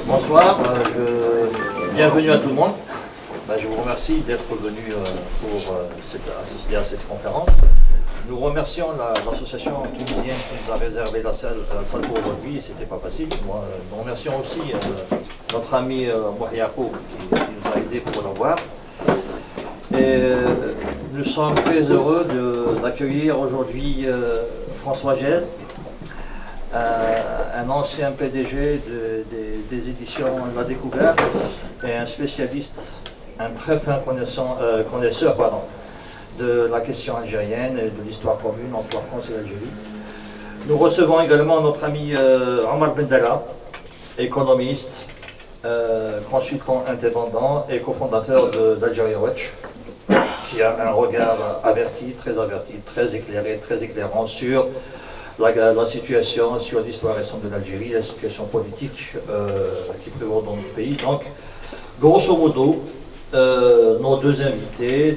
Bonsoir, bienvenue à tout le monde. Je vous remercie d'être venu pour assister à cette conférence. Nous remercions l'association tunisienne qui nous a réservé la salle pour aujourd'hui, c'était pas facile. Nous remercions aussi notre ami Bouhiakou qui nous a aidés pour l'avoir. Et nous sommes très heureux d'accueillir aujourd'hui François Gèze, un ancien PDG des éditions La Découverte et un spécialiste, un très fin connaisseur de la question algérienne et de l'histoire commune entre la France et l'Algérie. Nous recevons également notre ami Omar Bendela, économiste, consultant indépendant et cofondateur d'Algeria Watch, qui a un regard averti, très éclairé, très éclairant sur la situation, sur l'histoire récente de l'Algérie, la situation politique qui prévaut dans notre pays. Donc, grosso modo, nos deux invités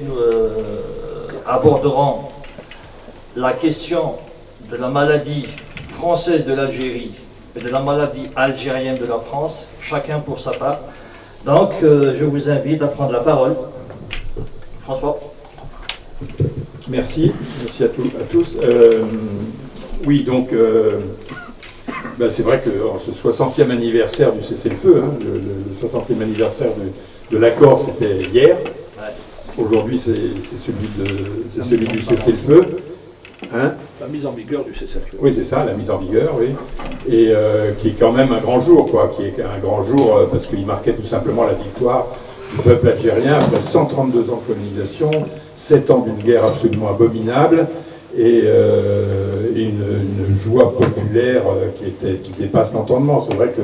aborderont la question de la maladie française de l'Algérie et de la maladie algérienne de la France, chacun pour sa part. Donc, je vous invite à prendre la parole. François. Merci à tous. Oui, donc, c'est vrai que ce 60e anniversaire du cessez-le-feu, le 60e anniversaire de l'accord, c'était hier. Aujourd'hui, c'est celui du cessez-le-feu. La mise en vigueur du cessez-le-feu. Oui, c'est ça, la mise en vigueur, oui. Et qui est quand même un grand jour, qui est un grand jour parce qu'il marquait tout simplement la victoire du peuple algérien après 132 ans de colonisation, 7 ans d'une guerre absolument abominable, et une joie populaire qui dépasse l'entendement. C'est vrai que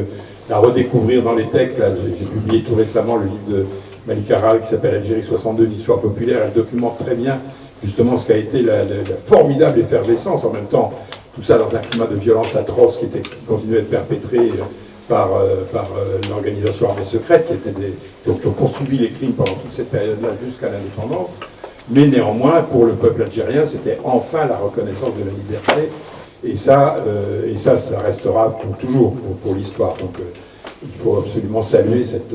la redécouvrir dans les textes, là, j'ai publié tout récemment le livre de Malika Harari qui s'appelle Algérie 62, une histoire populaire. Elle documente très bien justement ce qu'a été la formidable effervescence, en même temps tout ça dans un climat de violence atroce qui continuait à être perpétré par l'organisation armée secrète qui ont poursuivi les crimes pendant toute cette période-là jusqu'à l'indépendance. Mais néanmoins, pour le peuple algérien, c'était enfin la reconnaissance de la liberté. Et ça restera pour toujours, pour l'histoire. Donc il faut absolument saluer cette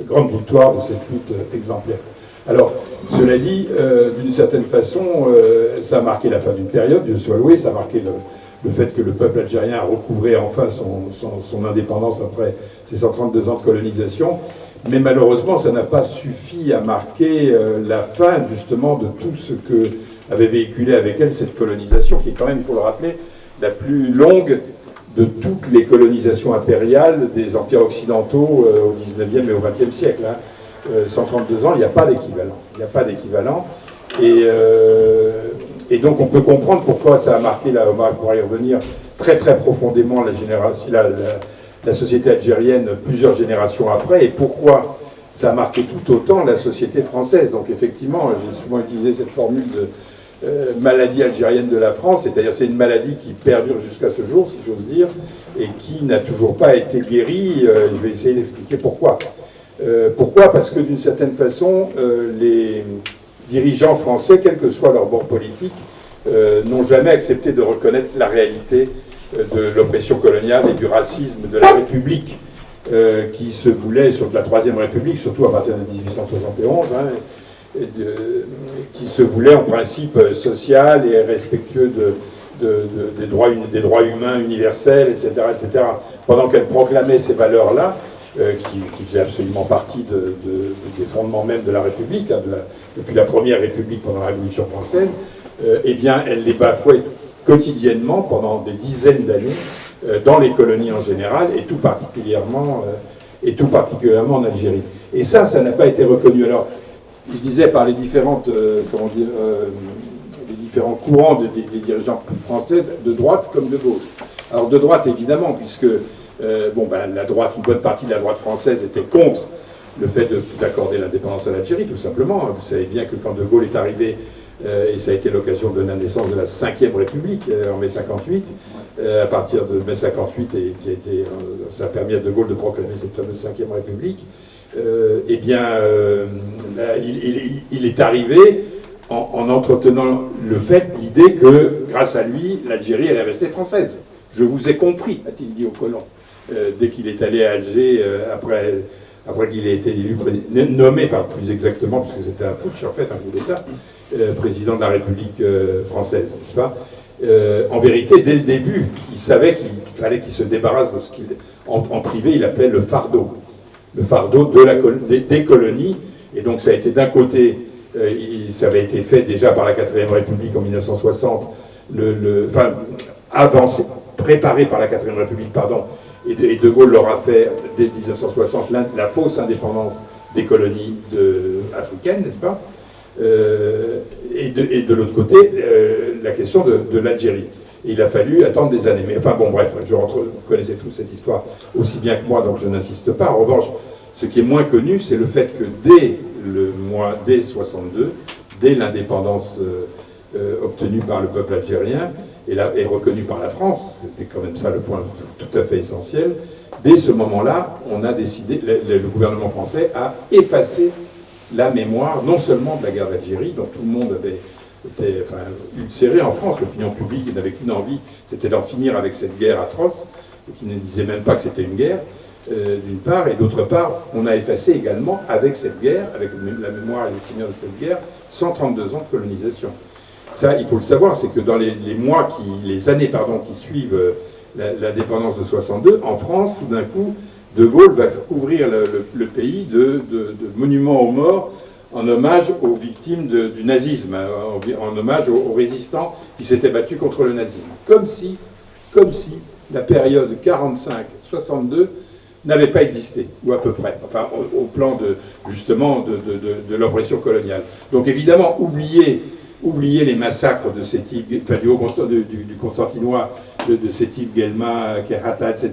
grande victoire de cette lutte exemplaire. Alors, cela dit, d'une certaine façon, ça a marqué la fin d'une période, Dieu soit loué, ça a marqué le fait que le peuple algérien a recouvré enfin son indépendance après ses 132 ans de colonisation. Mais malheureusement, ça n'a pas suffi à marquer la fin, justement, de tout ce que avait véhiculé avec elle cette colonisation, qui est quand même, il faut le rappeler, la plus longue de toutes les colonisations impériales des empires occidentaux au XIXe et au XXe siècle. 132 ans, il n'y a pas d'équivalent. Il n'y a pas d'équivalent. Et donc, on peut comprendre pourquoi ça a marqué, là, Omar pourra y revenir, très très profondément la société algérienne plusieurs générations après, et pourquoi ça a marqué tout autant la société française. Donc effectivement, j'ai souvent utilisé cette formule de maladie algérienne de la France, c'est-à-dire c'est une maladie qui perdure jusqu'à ce jour, si j'ose dire, et qui n'a toujours pas été guérie. Je vais essayer d'expliquer pourquoi. Pourquoi ? Parce que d'une certaine façon, les dirigeants français, quel que soit leur bord politique, n'ont jamais accepté de reconnaître la réalité de l'oppression coloniale et du racisme de la République qui se voulait, sur la Troisième République, surtout à partir de 1871, qui se voulait en principe social et respectueux des droits humains universels, etc., etc. Pendant qu'elle proclamait ces valeurs-là, qui faisaient absolument partie des fondements même de la République, depuis la Première République pendant la Révolution française, eh bien, elle les bafouait quotidiennement pendant des dizaines d'années dans les colonies en général et tout particulièrement en Algérie. Et ça n'a pas été reconnu. Alors, je disais par les différents courants des dirigeants français, de droite comme de gauche. Alors de droite évidemment, puisque la droite, une bonne partie de la droite française était contre le fait d'accorder l'indépendance à l'Algérie, tout simplement. Vous savez bien que quand De Gaulle est arrivé, et ça a été l'occasion de la naissance de la 5e République en mai 58, à partir de mai 58, ça a permis à De Gaulle de proclamer cette fameuse 5e République, il est arrivé en entretenant l'idée que, grâce à lui, l'Algérie allait rester française. Je vous ai compris, a-t-il dit aux colons, dès qu'il est allé à Alger, après qu'il ait été élu, nommé plus exactement, parce que c'était un putsch, en fait, un coup d'État, président de la République française, n'est-ce pas? En vérité, dès le début, il savait qu'il fallait qu'il se débarrasse de ce qu'il, en privé, il appelait le fardeau des colonies. Et donc ça a été d'un côté, ça avait été fait déjà par la 4ème République en 1960, avancé, préparé par la 4ème République, pardon, et de Gaulle l'aura fait dès 1960, la fausse indépendance des colonies africaines, n'est-ce pas? Et de l'autre côté, la question de l'Algérie. Et il a fallu attendre des années. Mais enfin bon, bref, vous connaissez tous cette histoire aussi bien que moi, donc je n'insiste pas. En revanche, ce qui est moins connu, c'est le fait que dès 62, dès l'indépendance obtenue par le peuple algérien et reconnue par la France, c'était quand même ça le point tout à fait essentiel, dès ce moment-là, on a décidé, le gouvernement français a effacé la mémoire, non seulement de la guerre d'Algérie, dont tout le monde avait été ulcéré en France, l'opinion publique n'avait qu'une envie, c'était d'en finir avec cette guerre atroce, qui ne disait même pas que c'était une guerre, d'une part, et d'autre part, on a effacé également avec cette guerre, avec la mémoire et les souvenirs de cette guerre, 132 ans de colonisation. Ça, il faut le savoir, c'est que dans les années qui suivent l'indépendance de 62, en France, tout d'un coup, De Gaulle va couvrir le pays de monuments aux morts en hommage aux victimes du nazisme, en hommage aux résistants qui s'étaient battus contre le nazisme. Comme si la période 45-62 n'avait pas existé, ou à peu près, enfin au plan de l'oppression coloniale. Donc évidemment, oublier les massacres de ces types, enfin du Constantinois, de ces types Guelma, Kerhata, etc.,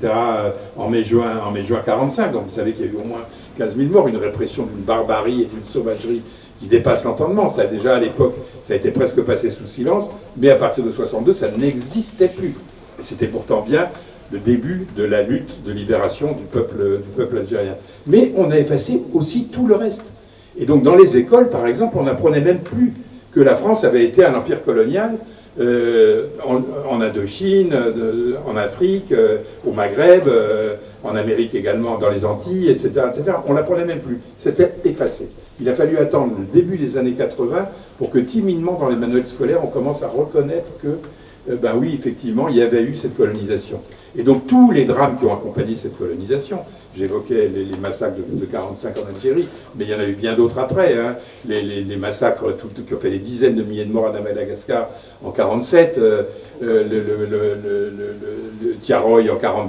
en mai-juin 45. Donc vous savez qu'il y a eu au moins 15 000 morts, une répression d'une barbarie et d'une sauvagerie qui dépasse l'entendement. Ça, déjà à l'époque, ça a été presque passé sous silence, mais à partir de 62, ça n'existait plus. Et c'était pourtant bien le début de la lutte de libération du peuple algérien. Mais on a effacé aussi tout le reste. Et donc dans les écoles, par exemple, on n'apprenait même plus que la France avait été un empire colonial en Indochine, en Afrique, au Maghreb, en Amérique également, dans les Antilles, etc. etc. On ne l'apprenait même plus. C'était effacé. Il a fallu attendre le début des années 80 pour que timidement, dans les manuels scolaires, on commence à reconnaître que, ben oui, effectivement, il y avait eu cette colonisation. Et donc tous les drames qui ont accompagné cette colonisation, j'évoquais les massacres de 45 en Algérie, mais il y en a eu bien d'autres après, hein. Les massacres qui ont fait des dizaines de milliers de morts à Madagascar en 47, le Tiaroy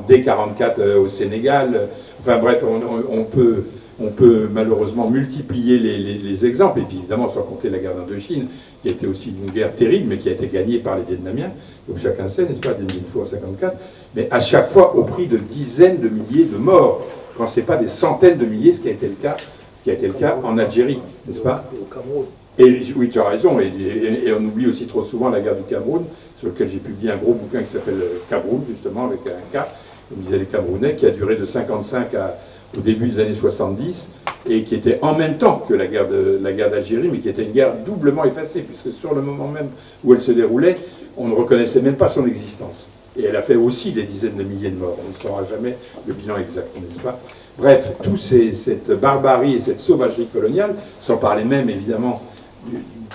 dès 44 au Sénégal. Enfin bref, on peut malheureusement multiplier les exemples, et puis évidemment sans compter la guerre d'Indochine, qui a été aussi une guerre terrible, mais qui a été gagnée par les Vietnamiens, comme chacun sait, n'est-ce pas, des fois en 54, mais à chaque fois au prix de dizaines de milliers de morts, quand ce n'est pas des centaines de milliers, ce qui a été le cas en Algérie, n'est-ce pas? Au Cameroun. Et oui, tu as raison, et on oublie aussi trop souvent la guerre du Cameroun, sur lequel j'ai publié un gros bouquin qui s'appelle Cameroun, justement, avec un K, comme disaient les Camerounais, qui a duré de 55 au début des années 70, et qui était en même temps que la guerre d'Algérie, mais qui était une guerre doublement effacée, puisque sur le moment même où elle se déroulait, on ne reconnaissait même pas son existence. Et elle a fait aussi des dizaines de milliers de morts. On ne saura jamais le bilan exact, n'est-ce pas? Bref, cette barbarie et cette sauvagerie coloniale, sans parler même évidemment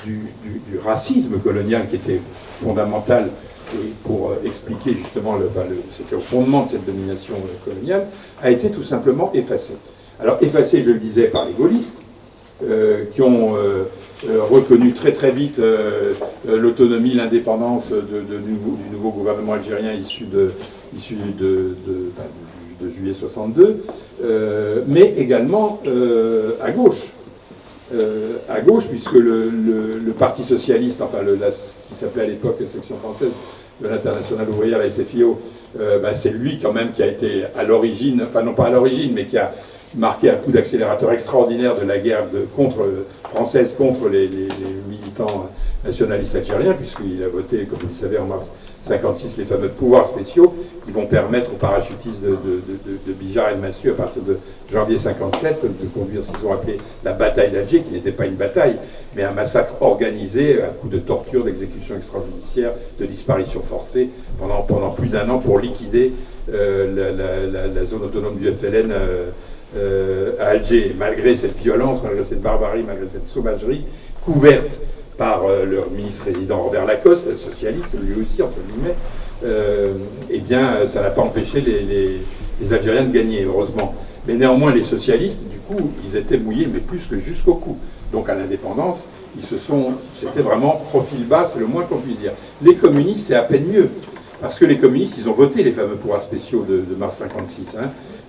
du racisme colonial qui était fondamental pour expliquer justement, c'était au fondement de cette domination coloniale, a été tout simplement effacé. Alors effacé, je le disais, par les gaullistes, qui ont reconnu très très vite l'autonomie, l'indépendance du nouveau gouvernement algérien issu de juillet 62, mais également à gauche. Puisque le Parti socialiste, enfin qui s'appelait à l'époque la section française de l'Internationale ouvrière, la SFIO, c'est lui quand même qui a été à l'origine, enfin non pas à l'origine, mais qui a marqué un coup d'accélérateur extraordinaire de la guerre française contre les militants nationaliste algérien, puisqu'il a voté, comme vous le savez, en mars 56, les fameux pouvoirs spéciaux qui vont permettre aux parachutistes de Bijar et de Massu, à partir de janvier 57, de conduire ce qu'ils ont appelé la bataille d'Alger, qui n'était pas une bataille, mais un massacre organisé, à coup de torture, d'exécution extrajudiciaire, de disparition forcée, pendant plus d'1 an pour liquider la zone autonome du FLN à Alger. Malgré cette violence, malgré cette barbarie, malgré cette sauvagerie, couverte par le ministre résident Robert Lacoste, socialiste, lui aussi, entre guillemets, eh bien, ça n'a pas empêché les Algériens de gagner, heureusement. Mais néanmoins, les socialistes, du coup, ils étaient mouillés, mais plus que jusqu'au cou. Donc, à l'indépendance, c'était vraiment profil bas, c'est le moins qu'on puisse dire. Les communistes, c'est à peine mieux. Parce que les communistes, ils ont voté les fameux pouvoirs spéciaux de mars 56,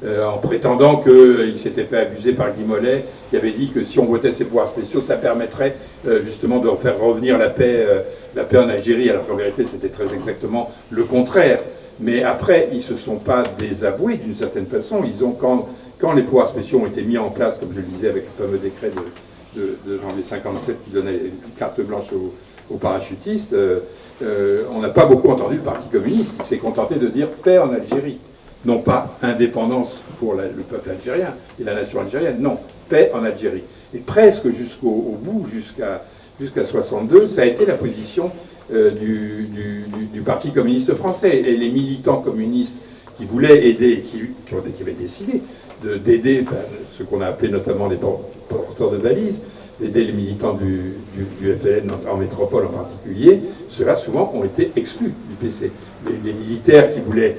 en prétendant qu'ils s'étaient fait abuser par Guy Mollet, qui avait dit que si on votait ces pouvoirs spéciaux, ça permettrait justement de faire revenir la paix en Algérie, alors qu'en vérité, c'était très exactement le contraire. Mais après, ils ne se sont pas désavoués d'une certaine façon. Ils ont, quand les pouvoirs spéciaux ont été mis en place, comme je le disais, avec le fameux décret de janvier 57 qui donnait une carte blanche aux parachutistes, on n'a pas beaucoup entendu le Parti communiste. Il s'est contenté de dire paix en Algérie. Non pas indépendance pour le peuple algérien et la nation algérienne, non, paix en Algérie. Et presque jusqu'au bout, jusqu'à 62, ça a été la position du Parti communiste français. Et les militants communistes qui voulaient aider, qui avaient décidé d'aider ce qu'on a appelé notamment les porteurs de valises, aider les militants du FLN en métropole en particulier, ceux-là souvent ont été exclus du PC. Les militaires qui voulaient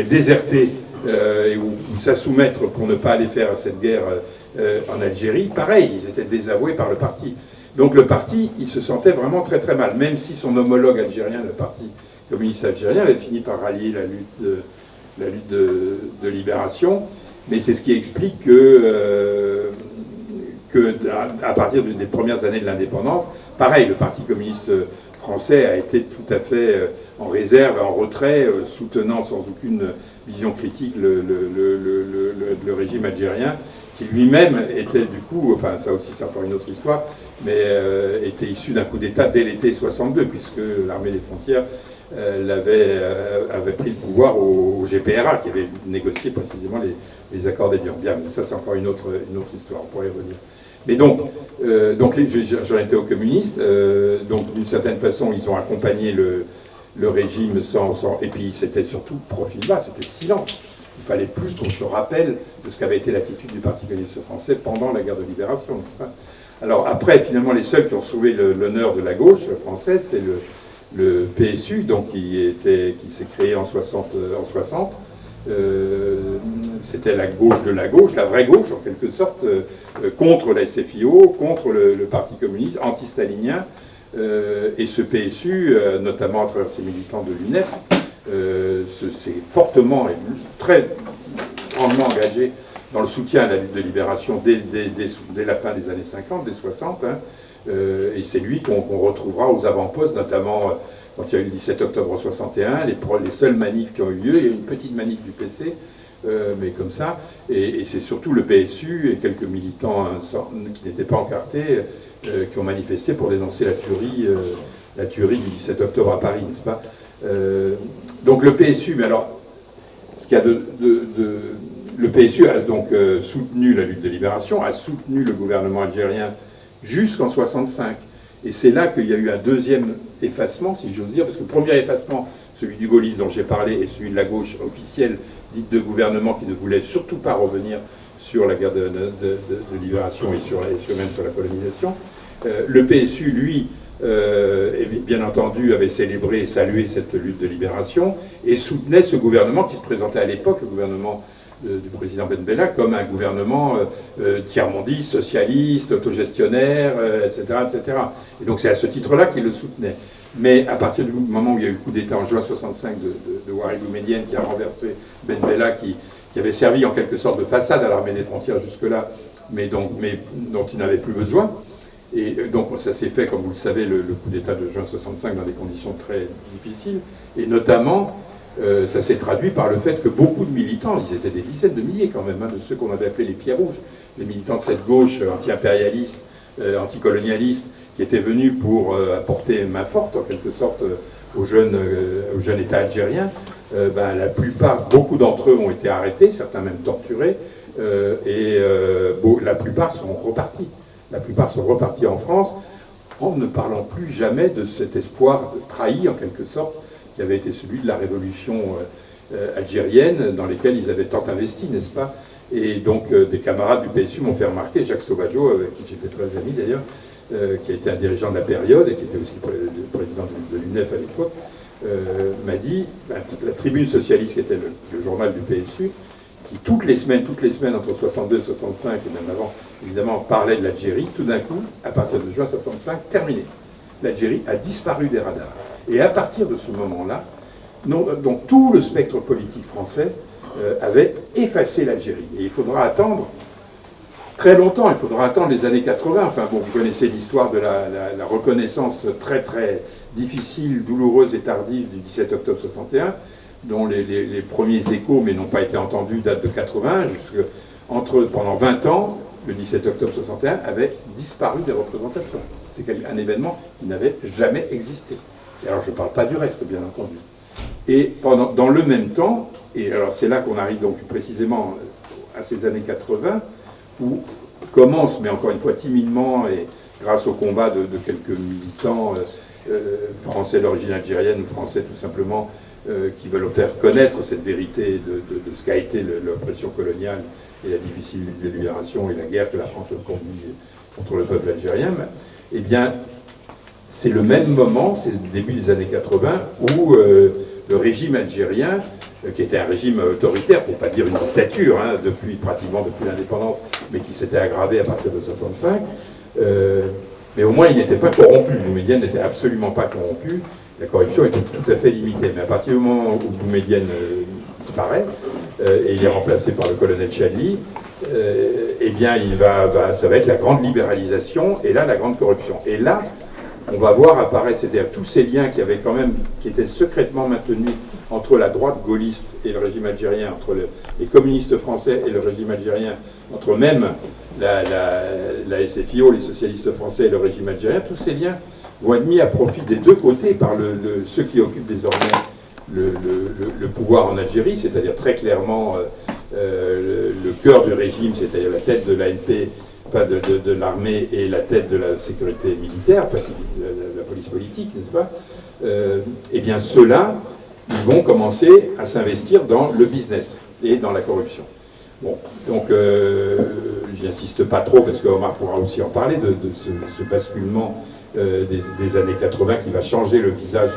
déserter ou s'assoumettre pour ne pas aller faire cette guerre en Algérie, pareil, ils étaient désavoués par le parti. Donc le parti, il se sentait vraiment très très mal, même si son homologue algérien, le Parti communiste algérien, avait fini par rallier la lutte de libération. Mais c'est ce qui explique que à partir des premières années de l'indépendance, pareil, le Parti communiste français a été tout à fait en réserve, en retrait, soutenant sans aucune vision critique le régime algérien, qui lui-même était du coup, enfin ça aussi c'est encore une autre histoire, mais était issu d'un coup d'État dès l'été 62, puisque l'armée des frontières avait pris le pouvoir au GPRA, qui avait négocié précisément les accords d'Évian. Bien, mais ça c'est encore une autre histoire, on pourrait y revenir. Mais donc j'en étais aux communistes, donc d'une certaine façon ils ont accompagné le régime et puis c'était surtout profil bas, c'était silence. Il fallait plus qu'on se rappelle de ce qu'avait été l'attitude du Parti communiste français pendant la guerre de libération. Alors après, finalement, les seuls qui ont sauvé l'honneur de la gauche française, c'est le PSU, donc qui s'est créé en 60. C'était la gauche de la gauche, la vraie gauche en quelque sorte, contre la SFIO, contre le Parti communiste, anti-stalinien, et ce PSU, notamment à travers ses militants de l'UNEF, s'est fortement et très grandement engagé dans le soutien à la lutte de libération dès la fin des années 50, des 60, et c'est lui qu'on retrouvera aux avant-postes, notamment quand il y a eu le 17 octobre 61, les seules manifs qui ont eu lieu. Il y a eu une petite manif du PC, mais comme ça, et c'est surtout le PSU et quelques militants qui n'étaient pas encartés qui ont manifesté pour dénoncer la tuerie du 17 octobre à Paris, n'est-ce pas? Donc le PSU, mais alors, ce qu'il y a le PSU a donc soutenu la lutte de libération, a soutenu le gouvernement algérien jusqu'en 65. Et c'est là qu'il y a eu un deuxième effacement, si j'ose dire, parce que le premier effacement, celui du gaullisme dont j'ai parlé, et celui de la gauche officielle, dite de gouvernement, qui ne voulait surtout pas revenir sur la guerre de libération et même sur la colonisation. Le PSU, lui, bien entendu, avait célébré et salué cette lutte de libération et soutenait ce gouvernement qui se présentait à l'époque, le gouvernement du président Ben Bella, comme un gouvernement tiers-mondiste, socialiste, autogestionnaire, etc., etc. Et donc c'est à ce titre-là qu'il le soutenait. Mais à partir du moment où il y a eu le coup d'État en juin 65 de Ouari Boumedienne qui a renversé Ben Bella, qui avait servi en quelque sorte de façade à l'armée des frontières jusque-là, mais dont il n'avait plus besoin. Et donc ça s'est fait, comme vous le savez, le coup d'État de juin 65 dans des conditions très difficiles. Et notamment, ça s'est traduit par le fait que beaucoup de militants, ils étaient des dizaines de milliers quand même, de ceux qu'on avait appelés les pieds rouges, les militants de cette gauche anti-impérialiste, anticolonialiste, qui était venu pour apporter main forte, en quelque sorte, au jeune État algérien, la plupart, beaucoup d'entre eux ont été arrêtés, certains même torturés, la plupart sont repartis. La plupart sont repartis en France, en ne parlant plus jamais de cet espoir trahi, en quelque sorte, qui avait été celui de la révolution algérienne, dans lesquelles ils avaient tant investi, n'est-ce pas? Et donc, des camarades du PSU m'ont fait remarquer, Jacques Sauvageau, avec qui j'étais très ami d'ailleurs, qui a été un dirigeant de la période et qui était aussi le président de l'UNEF à l'époque, m'a dit, la Tribune socialiste, qui était le journal du PSU, qui toutes les semaines, entre 62 et 65, et même avant, évidemment, parlait de l'Algérie, tout d'un coup, à partir de juin 65, terminé. L'Algérie a disparu des radars. Et à partir de ce moment-là, donc tout le spectre politique français avait effacé l'Algérie. Et il faudra attendre très longtemps, il faudra attendre les années 80. Enfin bon, vous connaissez l'histoire de la reconnaissance très très difficile, douloureuse et tardive du 17 octobre 61, dont les premiers échos, mais n'ont pas été entendus, datent de 80, pendant 20 ans, le 17 octobre 61 avait disparu des représentations. C'est un événement qui n'avait jamais existé. Et alors je ne parle pas du reste, bien entendu. Et dans le même temps, et alors c'est là qu'on arrive donc précisément à ces années 80, où commence, mais encore une fois timidement, et grâce au combat de quelques militants français d'origine algérienne ou français tout simplement, qui veulent faire connaître cette vérité de ce qu'a été l'oppression coloniale et la difficile libération et la guerre que la France a conduite contre le peuple algérien, eh bien, c'est le même moment, c'est le début des années 80, où le régime algérien, qui était un régime autoritaire, pour ne pas dire une dictature, hein, depuis l'indépendance, mais qui s'était aggravé à partir de 65, mais au moins il n'était pas corrompu. Boumedienne n'était absolument pas corrompu. La corruption était tout à fait limitée. Mais à partir du moment où Boumedienne disparaît, et il est remplacé par le colonel Chadli, eh bien ça va être la grande libéralisation, et là la grande corruption. Et là, on va voir apparaître, c'est-à-dire tous ces liens qui étaient secrètement maintenus entre la droite gaulliste et le régime algérien, entre les communistes français et le régime algérien, entre même la SFIO, les socialistes français et le régime algérien, tous ces liens vont être mis à profit des deux côtés par ceux qui occupent désormais le pouvoir en Algérie, c'est-à-dire très clairement le cœur du régime, c'est-à-dire la tête de l'ANP, enfin de l'armée et la tête de la sécurité militaire, enfin, la police politique, n'est-ce pas? Eh bien, ceux-là, ils vont commencer à s'investir dans le business et dans la corruption. Bon, donc, j'y insiste pas trop, parce que Omar pourra aussi en parler, de ce basculement des années 80 qui va changer le visage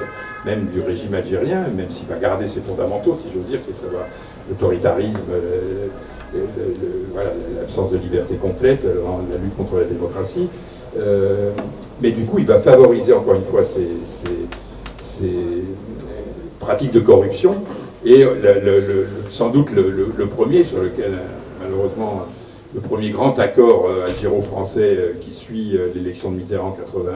même du régime algérien, même s'il va garder ses fondamentaux, si j'ose dire, que ça va l'autoritarisme, voilà, l'absence de liberté complète, la lutte contre la démocratie. Mais du coup, il va favoriser encore une fois ces pratiques de corruption. Et sans doute le premier, sur lequel malheureusement le premier grand accord algéro-français qui suit l'élection de Mitterrand en 81,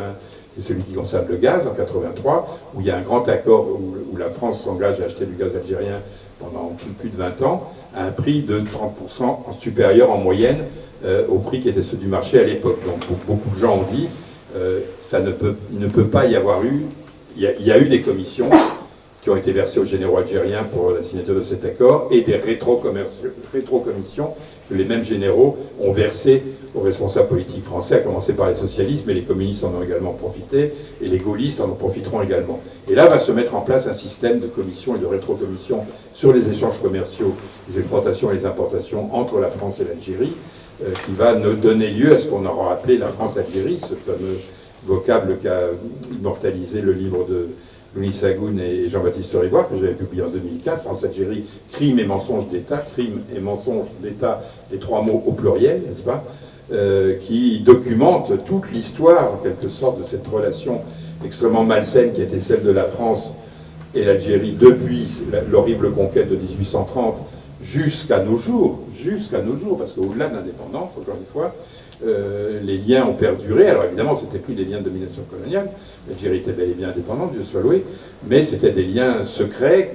c'est celui qui concerne le gaz en 83, où il y a un grand accord où la France s'engage à acheter du gaz algérien pendant plus de 20 ans, à un prix de 30% supérieur en moyenne au prix qui était ceux du marché à l'époque. Donc beaucoup de gens ont dit il ne peut pas y avoir eu, il y a eu des commissions qui ont été versées aux généraux algériens pour la signature de cet accord, et des rétro-commissions que les mêmes généraux ont versées aux responsables politiques français, à commencer par les socialistes, mais les communistes en ont également profité, et les gaullistes en en profiteront également. Et là va se mettre en place un système de commissions et de rétro-commissions sur les échanges commerciaux, les exportations et les importations entre la France et l'Algérie, qui va donner lieu à ce qu'on aura appelé la France-Algérie, ce fameux vocable qu'a immortalisé le livre de Louis Sagoun et Jean-Baptiste Rivoire, que j'avais publié en 2004, France-Algérie, crime et mensonge d'État, crime et mensonge d'État, les trois mots au pluriel, n'est-ce pas, qui documente toute l'histoire, en quelque sorte, de cette relation extrêmement malsaine qui était celle de la France et l'Algérie depuis l'horrible conquête de 1830 jusqu'à nos jours, parce qu'au-delà de l'indépendance, encore une fois, les liens ont perduré. Alors évidemment, c'était plus des liens de domination coloniale, l'Algérie était bel et bien indépendante, Dieu soit loué, mais c'était des liens secrets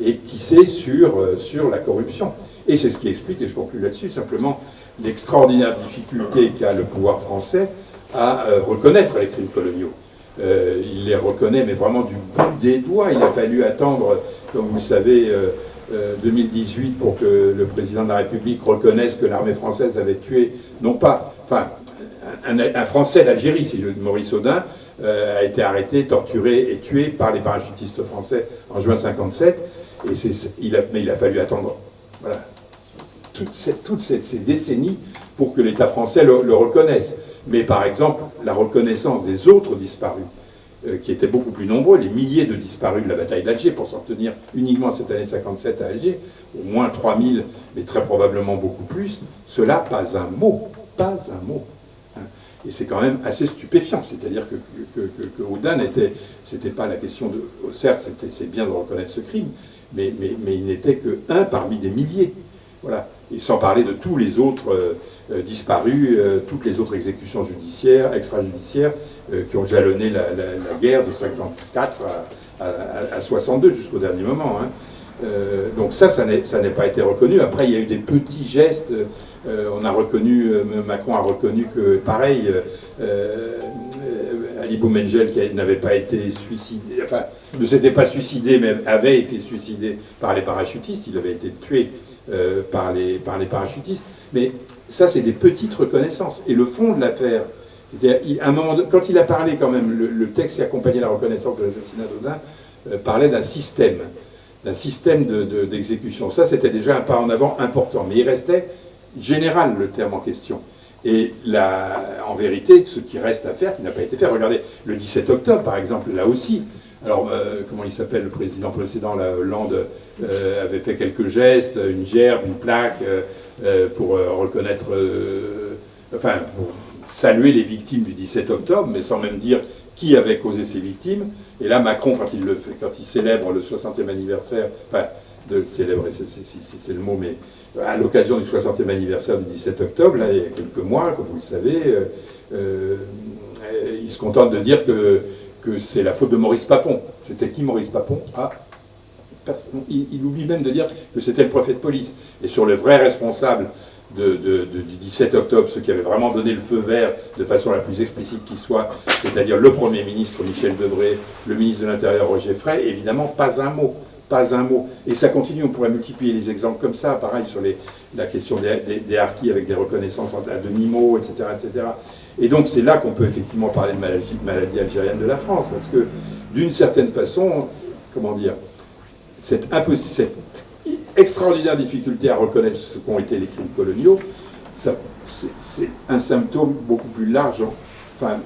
et tissés sur la corruption. Et c'est ce qui explique, et je conclue là-dessus, simplement l'extraordinaire difficulté qu'a le pouvoir français à reconnaître les crimes coloniaux. Il les reconnaît, mais vraiment du bout des doigts. Il a fallu attendre, comme vous le savez, 2018 pour que le président de la République reconnaisse que l'armée française avait tué, non pas, enfin, un Français d'Algérie, Maurice Audin, a été arrêté, torturé et tué par les parachutistes français en juin 57. Mais il a fallu attendre, voilà, toutes ces décennies pour que l'État français le reconnaisse. Mais par exemple, la reconnaissance des autres disparus, qui étaient beaucoup plus nombreux, les milliers de disparus de la bataille d'Alger, pour s'en tenir uniquement cette année 57 à Alger, au moins 3000, mais très probablement beaucoup plus, cela, pas un mot, pas un mot. Et c'est quand même assez stupéfiant, c'est-à-dire que Audin c'était pas la question de... Certes, c'est bien de reconnaître ce crime, mais il n'était qu'un parmi des milliers. Voilà. Et sans parler de tous les autres disparus, toutes les autres exécutions judiciaires, extrajudiciaires, qui ont jalonné la guerre de 54 à 62 jusqu'au dernier moment. Hein. Donc ça n'est pas été reconnu. Après, il y a eu des petits gestes. On a reconnu, Macron a reconnu que, pareil, Ali Boumengel, qui n'avait pas été suicidé, enfin, ne s'était pas suicidé, mais avait été suicidé par les parachutistes. Il avait été tué par les parachutistes. Mais ça, c'est des petites reconnaissances. Et le fond de l'affaire, à un moment, quand il a parlé quand même, le texte qui accompagnait la reconnaissance de l'assassinat d'Audin parlait d'un système d'exécution. Ça, c'était déjà un pas en avant important. Mais il restait général, le terme en question. Et en vérité, ce qui reste à faire, qui n'a pas été fait, regardez, le 17 octobre, par exemple, là aussi, alors, comment il s'appelle, le président précédent, la Hollande, avait fait quelques gestes, une gerbe, une plaque, pour reconnaître, enfin, pour saluer les victimes du 17 octobre, mais sans même dire qui avait causé ces victimes. Et là, Macron, quand il célèbre le 60e anniversaire, enfin, de célébrer, c'est le mot, mais à l'occasion du 60e anniversaire du 17 octobre, là, il y a quelques mois, comme vous le savez, il se contente de dire que c'est la faute de Maurice Papon. C'était qui Maurice Papon? Il oublie même de dire que c'était le préfet de police. Et sur le vrai responsable du 17 octobre, ceux qui avaient vraiment donné le feu vert de façon la plus explicite qui soit, c'est-à-dire le Premier ministre Michel Debré, le ministre de l'Intérieur Roger Frey, évidemment pas un mot. Pas un mot. Et ça continue, on pourrait multiplier les exemples comme ça, pareil sur la question des harkis avec des reconnaissances à demi-mot, etc., etc. Et donc c'est là qu'on peut effectivement parler de maladie algérienne de la France, parce que d'une certaine façon, comment dire, cette extraordinaire difficulté à reconnaître ce qu'ont été les crimes coloniaux, c'est un symptôme beaucoup plus large, enfin,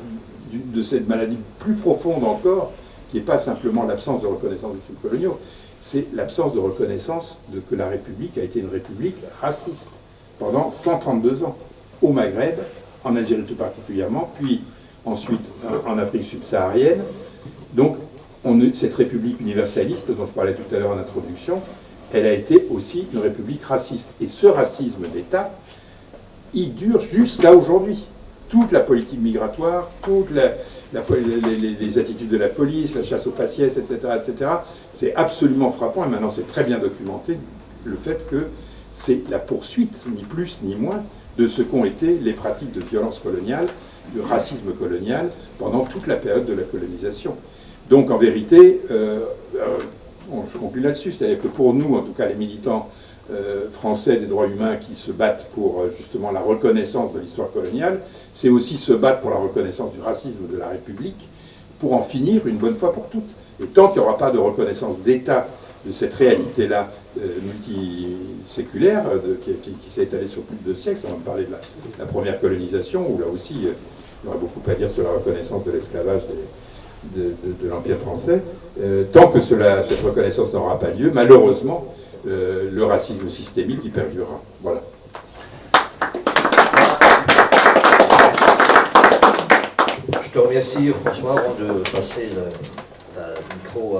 de cette maladie plus profonde encore, qui n'est pas simplement l'absence de reconnaissance des crimes coloniaux, c'est l'absence de reconnaissance que la République a été une République raciste pendant 132 ans, au Maghreb, en Algérie tout particulièrement, puis ensuite en Afrique subsaharienne. Donc cette République universaliste dont je parlais tout à l'heure en introduction, elle a été aussi une République raciste. Et ce racisme d'État, il dure jusqu'à aujourd'hui. Toute la politique migratoire, toutes les attitudes de la police, la chasse aux faciès, etc., etc., c'est absolument frappant, et maintenant c'est très bien documenté, le fait que c'est la poursuite, ni plus ni moins, de ce qu'ont été les pratiques de violence coloniale, de racisme colonial, pendant toute la période de la colonisation. Donc en vérité, je conclue là-dessus, c'est-à-dire que pour nous, en tout cas les militants français des droits humains qui se battent pour justement la reconnaissance de l'histoire coloniale, c'est aussi se battre pour la reconnaissance du racisme de la République, pour en finir une bonne fois pour toutes. Et tant qu'il n'y aura pas de reconnaissance d'État de cette réalité-là multiséculaire, qui s'est étalée sur plus de 2 siècles, on va parler de la première colonisation, où là aussi il y aurait beaucoup à dire sur la reconnaissance de l'esclavage de l'Empire français, tant que cette reconnaissance n'aura pas lieu, malheureusement, le racisme systémique y perdurera. Voilà. Je te remercie, François, avant de passer le micro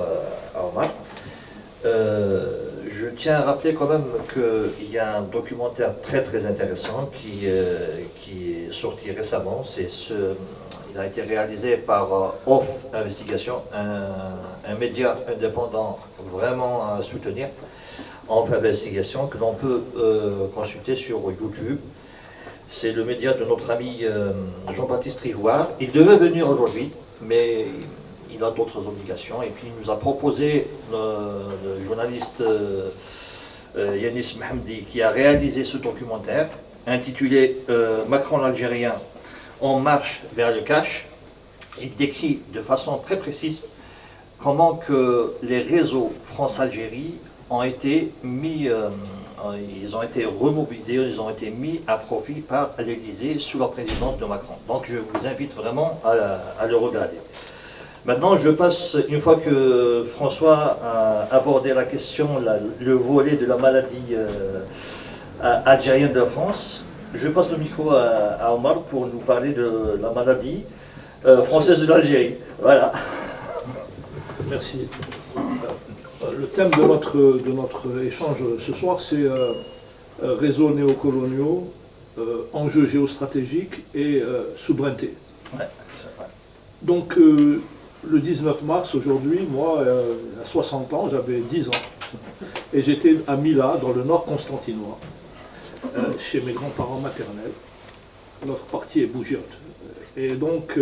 à Omar. Je tiens à rappeler quand même qu'il y a un documentaire très très intéressant qui est sorti récemment. Il a été réalisé par Off Investigation, un média indépendant vraiment à soutenir. Off Investigation, que l'on peut consulter sur YouTube. C'est le média de notre ami Jean-Baptiste Rivoire. Il devait venir aujourd'hui, mais il a d'autres obligations. Et puis il nous a proposé le journaliste Yanis Mohamdi, qui a réalisé ce documentaire intitulé Macron l'Algérien en marche vers le cash. Il décrit de façon très précise comment que les réseaux France-Algérie ont été mis, ils ont été remobilisés, ils ont été mis à profit par l'Élysée sous la présidence de Macron. Donc je vous invite vraiment à le regarder. Maintenant, je passe, une fois que François a abordé la question, le volet de la maladie algérienne de France, je passe le micro à Omar pour nous parler de la maladie française de l'Algérie. Voilà. Merci. Le thème de notre échange ce soir, c'est réseaux néocoloniaux, enjeux géostratégiques et souveraineté. Ouais, c'est vrai. Donc, le 19 mars, aujourd'hui, moi, à 60 ans, j'avais 10 ans. Et j'étais à Mila, dans le nord constantinois, chez mes grands-parents maternels. Notre partie est Bougiote. Et donc,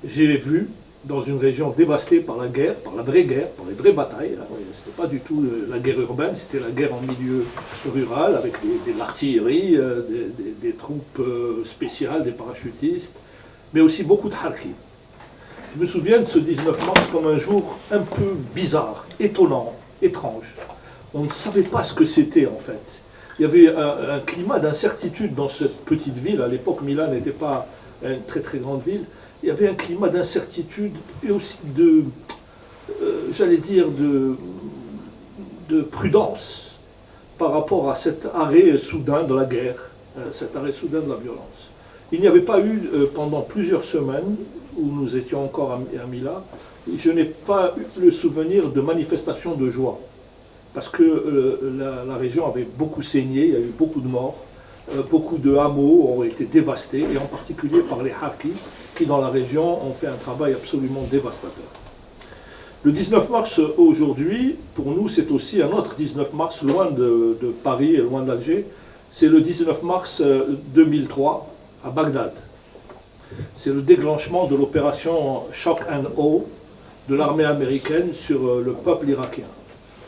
j'ai vu, dans une région dévastée par la guerre, par la vraie guerre, par les vraies batailles. C'était pas du tout la guerre urbaine, c'était la guerre en milieu rural, avec de l'artillerie, des troupes spéciales, des parachutistes, mais aussi beaucoup de harkis. Je me souviens de ce 19 mars comme un jour un peu bizarre, étonnant, étrange. On ne savait pas ce que c'était en fait. Il y avait un climat d'incertitude dans cette petite ville. À l'époque, Milan n'était pas une très très grande ville. Il y avait un climat d'incertitude et aussi de, j'allais dire, de prudence par rapport à cet arrêt soudain de la guerre, cet arrêt soudain de la violence. Il n'y avait pas eu, pendant plusieurs semaines, où nous étions encore à Mila, je n'ai pas eu le souvenir de manifestations de joie, parce que la région avait beaucoup saigné, il y a eu beaucoup de morts, beaucoup de hameaux ont été dévastés, et en particulier par les harkis, qui dans la région ont fait un travail absolument dévastateur. Le 19 mars aujourd'hui, pour nous, c'est aussi un autre 19 mars, loin de Paris et loin d'Alger. C'est le 19 mars 2003, à Bagdad. C'est le déclenchement de l'opération Shock and Awe de l'armée américaine sur le peuple irakien.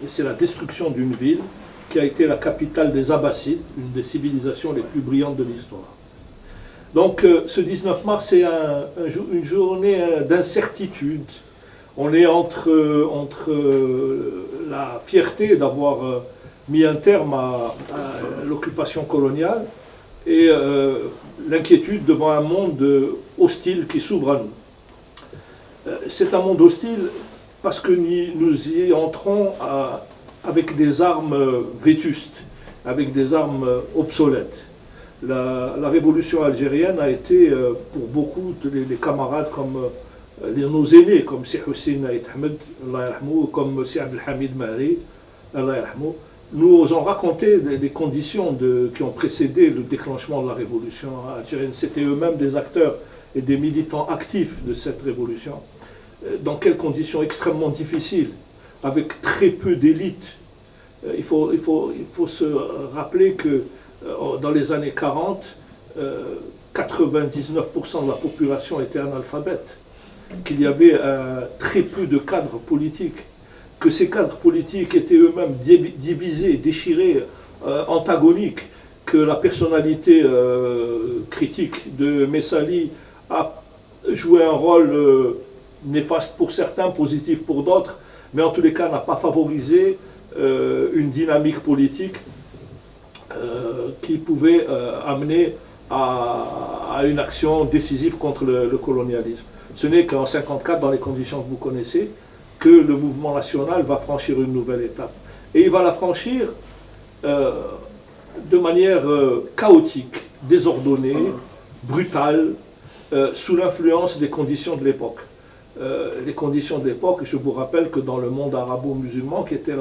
Et c'est la destruction d'une ville qui a été la capitale des Abbassides, une des civilisations les plus brillantes de l'histoire. Donc ce 19 mars, c'est une journée d'incertitude. On est entre la fierté d'avoir mis un terme à l'occupation coloniale et l'inquiétude devant un monde hostile qui s'ouvre à nous. C'est un monde hostile parce que nous y entrons avec des armes vétustes, avec des armes obsolètes. La révolution algérienne a été, pour beaucoup des camarades comme nos aînés, comme Si Hussein Aït Ahmed, comme Si Abdelhamid Mahri, nous ont raconté des conditions qui ont précédé le déclenchement de la révolution algérienne. C'était eux-mêmes des acteurs et des militants actifs de cette révolution. Dans quelles conditions extrêmement difficiles, avec très peu d'élites. Il faut se rappeler que dans les années 40, 99% de la population était analphabète, qu'il y avait très peu de cadres politiques, que ces cadres politiques étaient eux-mêmes divisés, déchirés, antagoniques, que la personnalité critique de Messali a joué un rôle néfaste pour certains, positif pour d'autres, mais en tous les cas n'a pas favorisé une dynamique politique qui pouvait amener à une action décisive contre le colonialisme. Ce n'est qu'en 1954, dans les conditions que vous connaissez, que le mouvement national va franchir une nouvelle étape. Et il va la franchir de manière chaotique, désordonnée, brutale, sous l'influence des conditions de l'époque. Les conditions de l'époque, je vous rappelle que dans le monde arabo-musulman, qui était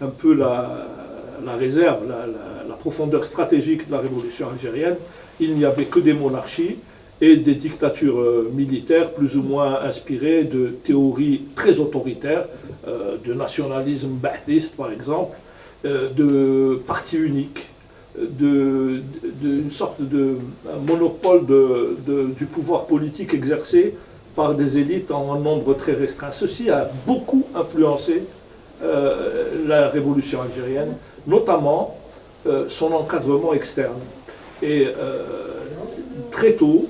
un peu la réserve, la profondeur stratégique de la révolution algérienne, il n'y avait que des monarchies et des dictatures militaires plus ou moins inspirées de théories très autoritaires, de nationalisme ba'thiste par exemple, de partis uniques, d'une sorte de monopole du pouvoir politique exercé par des élites en nombre très restreint. Ceci a beaucoup influencé la révolution algérienne, notamment son encadrement externe. Et très tôt,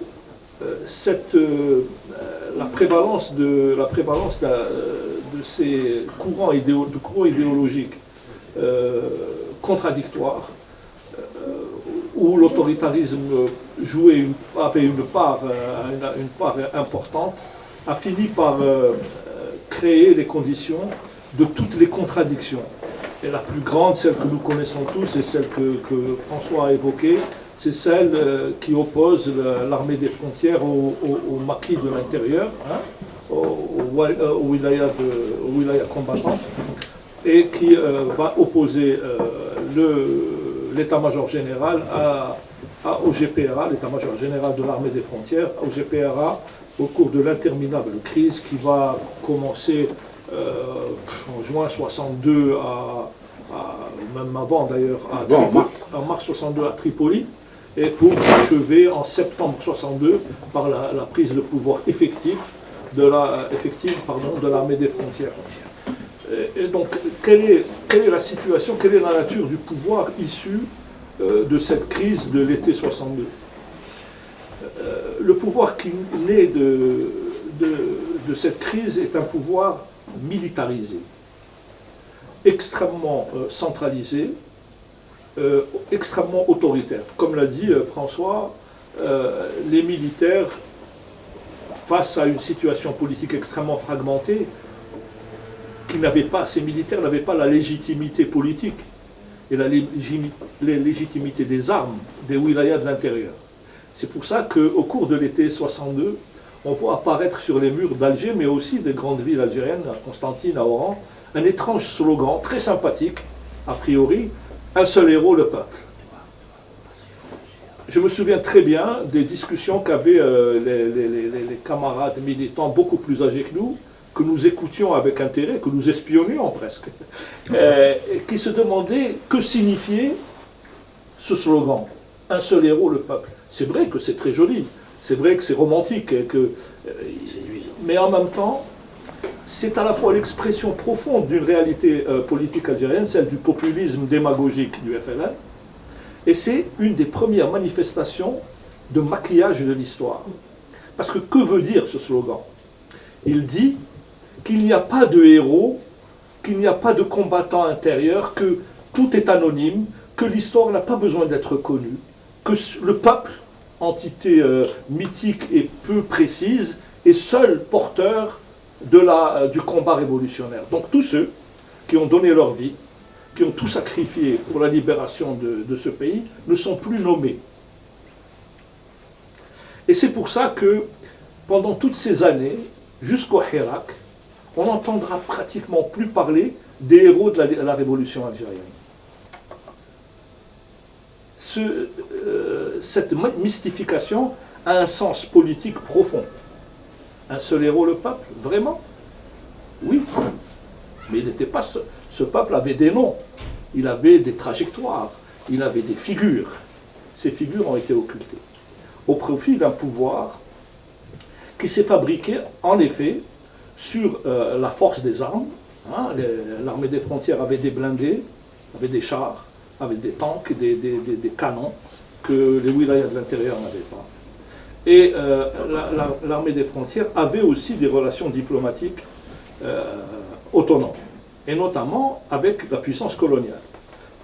la prévalence de ces courants idéologiques contradictoires, où l'autoritarisme avait une part importante, a fini par créer les conditions de toutes les contradictions. Et la plus grande, celle que nous connaissons tous, et celle que François a évoquée, c'est celle qui oppose l'armée des frontières au maquis de l'intérieur, hein, au wilaya combattant, et qui va opposer l'état-major général au GPRA, l'état-major général de l'armée des frontières, au GPRA, au cours de l'interminable crise qui va commencer en juin 62, même avant d'ailleurs, en mars 62 à Tripoli, et pour s'achever en septembre 62 par la prise de pouvoir effective de l'armée des frontières. Et donc, quelle est la situation, quelle est la nature du pouvoir issu de cette crise de l'été 62 ? Le pouvoir qui naît de cette crise est un pouvoir militarisé, extrêmement centralisé, extrêmement autoritaire. Comme l'a dit François, les militaires, face à une situation politique extrêmement fragmentée, ces militaires n'avaient pas la légitimité politique et la légitimité des armes des wilayas de l'intérieur. C'est pour ça qu'au cours de l'été 62, on voit apparaître sur les murs d'Alger, mais aussi des grandes villes algériennes, à Constantine, à Oran, un étrange slogan très sympathique, a priori, un seul héros, le peuple. Je me souviens très bien des discussions qu'avaient les camarades militants beaucoup plus âgés que nous écoutions avec intérêt, que nous espionnions presque, qui se demandaient que signifiait ce slogan, un seul héros, le peuple. C'est vrai que c'est très joli, c'est vrai que c'est romantique, mais en même temps, c'est à la fois l'expression profonde d'une réalité politique algérienne, celle du populisme démagogique du FLN, et c'est une des premières manifestations de maquillage de l'histoire. Parce que veut dire ce slogan? Il dit qu'il n'y a pas de héros, qu'il n'y a pas de combattant intérieur, que tout est anonyme, que l'histoire n'a pas besoin d'être connue, que le peuple, entité mythique et peu précise, est seul porteur du combat révolutionnaire. Donc tous ceux qui ont donné leur vie, qui ont tout sacrifié pour la libération de ce pays, ne sont plus nommés. Et c'est pour ça que pendant toutes ces années, jusqu'au Hirak, on n'entendra pratiquement plus parler des héros de la révolution algérienne. Cette mystification a un sens politique profond. Un seul héros, le peuple, vraiment? Oui. Mais il n'était pas ce peuple avait des noms, il avait des trajectoires, il avait des figures. Ces figures ont été occultées au profit d'un pouvoir qui s'est fabriqué, en effet, sur la force des armes. Hein, l'armée des frontières avait des blindés, avait des chars, avait des tanks, des canons que les wilayas de l'intérieur n'avaient pas. Et l'armée des frontières avait aussi des relations diplomatiques autonomes, et notamment avec la puissance coloniale.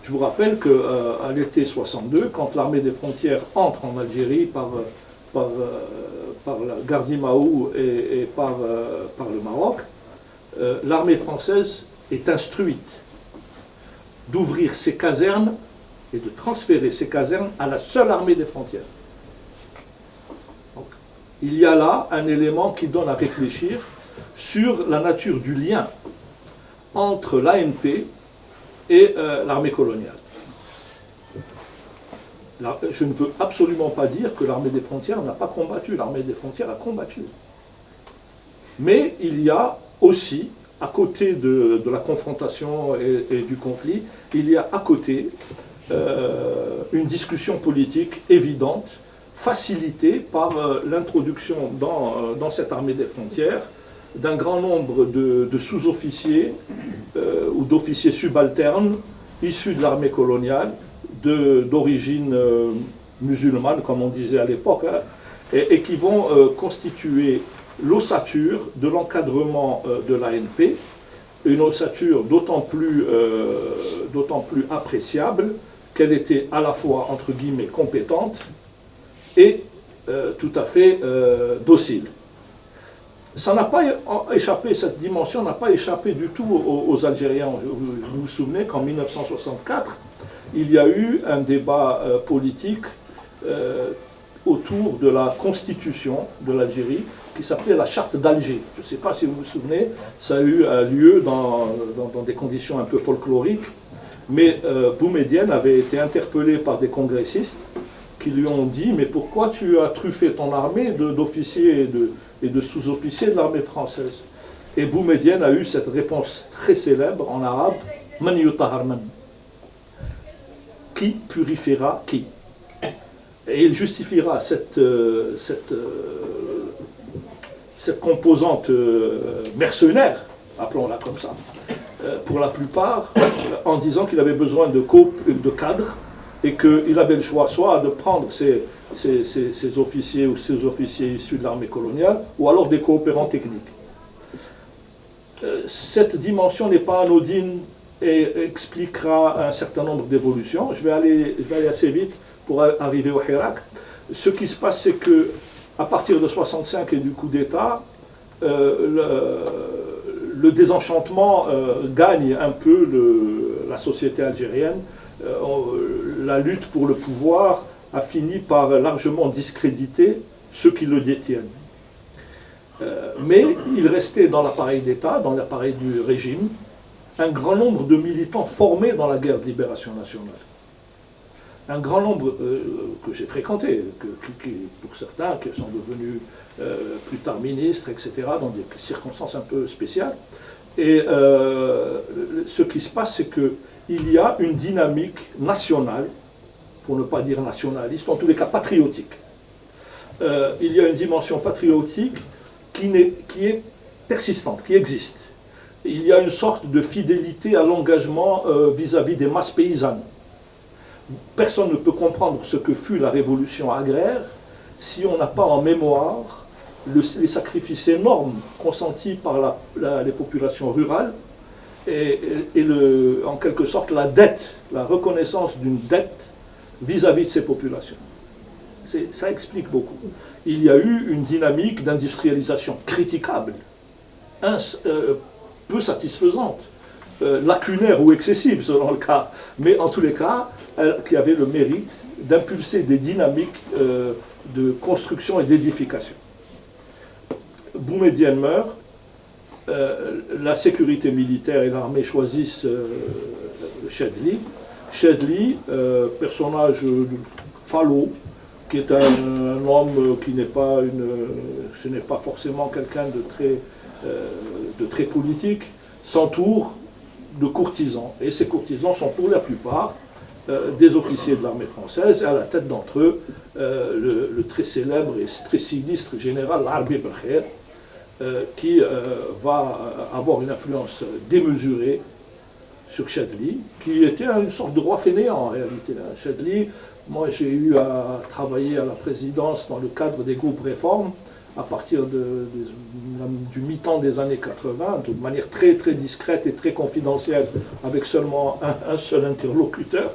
Je vous rappelle qu'à l'été 62, quand l'armée des frontières entre en Algérie par la Gardimaou et par le Maroc, l'armée française est instruite d'ouvrir ses casernes et de transférer ces casernes à la seule armée des frontières. Donc, il y a là un élément qui donne à réfléchir sur la nature du lien entre l'ANP et l'armée coloniale. Je ne veux absolument pas dire que l'armée des frontières n'a pas combattu. L'armée des frontières a combattu. Mais il y a aussi, à côté de la confrontation et du conflit, il y a à côté une discussion politique évidente, facilitée par l'introduction dans cette armée des frontières d'un grand nombre de sous-officiers ou d'officiers subalternes issus de l'armée coloniale, d'origine musulmane, comme on disait à l'époque, hein, et qui vont constituer l'ossature de l'encadrement de l'ANP, une ossature d'autant plus appréciable qu'elle était à la fois, entre guillemets, compétente et tout à fait docile. Ça n'a pas échappé, cette dimension n'a pas échappé du tout aux Algériens. Vous vous souvenez qu'en 1964, il y a eu un débat politique autour de la constitution de l'Algérie qui s'appelait la charte d'Alger. Je ne sais pas si vous vous souvenez, ça a eu lieu dans des conditions un peu folkloriques, mais Boumedienne avait été interpellé par des congressistes qui lui ont dit « Mais pourquoi tu as truffé ton armée d'officiers et de sous-officiers de l'armée française ?» Et Boumedienne a eu cette réponse très célèbre en arabe « Man yutahhar man » qui purifiera qui. Et il justifiera cette composante mercenaire, appelons-la comme ça, pour la plupart, en disant qu'il avait besoin de cadres et qu'il avait le choix soit de prendre ces officiers ou ces officiers issus de l'armée coloniale, ou alors des coopérants techniques. Cette dimension n'est pas anodine et expliquera un certain nombre d'évolutions. Je vais aller assez vite pour arriver au Hirak. Ce qui se passe, c'est que à partir de 1965 et du coup d'État, le désenchantement gagne un peu la société algérienne. La lutte pour le pouvoir a fini par largement discréditer ceux qui le détiennent. Mais il restait dans l'appareil d'État, dans l'appareil du régime, un grand nombre de militants formés dans la guerre de libération nationale. Un grand nombre que j'ai fréquenté, pour certains qui sont devenus plus tard ministres, etc., dans des circonstances un peu spéciales. Et ce qui se passe, c'est qu'il y a une dynamique nationale, pour ne pas dire nationaliste, en tous les cas patriotique. Il y a une dimension patriotique qui est persistante, qui existe. Il y a une sorte de fidélité à l'engagement vis-à-vis des masses paysannes. Personne ne peut comprendre ce que fut la révolution agraire si on n'a pas en mémoire les sacrifices énormes consentis par les populations rurales et en quelque sorte la reconnaissance d'une dette vis-à-vis de ces populations. Ça explique beaucoup. Il y a eu une dynamique d'industrialisation critiquable, peu satisfaisante, lacunaire ou excessive selon le cas, mais en tous les cas, qui avait le mérite d'impulser des dynamiques de construction et d'édification. Boumedienne meurt, la sécurité militaire et l'armée choisissent Chedli. Chedli, personnage falot, qui est un homme qui n'est pas ce n'est pas forcément quelqu'un de très politique, s'entoure de courtisans. Et ces courtisans sont pour la plupart des officiers de l'armée française, et à la tête d'entre eux, le très célèbre et très sinistre général Arbi Belkher, qui va avoir une influence démesurée sur Chedli, qui était une sorte de roi fainéant en réalité. Chedli, moi j'ai eu à travailler à la présidence dans le cadre des groupes réformes à partir du mi-temps des années 80, de manière très très discrète et très confidentielle, avec seulement un seul interlocuteur.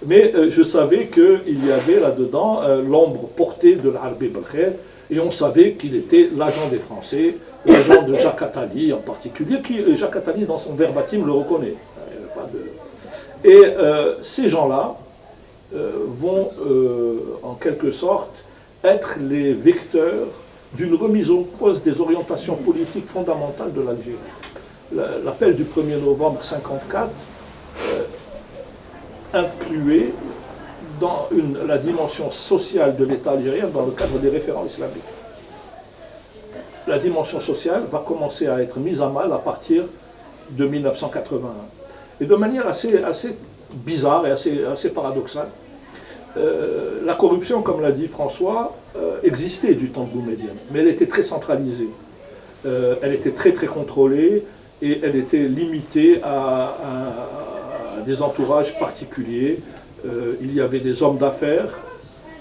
Mais je savais qu'il y avait là-dedans l'ombre portée de l'Arbi Belkher, et on savait qu'il était l'agent des Français, l'agent de Jacques Attali en particulier, qui Jacques Attali dans son verbatim le reconnaît. Et ces gens-là vont en quelque sorte être les vecteurs d'une remise en cause des orientations politiques fondamentales de l'Algérie. L'appel du 1er novembre 1954 incluait dans la dimension sociale de l'État algérien dans le cadre des référents islamiques. La dimension sociale va commencer à être mise à mal à partir de 1981. Et de manière assez bizarre et assez paradoxal. La corruption, comme l'a dit François, existait du temps de Boumedienne, mais elle était très centralisée. Elle était très contrôlée et elle était limitée à des entourages particuliers. Il y avait des hommes d'affaires,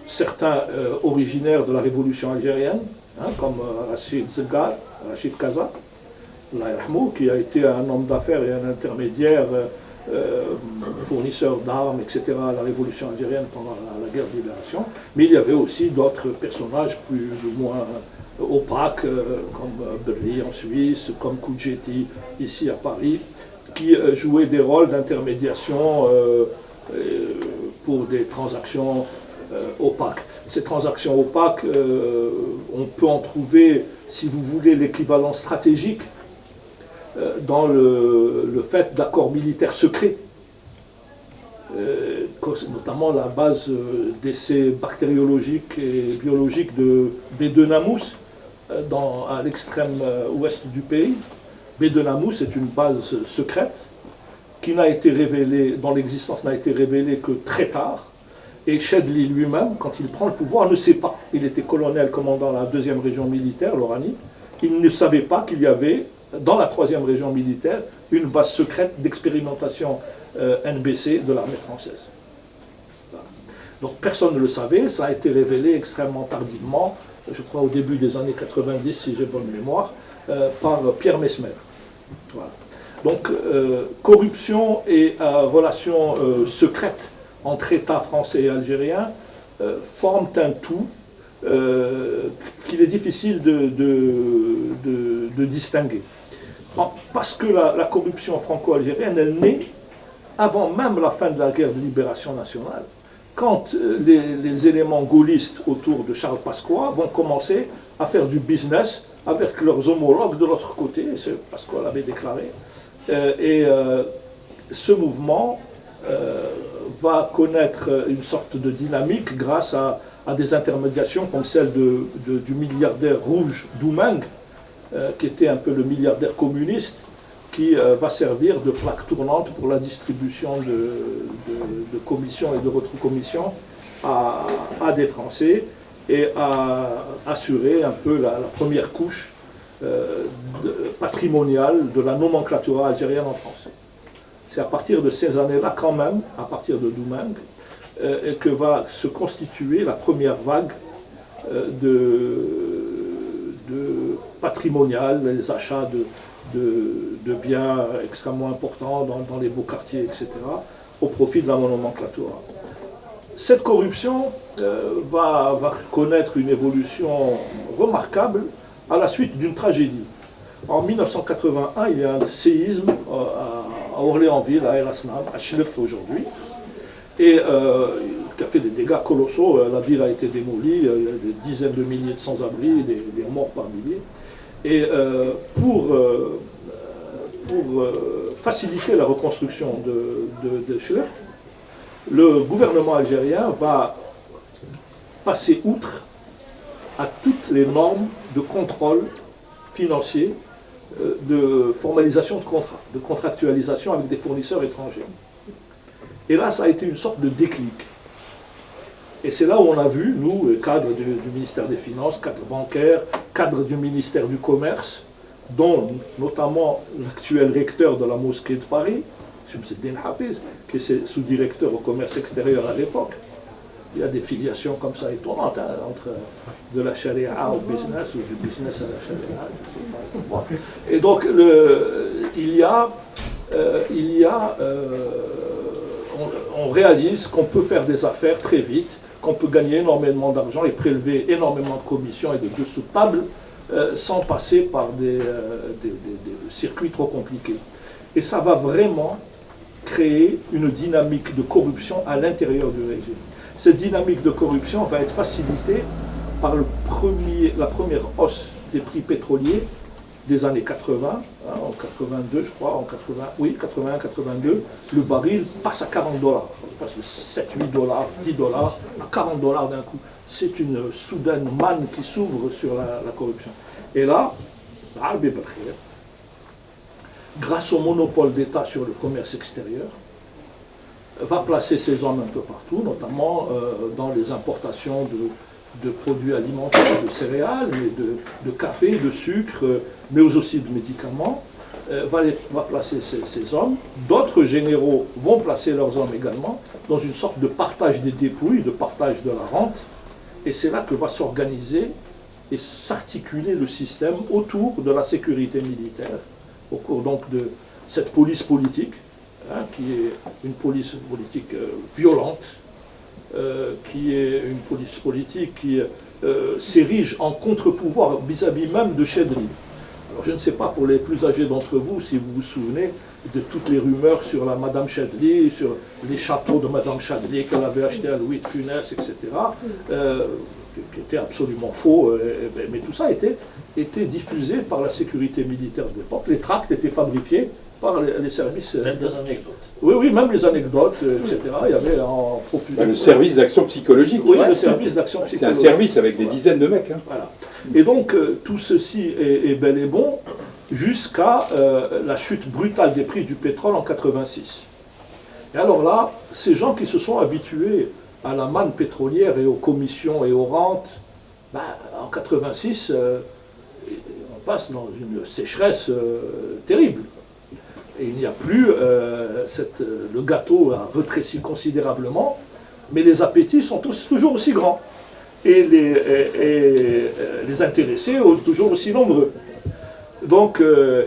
certains originaires de la révolution algérienne, comme Rachid Zeggar, Rachid Kaza, qui a été un homme d'affaires et un intermédiaire, fournisseur d'armes, etc. à la révolution algérienne pendant la guerre de libération. Mais il y avait aussi d'autres personnages plus ou moins opaques, comme Berry en Suisse, comme Koudjeti ici à Paris, qui jouaient des rôles d'intermédiation pour des transactions opaques. Ces transactions opaques, on peut en trouver, si vous voulez, l'équivalent stratégique dans le fait d'accords militaires secrets, notamment la base d'essais bactériologiques et biologiques de Bédenamous, à l'extrême ouest du pays. Bédenamous est une base secrète qui n'a été révélée, dont l'existence n'a été révélée que très tard. Et Chedli lui-même, quand il prend le pouvoir, ne sait pas. Il était colonel commandant la 2e région militaire, l'Oranie. Il ne savait pas qu'il y avait, dans la 3e région militaire, une base secrète d'expérimentation NBC de l'armée française. Voilà. Donc personne ne le savait, ça a été révélé extrêmement tardivement, je crois au début des années 90, si j'ai bonne mémoire, par Pierre Messmer. Voilà. Donc corruption et relations secrètes entre États français et algériens forment un tout qu'il est difficile de distinguer. Parce que la corruption franco-algérienne, elle naît avant même la fin de la guerre de libération nationale, quand les éléments gaullistes autour de Charles Pasqua vont commencer à faire du business avec leurs homologues de l'autre côté, ce Pasqua l'avait déclaré, ce mouvement va connaître une sorte de dynamique grâce à des intermédiations comme celle du milliardaire rouge Doumeng, qui était un peu le milliardaire communiste, qui va servir de plaque tournante pour la distribution de commissions et de retrocommissions à des Français et à assurer un peu la première couche patrimoniale de la nomenclature algérienne en France. C'est à partir de ces années-là, quand même, à partir de Doumeng, que va se constituer la première vague de patrimonial, les achats de biens extrêmement importants dans les beaux quartiers, etc., au profit de la nomenclature. Cette corruption va connaître une évolution remarquable à la suite d'une tragédie. En 1981, il y a un séisme à Orléansville, à El Asnam, à Chlef aujourd'hui, et qui a fait des dégâts colossaux. La ville a été démolie, il y a des dizaines de milliers de sans-abri, des morts par milliers. Et pour faciliter la reconstruction de Chlef, le gouvernement algérien va passer outre à toutes les normes de contrôle financier, de formalisation de contrats, de contractualisation avec des fournisseurs étrangers. Et là, ça a été une sorte de déclic. Et c'est là où on a vu, nous, cadres du ministère des Finances, cadres bancaires, cadres du ministère du Commerce, dont notamment l'actuel recteur de la mosquée de Paris, Chemseddine Hafiz, qui est sous-directeur au commerce extérieur à l'époque. Il y a des filiations comme ça étonnantes, entre de la charia au business, ou du business à la charia, je ne sais pas. Et donc, on réalise qu'on peut faire des affaires très vite, qu'on peut gagner énormément d'argent et prélever énormément de commissions et de dessous de table sans passer par des circuits trop compliqués. Et ça va vraiment créer une dynamique de corruption à l'intérieur du régime. Cette dynamique de corruption va être facilitée par la première hausse des prix pétroliers des années 80, en 82 je crois, 81-82, le baril passe à 40 $. Il passe de 7-8 $, 10 $ à 40 $ d'un coup. C'est une soudaine manne qui s'ouvre sur la corruption. Et là, grâce au monopole d'État sur le commerce extérieur, va placer ses hommes un peu partout, notamment dans les importations de produits alimentaires, de céréales, de café, de sucre, mais aussi de médicaments, va placer ses hommes. D'autres généraux vont placer leurs hommes également dans une sorte de partage des dépouilles, de partage de la rente, et c'est là que va s'organiser et s'articuler le système autour de la sécurité militaire, au cours donc de cette police politique, qui est une police politique violente, qui est une police politique qui s'érige en contre-pouvoir vis-à-vis même de Chedli. Alors je ne sais pas pour les plus âgés d'entre vous si vous vous souvenez de toutes les rumeurs sur la Madame Chedli, sur les châteaux de Madame Chedli qu'elle avait acheté à Louis de Funès, etc., qui était absolument faux, mais tout ça était diffusé par la sécurité militaire de l'époque. Les tracts étaient fabriqués par les services. Même des anecdotes. Oui, même les anecdotes, etc. Il y avait en profusion. Le service d'action psychologique. Oui, le service d'action psychologique. C'est un service avec des dizaines de mecs. Hein. Voilà. Et donc, tout ceci est bel et bon jusqu'à la chute brutale des prix du pétrole en 86. Et alors là, ces gens qui se sont habitués à la manne pétrolière et aux commissions et aux rentes, en 86, on passe dans une sécheresse terrible. Et il n'y a plus, le gâteau a rétréci considérablement, mais les appétits sont toujours aussi grands. Et les intéressés toujours aussi nombreux. Donc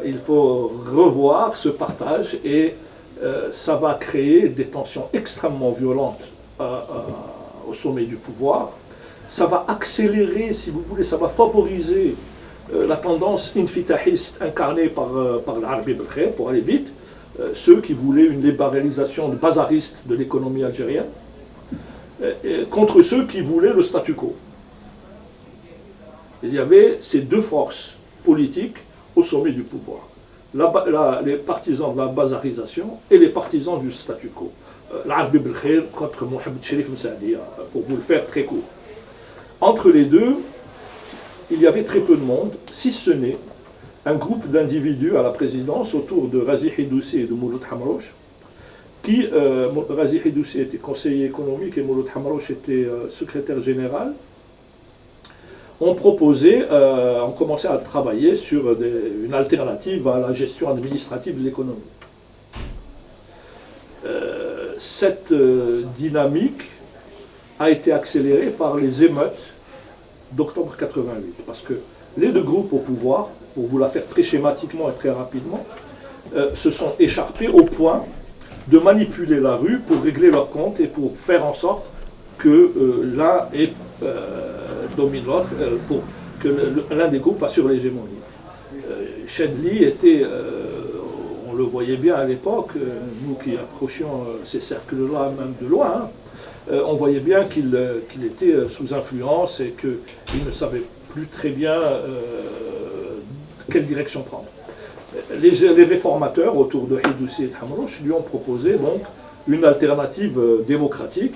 il faut revoir ce partage et ça va créer des tensions extrêmement violentes au sommet du pouvoir. Ça va accélérer, si vous voulez, ça va favoriser la tendance infitahiste incarnée par l'Arbi Belkhair, pour aller vite, ceux qui voulaient une libéralisation bazariste de l'économie algérienne, contre ceux qui voulaient le statu quo. Il y avait ces deux forces politiques au sommet du pouvoir. Les partisans de la bazarisation et les partisans du statu quo. L'Arbi Belkhair contre Mohamed Cherif Msaadi, pour vous le faire très court. Entre les deux, il y avait très peu de monde, si ce n'est un groupe d'individus à la présidence autour de Razi Hidoussi et de Mouloud Hamrouch, qui, Razi Hidoussi était conseiller économique et Mouloud Hamrouch était secrétaire général, ont commencé à travailler sur une alternative à la gestion administrative de l'économie. Cette dynamique a été accélérée par les émeutes d'octobre 88, parce que les deux groupes au pouvoir, pour vous la faire très schématiquement et très rapidement, se sont écharpés au point de manipuler la rue pour régler leurs comptes et pour faire en sorte que l'un domine l'autre, pour que l'un des groupes assure l'hégémonie. Chedli était, on le voyait bien à l'époque, nous qui approchions ces cercles-là même de loin, on voyait bien qu'il était sous influence et qu'il ne savait plus très bien quelle direction prendre. Les réformateurs autour de Hidoussi et de Hamrouch lui ont proposé donc une alternative démocratique.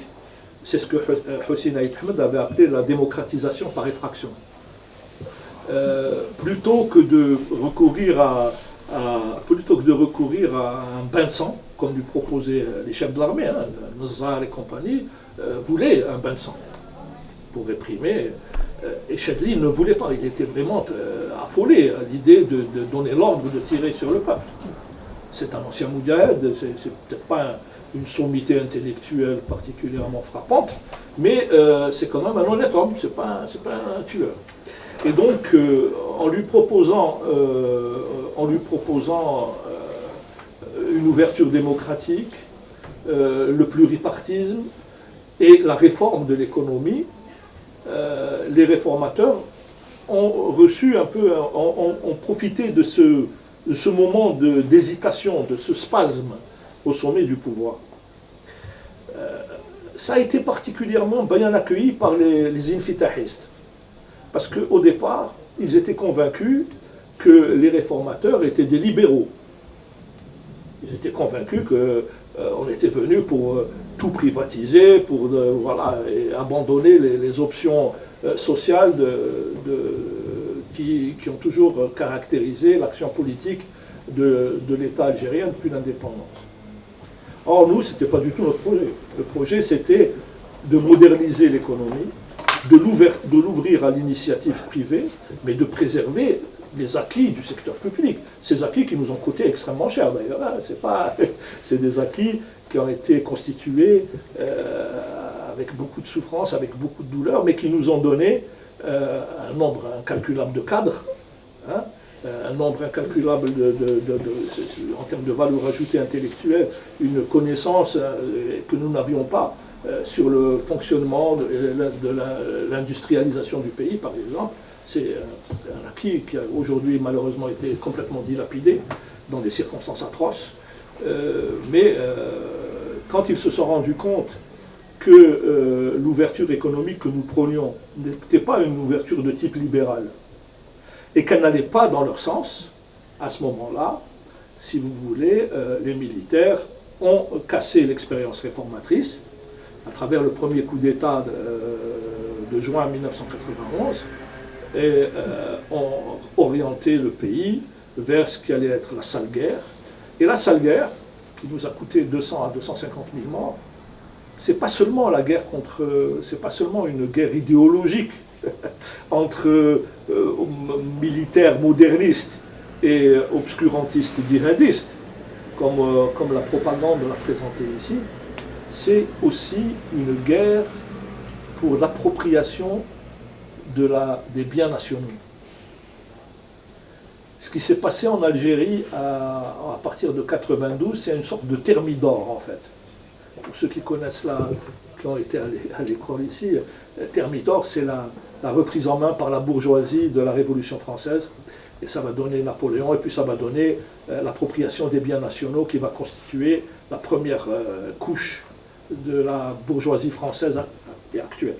C'est ce que Hossein Aït Ahmed avait appelé la démocratisation par effraction. Plutôt que de recourir à un bain de sang, comme lui proposaient les chefs de l'armée, Nazar et compagnie, voulaient un bain de sang pour réprimer. Et Chedli ne voulait pas, il était vraiment affolé à l'idée de donner l'ordre de tirer sur le peuple. C'est un ancien moudjahid, c'est peut-être pas une sommité intellectuelle particulièrement frappante, mais c'est quand même un honnête homme, c'est pas un tueur. Et donc, en lui proposant une ouverture démocratique, le pluripartisme et la réforme de l'économie, les réformateurs ont profité de ce moment d'hésitation, de ce spasme au sommet du pouvoir. Ça a été particulièrement bien accueilli par les infitahistes, parce qu'au départ, ils étaient convaincus que les réformateurs étaient des libéraux. Ils étaient convaincus qu'on était venu pour tout privatiser, pour et abandonner les options sociales qui ont toujours caractérisé l'action politique de l'État algérien depuis l'indépendance. Or, nous, ce n'était pas du tout notre projet. Le projet, c'était de moderniser l'économie, de l'ouvrir à l'initiative privée, mais de préserver les acquis du secteur public. Ces acquis qui nous ont coûté extrêmement cher, d'ailleurs. C'est des acquis qui ont été constitués avec beaucoup de souffrance, avec beaucoup de douleur, mais qui nous ont donné un nombre incalculable de cadres, hein, un nombre incalculable en termes de valeur ajoutée intellectuelle, une connaissance que nous n'avions pas sur le fonctionnement de l'industrialisation du pays, par exemple. C'est un acquis qui a aujourd'hui malheureusement été complètement dilapidé dans des circonstances atroces. Mais quand ils se sont rendus compte que l'ouverture économique que nous prônions n'était pas une ouverture de type libéral et qu'elle n'allait pas dans leur sens, à ce moment-là, si vous voulez, les militaires ont cassé l'expérience réformatrice à travers le premier coup d'État de juin 1991 et ont orienté le pays vers ce qui allait être la sale guerre. Et la sale guerre, qui nous a coûté 200 à 250 000 morts, c'est pas seulement la guerre c'est pas seulement une guerre idéologique entre militaires modernistes et obscurantistes djihadistes, comme la propagande l'a présenté ici. C'est aussi une guerre pour l'appropriation des biens nationaux. Ce qui s'est passé en Algérie à partir de 92, c'est une sorte de thermidor en fait. Pour ceux qui connaissent qui ont été à l'école ici, thermidor, c'est la reprise en main par la bourgeoisie de la Révolution française. Et ça va donner Napoléon, et puis ça va donner l'appropriation des biens nationaux qui va constituer la première couche de la bourgeoisie française actuelle.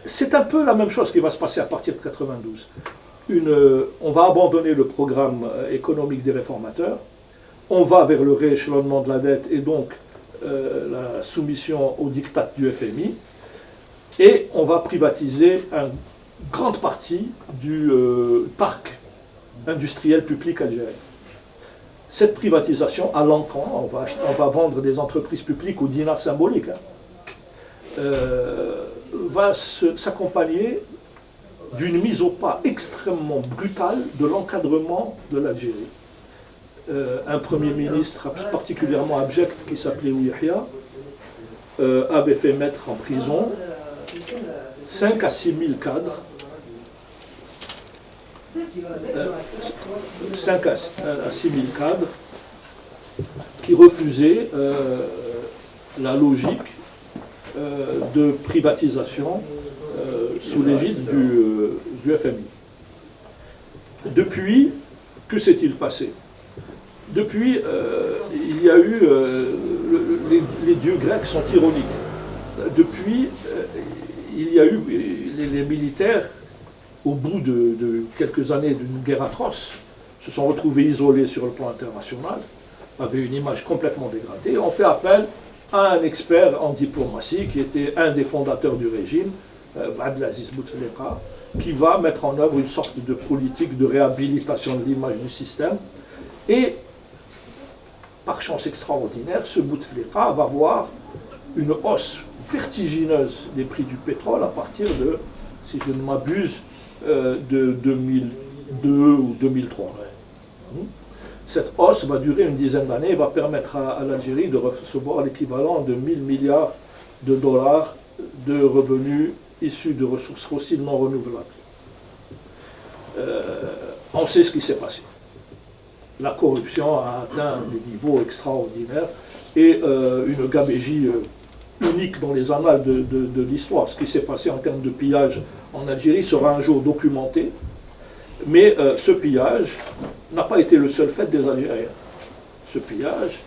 C'est un peu la même chose qui va se passer à partir de 92. On va abandonner le programme économique des réformateurs, on va vers le rééchelonnement de la dette et donc la soumission au diktat du FMI, et on va privatiser une grande partie du parc industriel public algérien. Cette privatisation, à l'entrant, on va vendre des entreprises publiques au dinar symbolique, va s'accompagner d'une mise au pas extrêmement brutale de l'encadrement de l'Algérie. Un premier ministre particulièrement abject qui s'appelait Ouihia avait fait mettre en prison 5 à 6 000 cadres, 5 à 6 000 cadres qui refusaient la logique de privatisation sous l'égide du FMI. Depuis, que s'est-il passé? Depuis, il y a eu... les dieux grecs sont ironiques. Depuis, il y a eu les militaires, au bout de quelques années d'une guerre atroce, se sont retrouvés isolés sur le plan international, avaient une image complètement dégradée, ont fait appel à un expert en diplomatie qui était un des fondateurs du régime, Abdelaziz Bouteflika, qui va mettre en œuvre une sorte de politique de réhabilitation de l'image du système. Et, par chance extraordinaire, ce Bouteflika va voir une hausse vertigineuse des prix du pétrole à partir de, si je ne m'abuse, de 2002 ou 2003. Cette hausse va durer une dizaine d'années et va permettre à l'Algérie de recevoir l'équivalent de 1000 milliards de dollars de revenus issus de ressources fossiles non renouvelables. On sait ce qui s'est passé. La corruption a atteint des niveaux extraordinaires et une gabegie unique dans les annales de l'histoire. Ce qui s'est passé en termes de pillage en Algérie sera un jour documenté, mais ce pillage n'a pas été le seul fait des Algériens. Ce pillage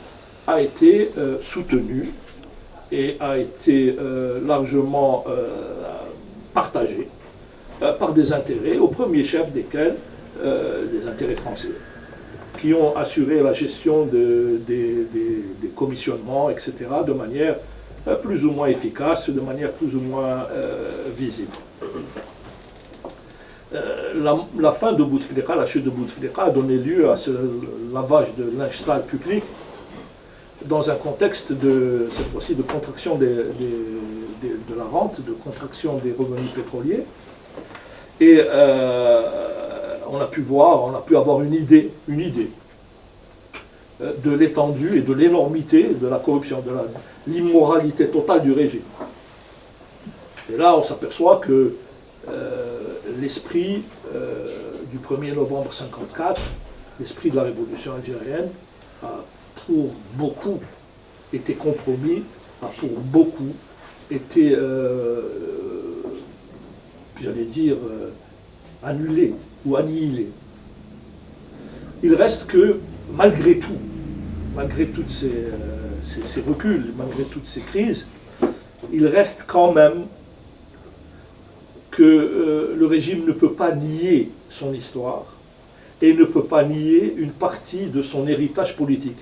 a été soutenu et a été largement partagé par des intérêts, au premier chef desquels des intérêts français, qui ont assuré la gestion des commissionnements, etc., de manière plus ou moins efficace, de manière plus ou moins visible. La fin de Bouteflika, la chute de Bouteflika a donné lieu à ce lavage de linge sale public dans un contexte cette fois-ci de contraction de la rente, de contraction des revenus pétroliers. Et on a pu avoir une idée de l'étendue et de l'énormité de la corruption, de l'immoralité totale du régime. Et là, on s'aperçoit que l'esprit du 1er novembre 1954, l'esprit de la révolution algérienne, a pour beaucoup été compromis, a pour beaucoup été, j'allais dire, annulé ou annihilé. Il reste que, malgré tout, malgré tous ces reculs, malgré toutes ces crises, il reste quand même que le régime ne peut pas nier son histoire et ne peut pas nier une partie de son héritage politique.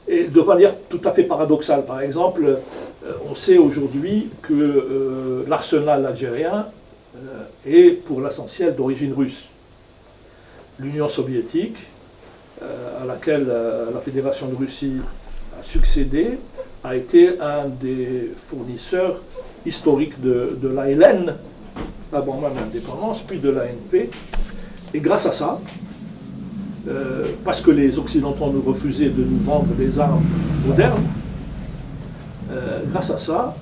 Et de manière tout à fait paradoxale. Par exemple, on sait aujourd'hui que l'arsenal algérien est pour l'essentiel d'origine russe. L'Union soviétique, à laquelle la Fédération de Russie a succédé, a été un des fournisseurs historiques de l'ALN, avant même l'indépendance, puis de l'ANP. Et grâce à ça, parce que les Occidentaux nous refusaient de nous vendre des armes modernes, grâce à ça,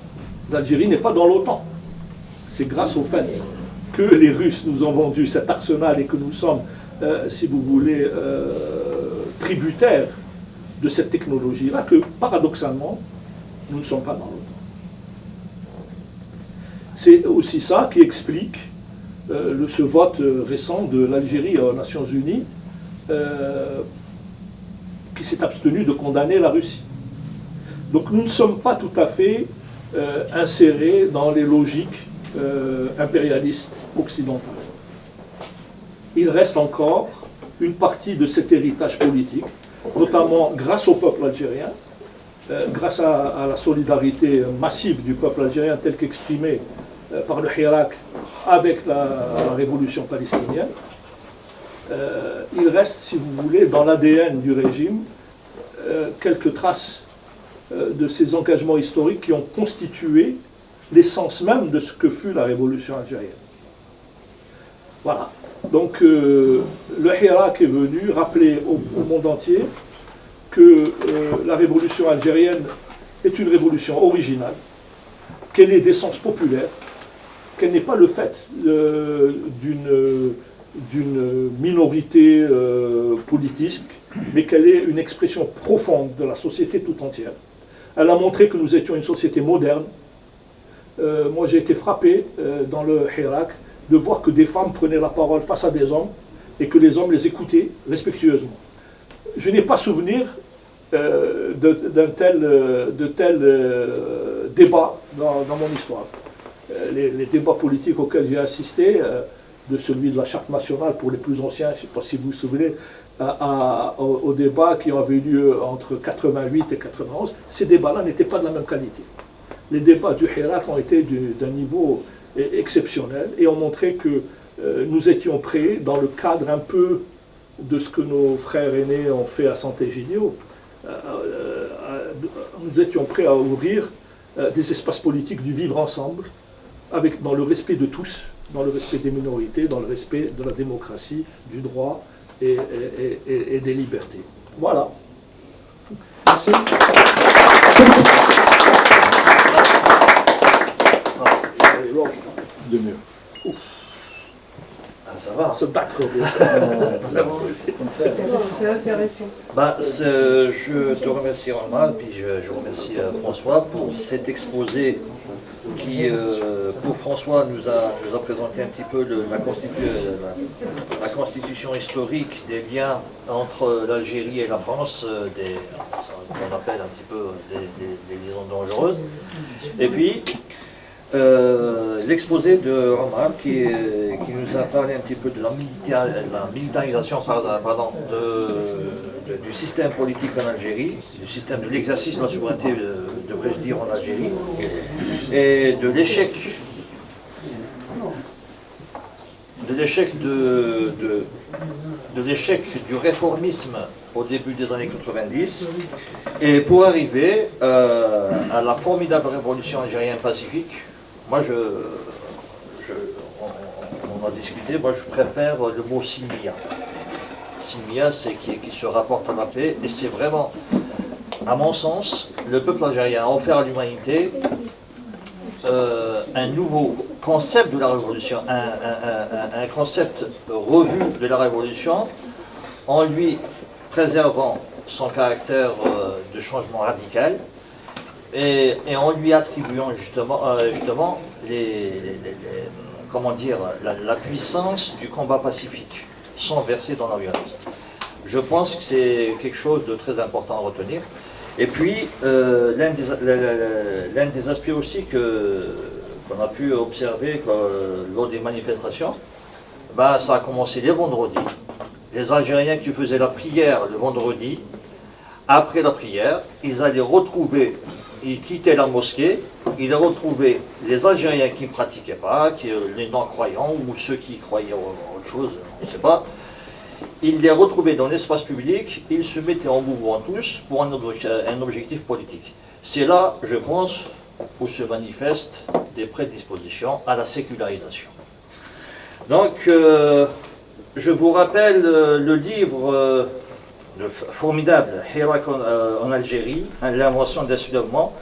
l'Algérie n'est pas dans l'OTAN. C'est grâce au fait que les Russes nous ont vendu cet arsenal et que nous sommes, si vous voulez, tributaires de cette technologie-là, que paradoxalement, nous ne sommes pas dans l'OTAN. C'est aussi ça qui explique ce vote récent de l'Algérie aux Nations Unies, qui s'est abstenu de condamner la Russie. Donc nous ne sommes pas tout à fait insérés dans les logiques impérialistes occidentales. Il reste encore une partie de cet héritage politique, notamment grâce au peuple algérien, grâce à la solidarité massive du peuple algérien telle qu'exprimée par le Hirak avec la révolution palestinienne. Il reste, si vous voulez, dans l'ADN du régime, quelques traces de ces engagements historiques qui ont constitué l'essence même de ce que fut la révolution algérienne. Voilà. Donc le Hirak est venu rappeler au monde entier que la révolution algérienne est une révolution originale, qu'elle est d'essence populaire, qu'elle n'est pas le fait d'une minorité politique, mais qu'elle est une expression profonde de la société tout entière. Elle a montré que nous étions une société moderne. Moi, j'ai été frappé dans le Hirak de voir que des femmes prenaient la parole face à des hommes et que les hommes les écoutaient respectueusement. Je n'ai pas souvenir de tel débat dans mon histoire. Les débats politiques auxquels j'ai assisté, de celui de la Charte nationale pour les plus anciens, je ne sais pas si vous vous souvenez, aux débats qui avaient eu lieu entre 88 et 91, ces débats-là n'étaient pas de la même qualité. Les débats du Hirak ont été d'un niveau exceptionnel et ont montré que nous étions prêts, dans le cadre un peu de ce que nos frères aînés ont fait à Sant'Egidio, nous étions prêts à ouvrir des espaces politiques du vivre ensemble, dans le respect de tous, dans le respect des minorités, dans le respect de la démocratie, du droit et des libertés. Voilà. Merci. De mieux. Ah, ça va. C'est d'accord. C'est intéressant. Je te remercie Romain, puis je remercie François pour cet exposé qui, pour François, nous a présenté un petit peu la constitution historique des liens entre l'Algérie et la France, qu'on appelle un petit peu des liaisons dangereuses. Et puis, l'exposé de Romain qui nous a parlé un petit peu de la militarisation du système politique en Algérie, du système de l'exercice de la souveraineté, devrais-je dire, en Algérie, et de l'échec du réformisme au début des années 90, et pour arriver à la formidable révolution algérienne pacifique. Moi, on a discuté, moi je préfère le mot Silmia. Silmia, c'est qui se rapporte à la paix, et c'est vraiment, à mon sens, le peuple algérien a offert à l'humanité un nouveau concept de la révolution, un concept revu de la révolution, en lui préservant son caractère de changement radical et en lui attribuant justement comment dire, la puissance du combat pacifique, sans verser dans la violence. Je pense que c'est quelque chose de très important à retenir. Et puis, l'un des aspects aussi qu'on a pu observer lors des manifestations, ça a commencé les vendredis. Les Algériens qui faisaient la prière le vendredi, après la prière, ils allaient retrouver, ils quittaient la mosquée, ils retrouvaient les Algériens qui ne pratiquaient pas, les non-croyants ou ceux qui croyaient autre chose, je ne sais pas. Ils les retrouvaient dans l'espace public, ils se mettaient en mouvement tous pour un objectif politique. C'est là, je pense, où se manifestent des prédispositions à la sécularisation. Donc, je vous rappelle le livre formidable, Hirak en Algérie, l'invention d'un soulèvement,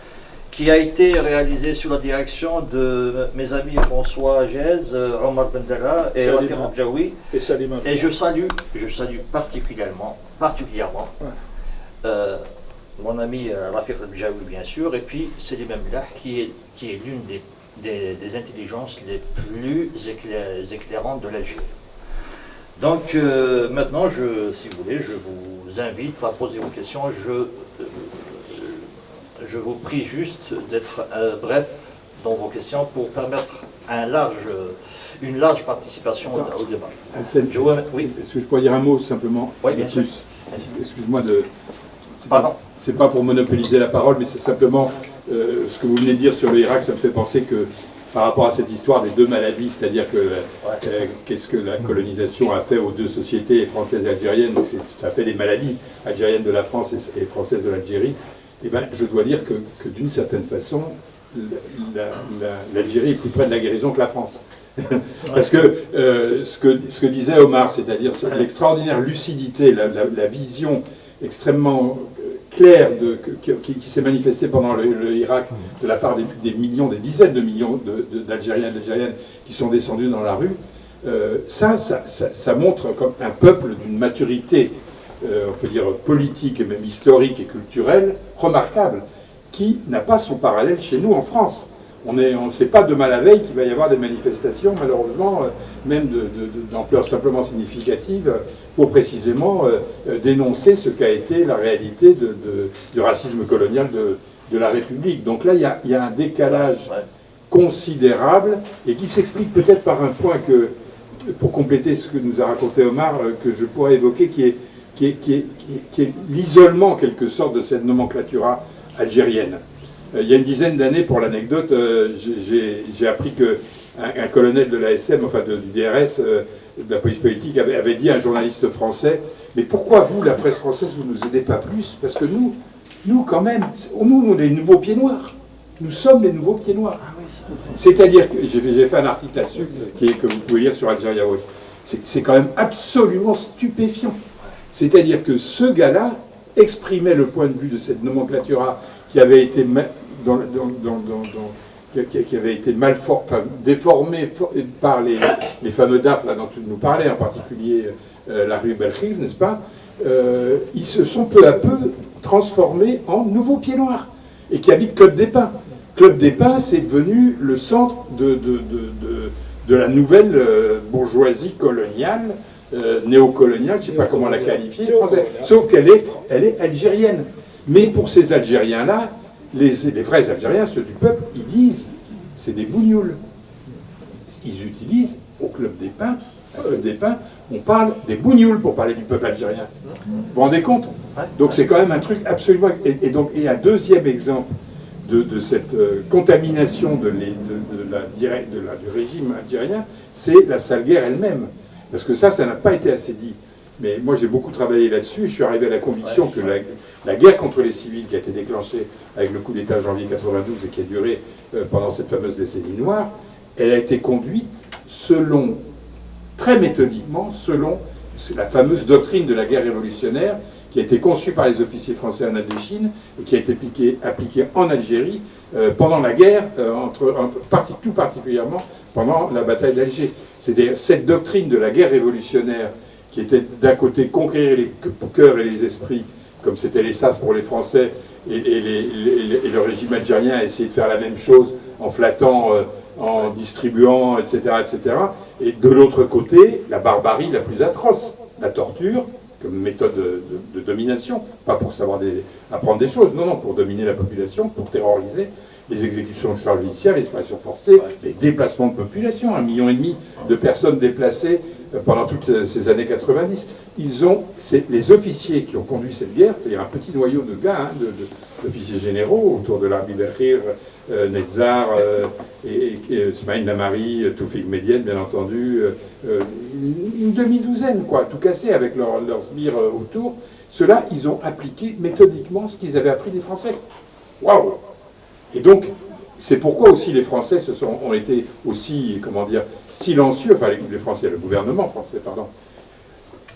qui a été réalisé sous la direction de mes amis François Agez, Omar Bendera et Rafiq Abjaoui. Et je salue particulièrement mon ami Rafiq Abjaoui, bien sûr, et puis Selim Amlah, qui est l'une des intelligences les plus éclairantes de l'Algérie. Donc maintenant, si vous voulez, je vous invite à poser vos questions. Je vous prie juste d'être bref dans vos questions pour permettre une large participation au débat. Oui. Est-ce que je pourrais dire un mot simplement? Oui, bien sûr. Excuse-moi de... C'est pas pour monopoliser la parole, mais c'est simplement ce que vous venez de dire sur le Irak, ça me fait penser que par rapport à cette histoire des deux maladies, c'est-à-dire que qu'est-ce que la colonisation a fait aux deux sociétés françaises et algériennes, ça fait des maladies algériennes de la France et françaises de l'Algérie. Eh bien, je dois dire que d'une certaine façon, l'Algérie est plus près de la guérison que la France. Parce que ce que disait Omar, c'est-à-dire l'extraordinaire lucidité, la vision extrêmement claire qui s'est manifestée pendant le Irak de la part des dizaines de millions d'Algériens et d'Algériennes qui sont descendus dans la rue, ça montre comme un peuple d'une maturité, on peut dire politique et même historique et culturelle, remarquable, qui n'a pas son parallèle chez nous en France. On ne sait pas demain la veille qu'il va y avoir des manifestations, malheureusement, même d'ampleur simplement significative, pour précisément dénoncer ce qu'a été la réalité du racisme colonial de la République. Donc là, il y a un décalage considérable, et qui s'explique peut-être par un point que, pour compléter ce que nous a raconté Omar, que je pourrais évoquer, qui est l'isolement, en quelque sorte, de cette nomenclatura algérienne. Il y a une dizaine d'années, pour l'anecdote, j'ai appris qu'un colonel de l'ASM, enfin du DRS, de la police politique, avait dit à un journaliste français, mais pourquoi vous, la presse française, vous ne nous aidez pas plus? Parce que nous quand même, nous, on est les nouveaux pieds noirs. Nous sommes les nouveaux pieds noirs. C'est-à-dire que, j'ai fait un article là-dessus, que vous pouvez lire sur Algeria Watch, c'est quand même absolument stupéfiant. C'est-à-dire que ce gars-là exprimait le point de vue de cette nomenclatura qui avait été déformée par les fameux DAF là, dont tu nous parlais, en particulier la rue Belkhir, n'est-ce pas? Ils se sont peu à peu transformés en nouveaux pieds noirs, et qui habitent Club des Pins. Club des Pins, c'est devenu le centre de la nouvelle bourgeoisie coloniale, néocoloniale, je ne sais pas comment la qualifier, française, sauf qu'elle est algérienne. Mais pour ces Algériens-là, les vrais Algériens, ceux du peuple, ils disent, c'est des bougnoules. Ils utilisent, au Club des Pins, on parle des bougnoules pour parler du peuple algérien. Vous vous rendez compte? Donc c'est quand même un truc absolument... Et donc, un deuxième exemple de cette contamination du régime algérien, c'est la sale guerre elle-même. Parce que ça n'a pas été assez dit. Mais moi, j'ai beaucoup travaillé là-dessus et je suis arrivé à la conviction que la guerre contre les civils qui a été déclenchée avec le coup d'État janvier 92 et qui a duré pendant cette fameuse décennie noire, elle a été conduite très méthodiquement, selon la fameuse doctrine de la guerre révolutionnaire qui a été conçue par les officiers français en Indochine et qui a été appliquée en Algérie pendant la guerre, tout particulièrement pendant la bataille d'Alger. C'est-à-dire cette doctrine de la guerre révolutionnaire qui était d'un côté conquérir les cœurs et les esprits, comme c'était les sas pour les Français, et le régime algérien a essayé de faire la même chose en flattant, en distribuant, etc., etc. Et de l'autre côté, la barbarie la plus atroce, la torture, comme méthode de domination, pas pour savoir apprendre des choses, non, pour dominer la population, pour terroriser, les exécutions extrajudiciaires, les disparitions forcées, les déplacements de population, 1,5 million de personnes déplacées pendant toutes ces années 90. Les officiers qui ont conduit cette guerre, c'est-à-dire un petit noyau de gars, d'officiers généraux, autour de l'Arbi Berkhir, Netzar, et Smaïn Lamari, Toufik Médienne, bien entendu, une demi-douzaine, quoi, tout cassé avec leurs sbires autour. Ceux-là, ils ont appliqué méthodiquement ce qu'ils avaient appris des Français. Waouh! Et donc, c'est pourquoi aussi les Français ont été aussi, comment dire, silencieux, enfin les Français, le gouvernement français, pardon,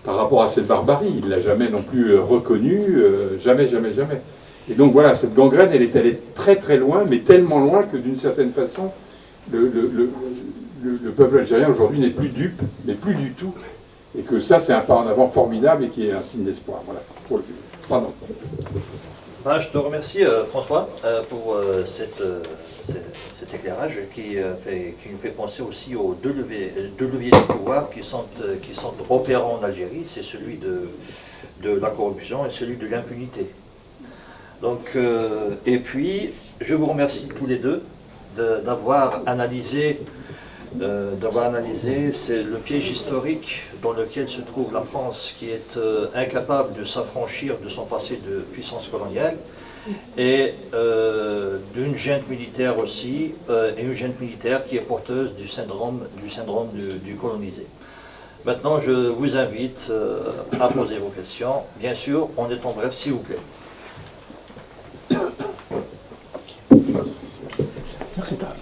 par rapport à cette barbarie. Il ne l'a jamais non plus reconnu, jamais, jamais, jamais. Et donc voilà, cette gangrène, elle est allée très très loin, mais tellement loin que d'une certaine façon, le peuple algérien aujourd'hui n'est plus dupe, mais plus du tout. Et que ça, c'est un pas en avant formidable et qui est un signe d'espoir. Voilà, pour le futur. Pardon. Je te remercie, François, pour cet éclairage qui nous fait penser aussi aux deux leviers de pouvoir qui sont opérants en Algérie. C'est celui de la corruption et celui de l'impunité. Donc, et puis, je vous remercie tous les deux d'avoir analysé c'est le piège historique dans lequel se trouve la France, qui est incapable de s'affranchir de son passé de puissance coloniale, et d'une junte militaire aussi, et une junte militaire qui est porteuse du syndrome du colonisé. Maintenant, je vous invite à poser vos questions, bien sûr, en étant bref, s'il vous plaît. Merci, Tal.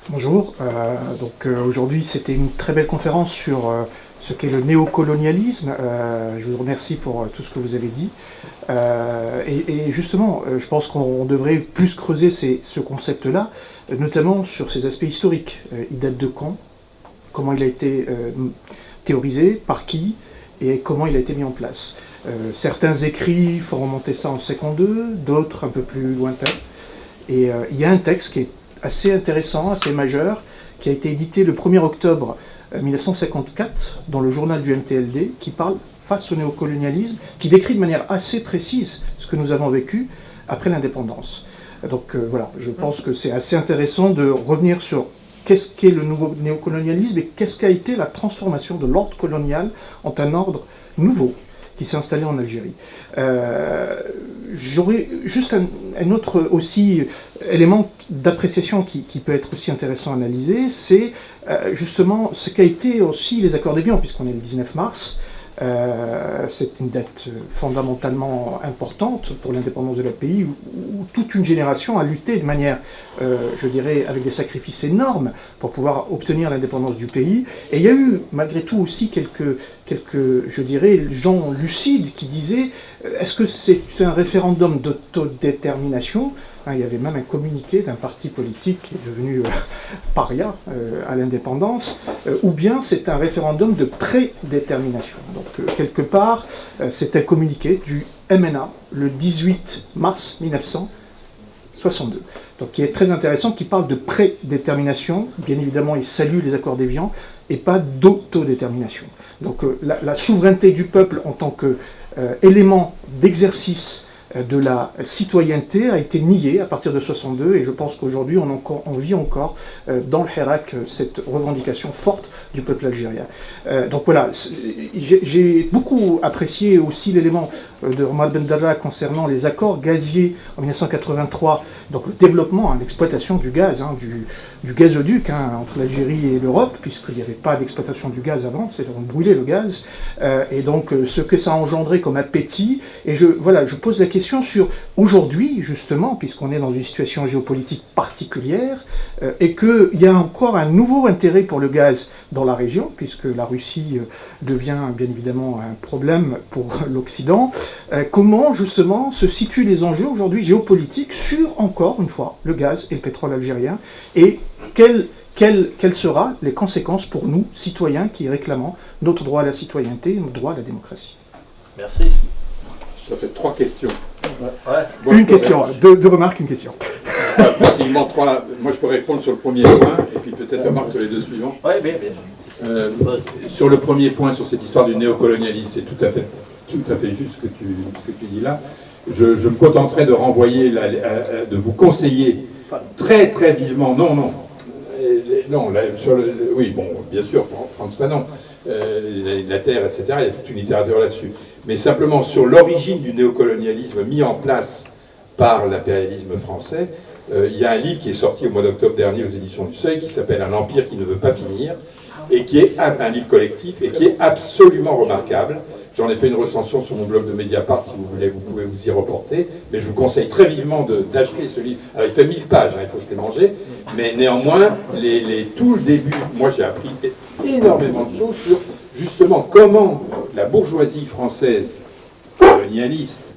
Bonjour, aujourd'hui c'était une très belle conférence sur ce qu'est le néocolonialisme. Je vous remercie pour tout ce que vous avez dit. Et justement, je pense qu'on devrait plus creuser ce concept-là, notamment sur ses aspects historiques. Il date de quand? Comment il a été théorisé? Par qui? Et comment il a été mis en place? Certains écrits font remonter ça en 52, d'autres un peu plus lointains. Et il y a un texte qui est assez intéressant, assez majeur, qui a été édité le 1er octobre 1954 dans le journal du MTLD, qui parle face au néocolonialisme, qui décrit de manière assez précise ce que nous avons vécu après l'indépendance. Donc voilà, je pense que c'est assez intéressant de revenir sur qu'est-ce qu'est le nouveau néocolonialisme et qu'est-ce qu'a été la transformation de l'ordre colonial en un ordre nouveau qui s'est installé en Algérie. J'aurais juste un autre aussi élément d'appréciation qui peut être aussi intéressant à analyser, c'est justement ce qu'a été aussi les accords d'Évian, puisqu'on est le 19 mars. C'est une date fondamentalement importante pour l'indépendance de la pays, où toute une génération a lutté de manière, je dirais, avec des sacrifices énormes pour pouvoir obtenir l'indépendance du pays. Et il y a eu, malgré tout, aussi quelques je dirais, gens lucides qui disaient est-ce que c'est un référendum d'autodétermination? Il y avait même un communiqué d'un parti politique qui est devenu paria à l'indépendance, ou bien c'est un référendum de prédétermination. Donc quelque part, c'est un communiqué du MNA le 18 mars 1962. Donc qui est très intéressant, qui parle de prédétermination. Bien évidemment, il salue les accords d'Évian, et pas d'autodétermination. Donc la souveraineté du peuple en tant qu'élément d'exercice de la citoyenneté a été niée à partir de 62, et je pense qu'aujourd'hui on vit encore dans le Hirak cette revendication forte du peuple algérien. Donc voilà, j'ai beaucoup apprécié aussi l'élément de Omar Ben Dada concernant les accords gaziers en 1983, donc le développement, l'exploitation du gaz, du gazoduc entre l'Algérie et l'Europe, puisqu'il n'y avait pas d'exploitation du gaz avant, on brûlait le gaz, et donc ce que ça a engendré comme appétit. Et je pose la question sur aujourd'hui, justement, puisqu'on est dans une situation géopolitique particulière, et qu'il y a encore un nouveau intérêt pour le gaz dans la région, puisque la Russie devient bien évidemment un problème pour l'Occident. Comment justement se situent les enjeux aujourd'hui géopolitiques sur, encore une fois, le gaz et le pétrole algérien, et quelles seront les conséquences pour nous, citoyens, qui réclamons notre droit à la citoyenneté, notre droit à la démocratie? Merci. Ça fait 3 questions. Ouais. Bon, une question, 2 remarques, une question. Il manque 3. Moi, je peux répondre sur le premier point, et puis peut-être remarque sur les 2 suivants. Oui, bien. Sur le premier point, sur cette histoire du néocolonialisme, c'est tout à fait juste ce que tu dis là. Je me contenterai de renvoyer, de vous conseiller très très vivement, oui, bon, bien sûr, Frantz Fanon, la Terre, etc., il y a toute une littérature là-dessus. Mais simplement sur l'origine du néocolonialisme mis en place par l'impérialisme français, il y a un livre qui est sorti au mois d'octobre dernier aux éditions du Seuil qui s'appelle Un empire qui ne veut pas finir, et qui est un livre collectif et qui est absolument remarquable. J'en ai fait une recension sur mon blog de Mediapart, si vous voulez, vous pouvez vous y reporter, mais je vous conseille très vivement d'acheter ce livre. Alors il fait 1000 pages, il faut se les manger, mais néanmoins, tout le début, moi j'ai appris énormément de choses sur justement comment la bourgeoisie française colonialiste,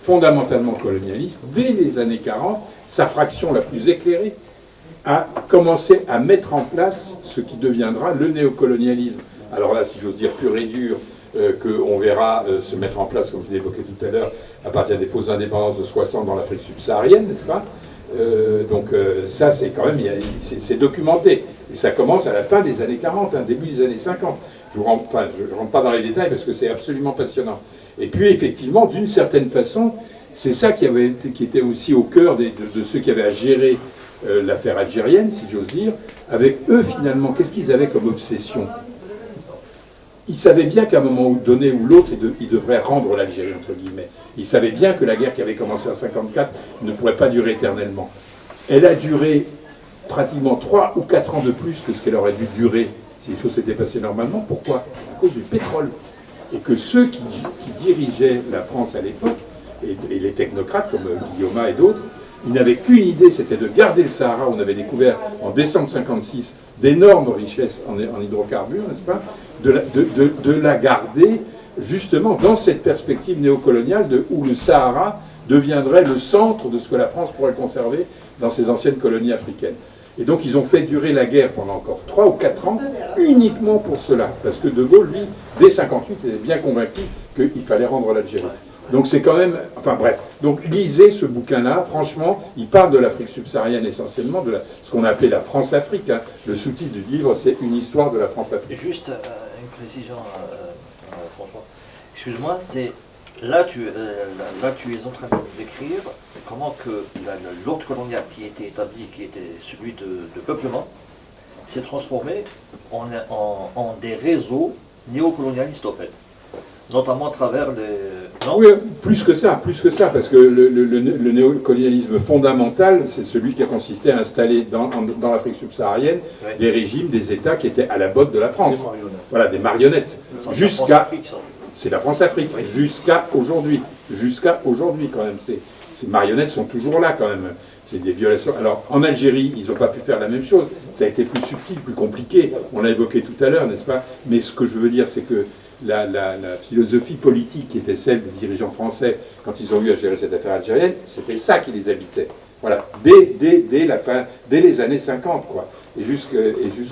fondamentalement colonialiste, dès les années 40, sa fraction la plus éclairée, a commencé à mettre en place ce qui deviendra le néocolonialisme. Alors là, si j'ose dire pur et dur, qu'on verra se mettre en place, comme je l'ai évoqué tout à l'heure, à partir des fausses indépendances de 60 dans l'Afrique subsaharienne, n'est-ce pas? Ça, c'est quand même, c'est documenté. Et ça commence à la fin des années 40, début des années 50. Je ne rentre pas dans les détails parce que c'est absolument passionnant. Et puis, effectivement, d'une certaine façon, c'est ça qui était aussi au cœur de ceux qui avaient à gérer l'affaire algérienne, si j'ose dire. Avec eux, finalement, qu'est-ce qu'ils avaient comme obsession? Ils savaient bien qu'à un moment donné ou l'autre, ils devraient rendre l'Algérie, entre guillemets. Ils savaient bien que la guerre qui avait commencé en 1954 ne pourrait pas durer éternellement. Elle a duré pratiquement 3 ou 4 ans de plus que ce qu'elle aurait dû durer si les choses s'étaient passées normalement. Pourquoi? À cause du pétrole. Et que ceux qui dirigeaient la France à l'époque, et les technocrates comme Guillaume et d'autres, ils n'avaient qu'une idée, c'était de garder le Sahara. On avait découvert en décembre 1956 d'énormes richesses en hydrocarbures, n'est-ce pas? De la garder justement dans cette perspective néocoloniale où le Sahara deviendrait le centre de ce que la France pourrait conserver dans ses anciennes colonies africaines. Et donc ils ont fait durer la guerre pendant encore 3 ou 4 ans uniquement pour cela. Parce que De Gaulle, lui, dès 1958, était bien convaincu qu'il fallait rendre l'Algérie. Donc c'est quand même... Enfin bref. Donc lisez ce bouquin-là. Franchement, il parle de l'Afrique subsaharienne essentiellement, de ce qu'on a appelé la France-Afrique. Le sous-titre du livre, c'est Une histoire de la France-Afrique. Juste une précision, François. Excuse-moi, c'est... Là tu es en train de décrire comment que l'ordre colonial qui était établi, qui était celui de peuplement, s'est transformé en des réseaux néocolonialistes, en fait. Notamment à travers les... Non ? Oui, plus que ça, parce que le néocolonialisme fondamental, c'est celui qui a consisté à installer dans l'Afrique subsaharienne des régimes, des États qui étaient à la botte de la France. Des marionnettes. Voilà, des marionnettes. C'est la France-Afrique, jusqu'à aujourd'hui. Jusqu'à aujourd'hui, quand même. Ces marionnettes sont toujours là, quand même. C'est des violations. Alors, en Algérie, ils n'ont pas pu faire la même chose. Ça a été plus subtil, plus compliqué. On l'a évoqué tout à l'heure, n'est-ce pas? Mais ce que je veux dire, c'est que la philosophie politique qui était celle des dirigeants français quand ils ont eu à gérer cette affaire algérienne, c'était ça qui les habitait. Voilà. Dès la fin, dès les années 50, quoi. Et jusqu'en...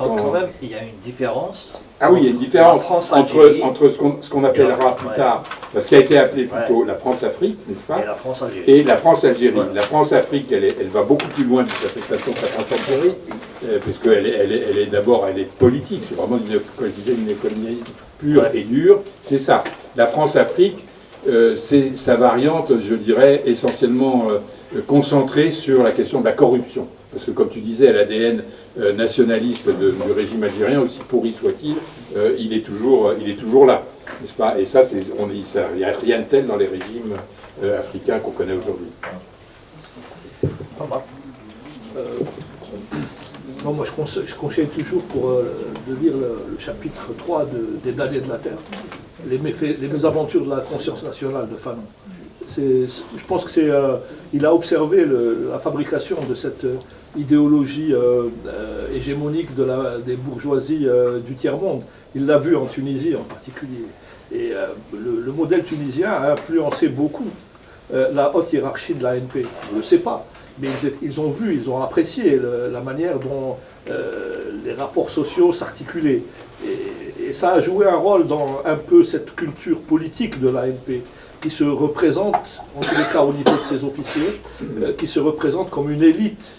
Donc quand même, il y a une différence. Ah oui, il y a une différence entre ce qu'on appellera plus tard, ce qui a été appelé plutôt la France-Afrique, n'est-ce pas? Et la France-Algérie. Et la France-Algérie. Ouais. La France-Afrique, elle va beaucoup plus loin de l'interprétation de la France-Algérie, puisqu'elle est d'abord, elle est politique, c'est vraiment une néocolonialisme pur et dur, c'est ça. La France-Afrique, c'est sa variante, je dirais, essentiellement concentrée sur la question de la corruption. Parce que comme tu disais, l'ADN nationaliste du régime algérien, aussi pourri soit-il, il est toujours là. n'est-ce pas? Et ça, il n'y a rien de tel dans les régimes africains qu'on connaît aujourd'hui. Non, moi je conseille toujours de lire le chapitre 3 des Damnés de la Terre, les mésaventures de la conscience nationale de Fanon. Je pense qu'il a observé la fabrication de cette idéologie hégémonique des bourgeoisies du tiers-monde. Il l'a vu en Tunisie en particulier. Et le modèle tunisien a influencé beaucoup la haute hiérarchie de l'ANP. On ne le sait pas, mais ils ont apprécié la manière dont les rapports sociaux s'articulaient. Et ça a joué un rôle dans un peu cette culture politique de l'ANP, qui se représente, en tous les cas au niveau de ses officiers, qui se représente comme une élite,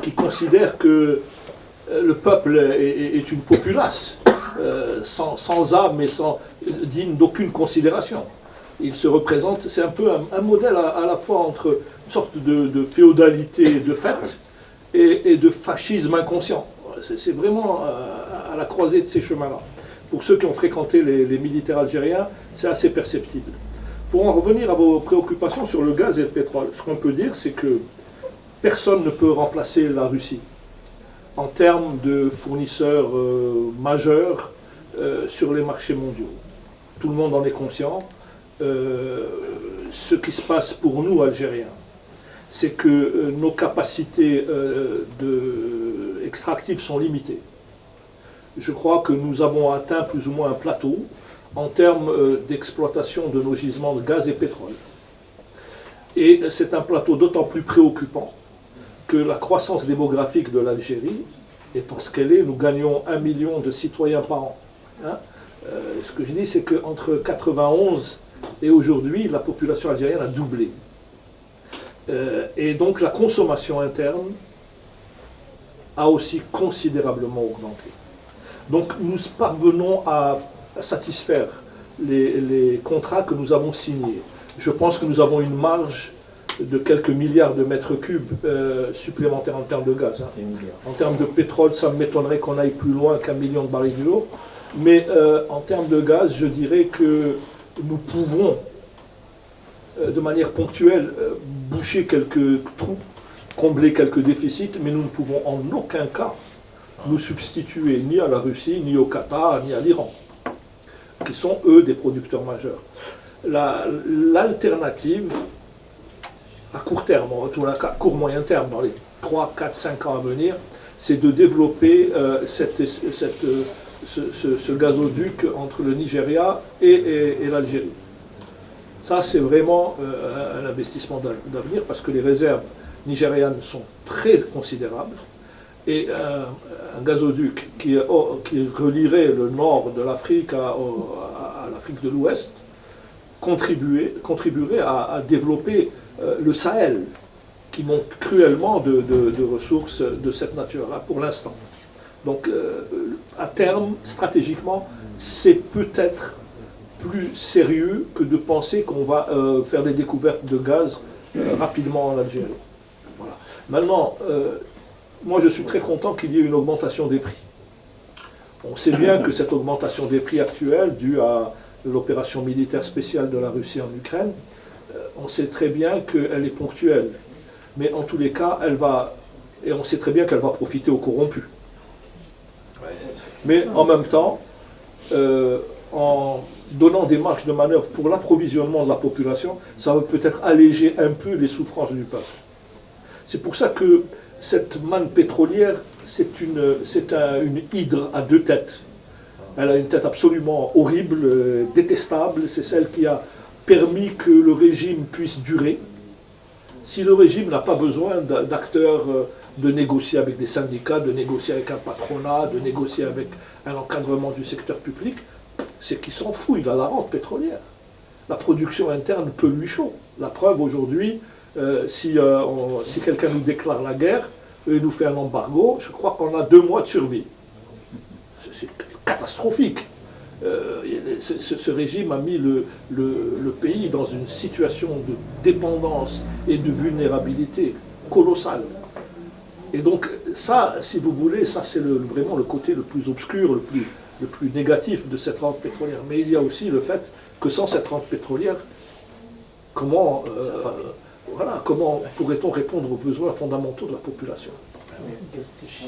qui considère que le peuple est une populace, sans âme et digne d'aucune considération. Il se représente, c'est un peu un modèle à la fois entre une sorte de féodalité de fait et de fascisme inconscient. C'est vraiment à la croisée de ces chemins-là. Pour ceux qui ont fréquenté les militaires algériens, c'est assez perceptible. Pour en revenir à vos préoccupations sur le gaz et le pétrole, ce qu'on peut dire, c'est que personne ne peut remplacer la Russie en termes de fournisseurs majeurs sur les marchés mondiaux. Tout le monde en est conscient. Ce qui se passe pour nous, Algériens, c'est que nos capacités extractives sont limitées. Je crois que nous avons atteint plus ou moins un plateau en termes d'exploitation de nos gisements de gaz et pétrole. Et c'est un plateau d'autant plus préoccupant que la croissance démographique de l'Algérie, étant ce qu'elle est, nous gagnons 1 million de citoyens par an. Hein, ce que je dis, c'est qu'entre 91 et aujourd'hui, la population algérienne a doublé. Et donc la consommation interne a aussi considérablement augmenté. Donc nous parvenons à satisfaire les contrats que nous avons signés. Je pense que nous avons une marge de quelques milliards de mètres cubes supplémentaires en termes de gaz. Hein. En termes de pétrole, ça m'étonnerait qu'on aille plus loin qu'1 million de barils du jour. Mais en termes de gaz, je dirais que nous pouvons, de manière ponctuelle, boucher quelques trous, combler quelques déficits, mais nous ne pouvons en aucun cas nous substituer ni à la Russie, ni au Qatar, ni à l'Iran, qui sont, eux, des producteurs majeurs. L'alternative, à court terme, en tout cas court moyen terme, dans les 3, 4, 5 ans à venir, c'est de développer ce gazoduc entre le Nigeria et l'Algérie. Ça, c'est vraiment un investissement d'avenir, parce que les réserves nigérianes sont très considérables, et un gazoduc qui relierait le nord de l'Afrique à l'Afrique de l'Ouest contribuerait à développer le Sahel, qui manque cruellement de ressources de cette nature-là pour l'instant. Donc, à terme, stratégiquement, c'est peut-être plus sérieux que de penser qu'on va faire des découvertes de gaz rapidement en Algérie. Voilà. Maintenant, moi je suis très content qu'il y ait une augmentation des prix. On sait bien que cette augmentation des prix actuelle, due à l'opération militaire spéciale de la Russie en Ukraine, on sait très bien qu'elle est ponctuelle. Mais en tous les cas, et on sait très bien qu'elle va profiter aux corrompus. Mais en même temps, en donnant des marges de manœuvre pour l'approvisionnement de la population, ça va peut-être alléger un peu les souffrances du peuple. C'est pour ça que cette manne pétrolière, c'est une hydre à 2 têtes. Elle a une tête absolument horrible, détestable. C'est celle qui a permis que le régime puisse durer. Si le régime n'a pas besoin d'acteurs, de négocier avec des syndicats, de négocier avec un patronat, de négocier avec un encadrement du secteur public, c'est qu'il s'en fout, il a la rente pétrolière. La production interne peut lui chaud. La preuve aujourd'hui, si quelqu'un nous déclare la guerre et nous fait un embargo, je crois qu'on a 2 mois de survie. C'est catastrophique. Ce régime a mis le pays dans une situation de dépendance et de vulnérabilité colossale. Et donc ça, si vous voulez, ça c'est vraiment le côté le plus obscur, le plus négatif de cette rente pétrolière. Mais il y a aussi le fait que sans cette rente pétrolière, comment pourrait-on répondre aux besoins fondamentaux de la population?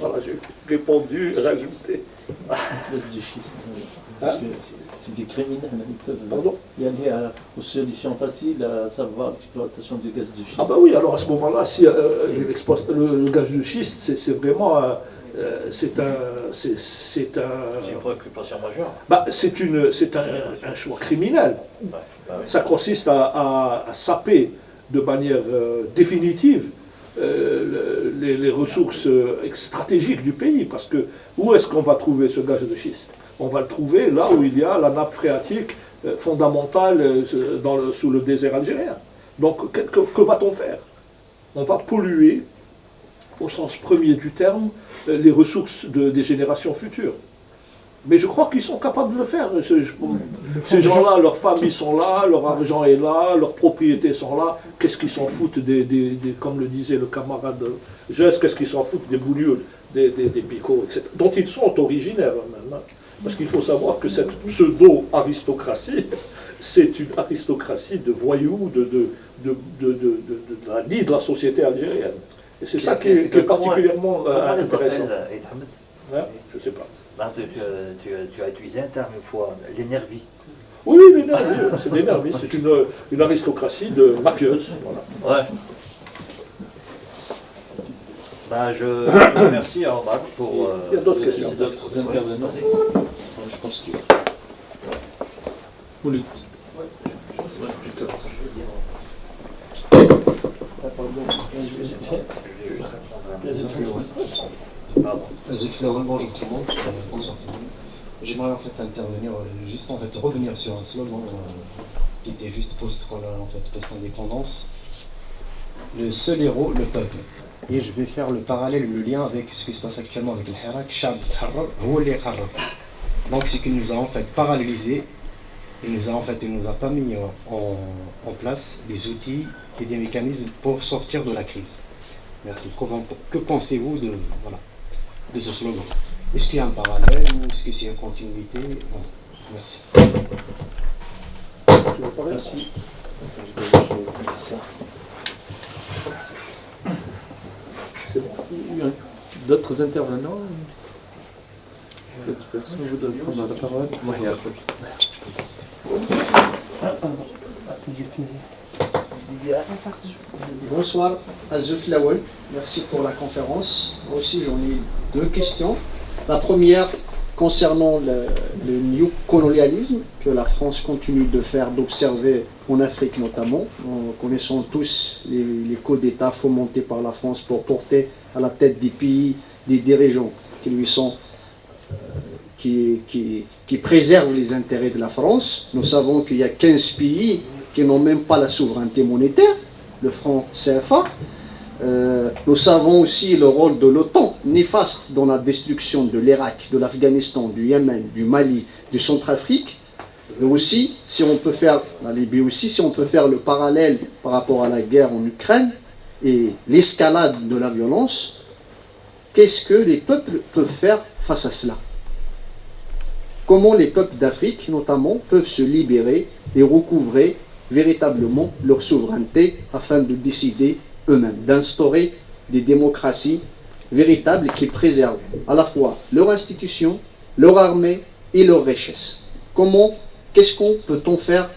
Voilà, j'ai répondu, rajouté. Gaz de schiste, parce que c'est des criminels, ils peuvent y aller aux solutions faciles, à savoir l'exploitation du gaz de schiste. Ah bah oui, alors à ce moment-là, si le gaz de schiste, c'est vraiment c'est une préoccupation majeure. c'est un choix criminel. Ça consiste à saper de manière définitive les ressources stratégiques du pays, parce que où est-ce qu'on va trouver ce gaz de schiste? On va le trouver là où il y a la nappe phréatique fondamentale sous le désert algérien. Donc que va-t-on faire? On va polluer, au sens premier du terme, les ressources des générations futures. Mais je crois qu'ils sont capables de le faire. Ces gens-là, leurs familles sont là, leur argent est là, leurs propriétés sont là. Qu'est-ce qu'ils s'en foutent comme le disait le camarade Geste, qu'est-ce qu'ils s'en foutent des bougnoules, des picots, etc., dont ils sont originaires eux-mêmes. Hein. Parce qu'il faut savoir que cette pseudo-aristocratie, c'est une aristocratie de voyous de la lie de la société algérienne. Et c'est ça qui est particulièrement intéressant. Hein? Je ne sais pas. Tu as utilisé un terme une fois, l'énergie. Oui, l'énergie, c'est l'énergie, c'est une aristocratie de mafieuse. Voilà. Ouais. Je te remercie, Ahmad, pour... Il y a d'autres questions. D'autres intervenants. Je pense que... Vous le dites. Bonjour tout le monde. Bonsoir tout le monde. J'aimerais en fait intervenir, juste en fait revenir sur un slogan qui était juste post-indépendance. Le seul héros, le peuple. Et je vais faire le parallèle, le lien avec ce qui se passe actuellement avec le Hirak, Shab Tharrar, Houli Qarrar. Donc c'est qu'il nous a en fait parallélisé, il nous a pas mis en place des outils et des mécanismes pour sortir de la crise. Merci. Que pensez-vous de ce slogan? Est-ce qu'il y a un parallèle ou est-ce que c'est une continuité? Bon, merci. Merci. C'est bon. D'autres intervenants? D'autres personnes voudraient prendre la parole? Bonsoir, Azouf Lawal. Merci pour la conférence. Moi aussi, j'en ai deux questions. La première, concernant le néocolonialisme que la France continue d'observer en Afrique notamment. Nous connaissons tous les coups d'État fomentés par la France pour porter à la tête des pays des dirigeants qui lui sont qui préservent les intérêts de la France. Nous savons qu'il y a 15 pays qui n'ont même pas la souveraineté monétaire, le franc CFA. Nous savons aussi le rôle de l'OTAN, néfaste dans la destruction de l'Irak, de l'Afghanistan, du Yémen, du Mali, du Centrafrique. Et aussi, si on peut faire, la Libye aussi, si on peut faire le parallèle par rapport à la guerre en Ukraine et l'escalade de la violence, qu'est-ce que les peuples peuvent faire face à cela? Comment les peuples d'Afrique, notamment, peuvent se libérer et recouvrer véritablement leur souveraineté afin de décider eux-mêmes, d'instaurer des démocraties véritables qui préservent à la fois leur institution, leur armée et leur richesse. Qu'est-ce qu'on peut-on faire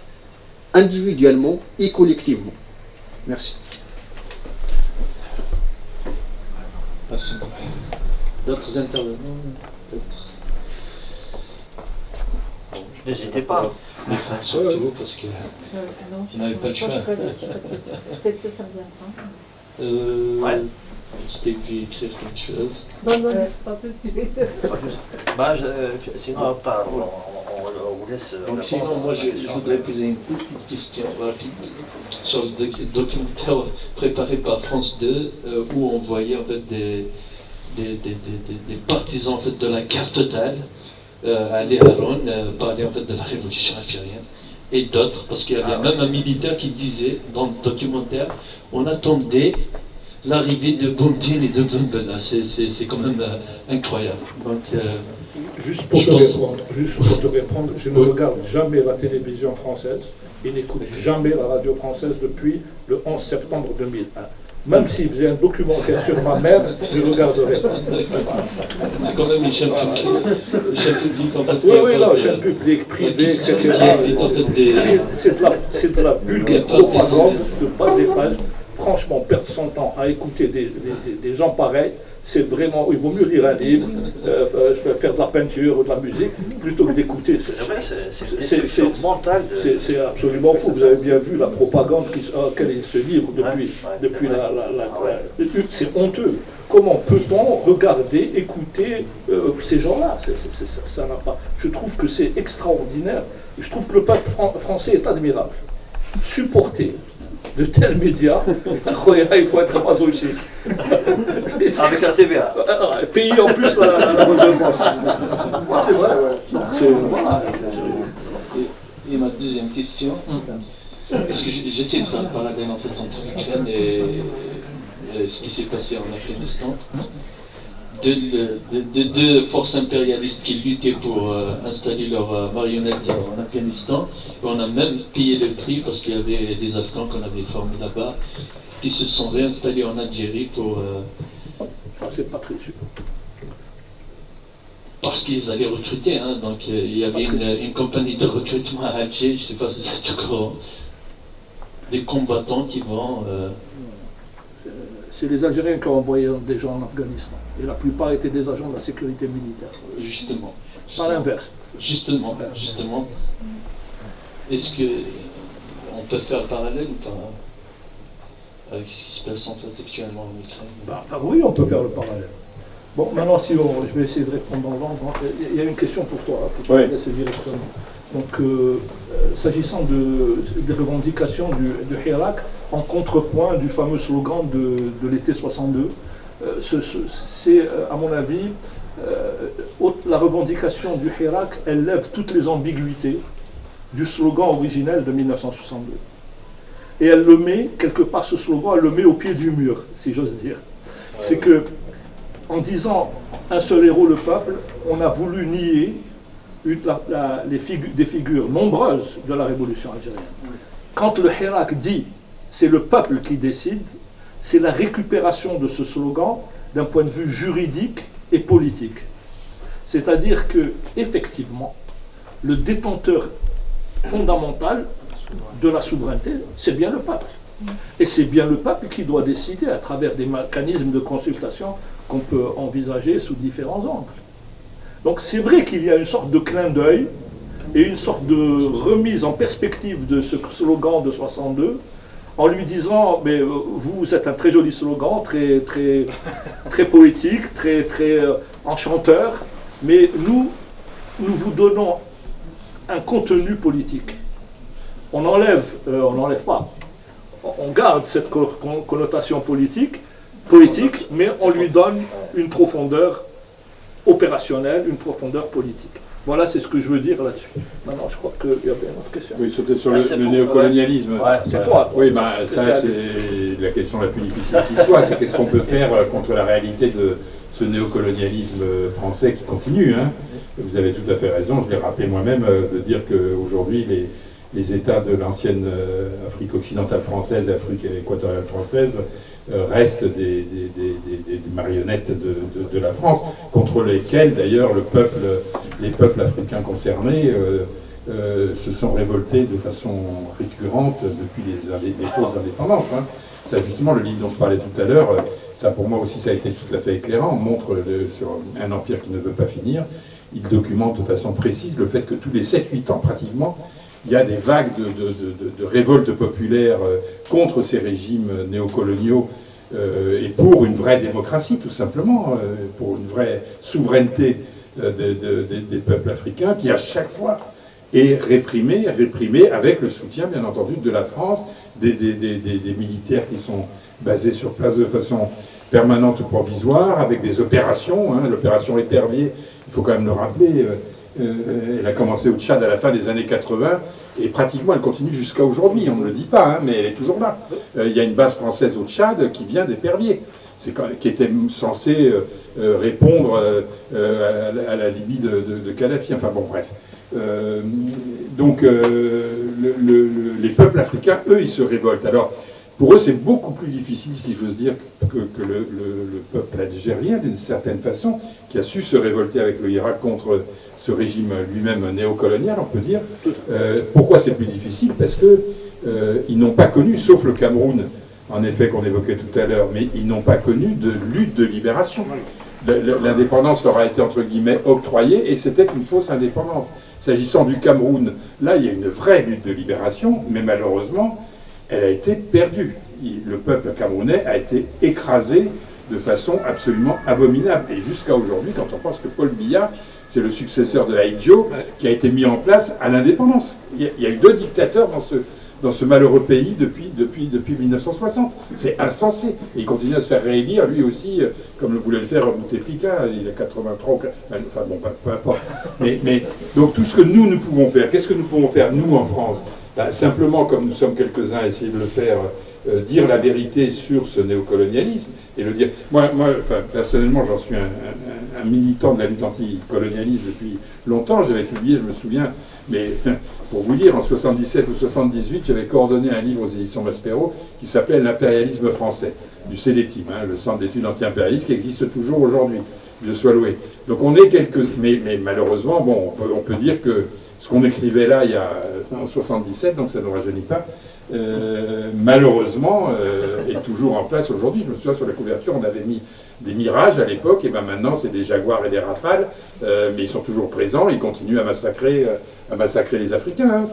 individuellement et collectivement? Merci. Merci. D'autres intervenants? N'hésitez pas. Surtout parce que on n'avait pas le choix. Peut-être que ça me vient pas. C'était puis écrire quelque chose. Non, pas tout de suite. Sinon, on vous laisse. Donc sinon, moi je voudrais poser une petite question rapide sur le documentaire préparé par France 2 où on voyait en fait des partisans en fait de la guerre totale. Ali Haroun parlait en fait de la révolution algérienne et d'autres, parce qu'il y avait même un militaire qui disait dans le documentaire on attendait l'arrivée de Boumediene et de Ben Bella. C'est quand même incroyable. Donc Juste pour te répondre, je ne regarde jamais la télévision française et n'écoute jamais la radio française depuis le 11 septembre 2001. Même s'il faisait un documentaire sur ma mère, je ne regarderais pas. C'est quand même une chaîne publique en fait. Oui, la chaîne publique, privée, etc. C'est de la vulgaire propagande de bas étage. Franchement, perdre son temps à écouter des gens pareils, c'est vraiment, il vaut mieux lire un livre, faire de la peinture ou de la musique, plutôt que d'écouter. C'est absolument fou. Vous avez bien vu la propagande à laquelle ils se livrent depuis c'est honteux. Comment peut-on regarder, écouter ces gens-là? Ça n'a pas. Je trouve que c'est extraordinaire. Je trouve que le peuple français est admirable. Supporter de tels médias, il faut être masochiste. Avec la TVA. Payer en plus la redevance. C'est vrai. Et ma deuxième question, est-ce que j'essaie de faire un parallèle en fait entre l'Ukraine et ce qui s'est passé en Afghanistan? Deux forces impérialistes qui luttaient pour installer leurs marionnettes en Afghanistan. Et on a même payé le prix parce qu'il y avait des Afghans qu'on avait formés là-bas qui se sont réinstallés en Algérie pour... Ça, c'est pas très sûr. Parce qu'ils allaient recruter, hein, donc il y avait une compagnie de recrutement à Alger, je ne sais pas si c'est encore des combattants qui vont... C'est les Algériens qui ont envoyé des gens en Afghanistan. Et la plupart étaient des agents de la sécurité militaire. Justement. Pas l'inverse. Justement. Est-ce qu'on peut faire un parallèle ou pas avec ce qui se passe en fait actuellement en Ukraine? Oui, on peut faire le parallèle. Bon, maintenant, je vais essayer de répondre dans l'ordre. Il y a une question pour toi, pour te laisser directement. Donc, s'agissant des revendications du Hirak, en contrepoint du fameux slogan de l'été 62, c'est, à mon avis, la revendication du Hirak, elle lève toutes les ambiguïtés du slogan originel de 1962. Et elle le met, quelque part, ce slogan, elle le met au pied du mur, si j'ose dire. C'est que, en disant un seul héros, le peuple, on a voulu nier des figures nombreuses de la révolution algérienne. Quand le Hirak dit c'est le peuple qui décide, c'est la récupération de ce slogan d'un point de vue juridique et politique. C'est-à-dire que, effectivement, le détenteur fondamental de la souveraineté, c'est bien le peuple. Et c'est bien le peuple qui doit décider à travers des mécanismes de consultation qu'on peut envisager sous différents angles. Donc c'est vrai qu'il y a une sorte de clin d'œil et une sorte de remise en perspective de ce slogan de 62 en lui disant mais vous êtes un très joli slogan, très poétique, très enchanteur, mais nous vous donnons un contenu politique. On n'enlève pas. On garde cette connotation politique, mais on lui donne une profondeur opérationnelle, une profondeur politique. Voilà, c'est ce que je veux dire là-dessus. Maintenant, je crois qu'il y avait une autre question. Oui, c'était sur le néocolonialisme. C'est toi. Oui, ça, c'est la question la plus difficile qui soit. C'est qu'est-ce qu'on peut faire contre la réalité de ce néocolonialisme français qui continue, hein. Vous avez tout à fait raison, je l'ai rappelé moi-même, de dire qu'aujourd'hui, les États de l'ancienne Afrique occidentale française et Afrique équatoriale française restent des marionnettes de la France, contre lesquelles d'ailleurs les peuples africains concernés se sont révoltés de façon récurrente depuis les fausses indépendances. Hein. Ça, justement, le livre dont je parlais tout à l'heure, ça pour moi aussi ça a été tout à fait éclairant, on montre sur un empire qui ne veut pas finir, il documente de façon précise le fait que tous les 7-8 ans pratiquement, il y a des vagues de révoltes populaires contre ces régimes néocoloniaux et pour une vraie démocratie, tout simplement, pour une vraie souveraineté des peuples africains, qui à chaque fois est réprimée avec le soutien, bien entendu, de la France, des militaires qui sont basés sur place de façon permanente ou provisoire, avec des opérations, hein, l'opération Épervier, il faut quand même le rappeler, elle a commencé au Tchad à la fin des années 80, et pratiquement elle continue jusqu'à aujourd'hui, on ne le dit pas, hein, mais elle est toujours là. Il y a une base française au Tchad qui vient d'Épervier. qui était censé répondre à la Libye de Kadhafi. Enfin bon, bref. Donc les peuples africains, eux, ils se révoltent. Alors, pour eux, c'est beaucoup plus difficile, si j'ose dire, que le peuple algérien, d'une certaine façon, qui a su se révolter avec le Irak contre ce régime lui-même néocolonial, on peut dire. Pourquoi c'est plus difficile? Parce que ils n'ont pas connu, sauf le Cameroun, en effet, qu'on évoquait tout à l'heure, mais ils n'ont pas connu de lutte de libération. L'indépendance leur a été, entre guillemets, octroyée, et c'était une fausse indépendance. S'agissant du Cameroun, là, il y a une vraie lutte de libération, mais malheureusement, elle a été perdue. Le peuple camerounais a été écrasé de façon absolument abominable. Et jusqu'à aujourd'hui, quand on pense que Paul Biya, c'est le successeur de Ahidjo, qui a été mis en place à l'indépendance. Il y a eu 2 dictateurs dans ce malheureux pays depuis 1960. C'est insensé. Et il continue à se faire réélire, lui aussi, comme le voulait le faire Bouteflika, il a 83 ou... Enfin bon, peu importe. Mais donc tout ce que nous pouvons faire, qu'est-ce que nous pouvons faire, nous, en France? Simplement, comme nous sommes quelques-uns à essayer de le faire, dire la vérité sur ce néocolonialisme, et le dire... Moi personnellement, j'en suis un militant de la lutte anticolonialiste depuis longtemps. J'avais publié, je me souviens, mais pour vous dire, en 77 ou 78, j'avais coordonné un livre aux éditions Maspero qui s'appelait L'impérialisme français, du CEDETIM, le centre d'études anti-impérialistes, qui existe toujours aujourd'hui, de Swallowé. Donc on est quelques... Mais malheureusement, bon, on peut dire que ce qu'on écrivait là il y a en 77, donc ça ne nous rajeunit pas, malheureusement est toujours en place aujourd'hui. Je me souviens, sur la couverture, on avait mis des Mirages à l'époque, et ben maintenant c'est des Jaguars et des Rafales, mais ils sont toujours présents, ils continuent à massacrer les Africains, hein.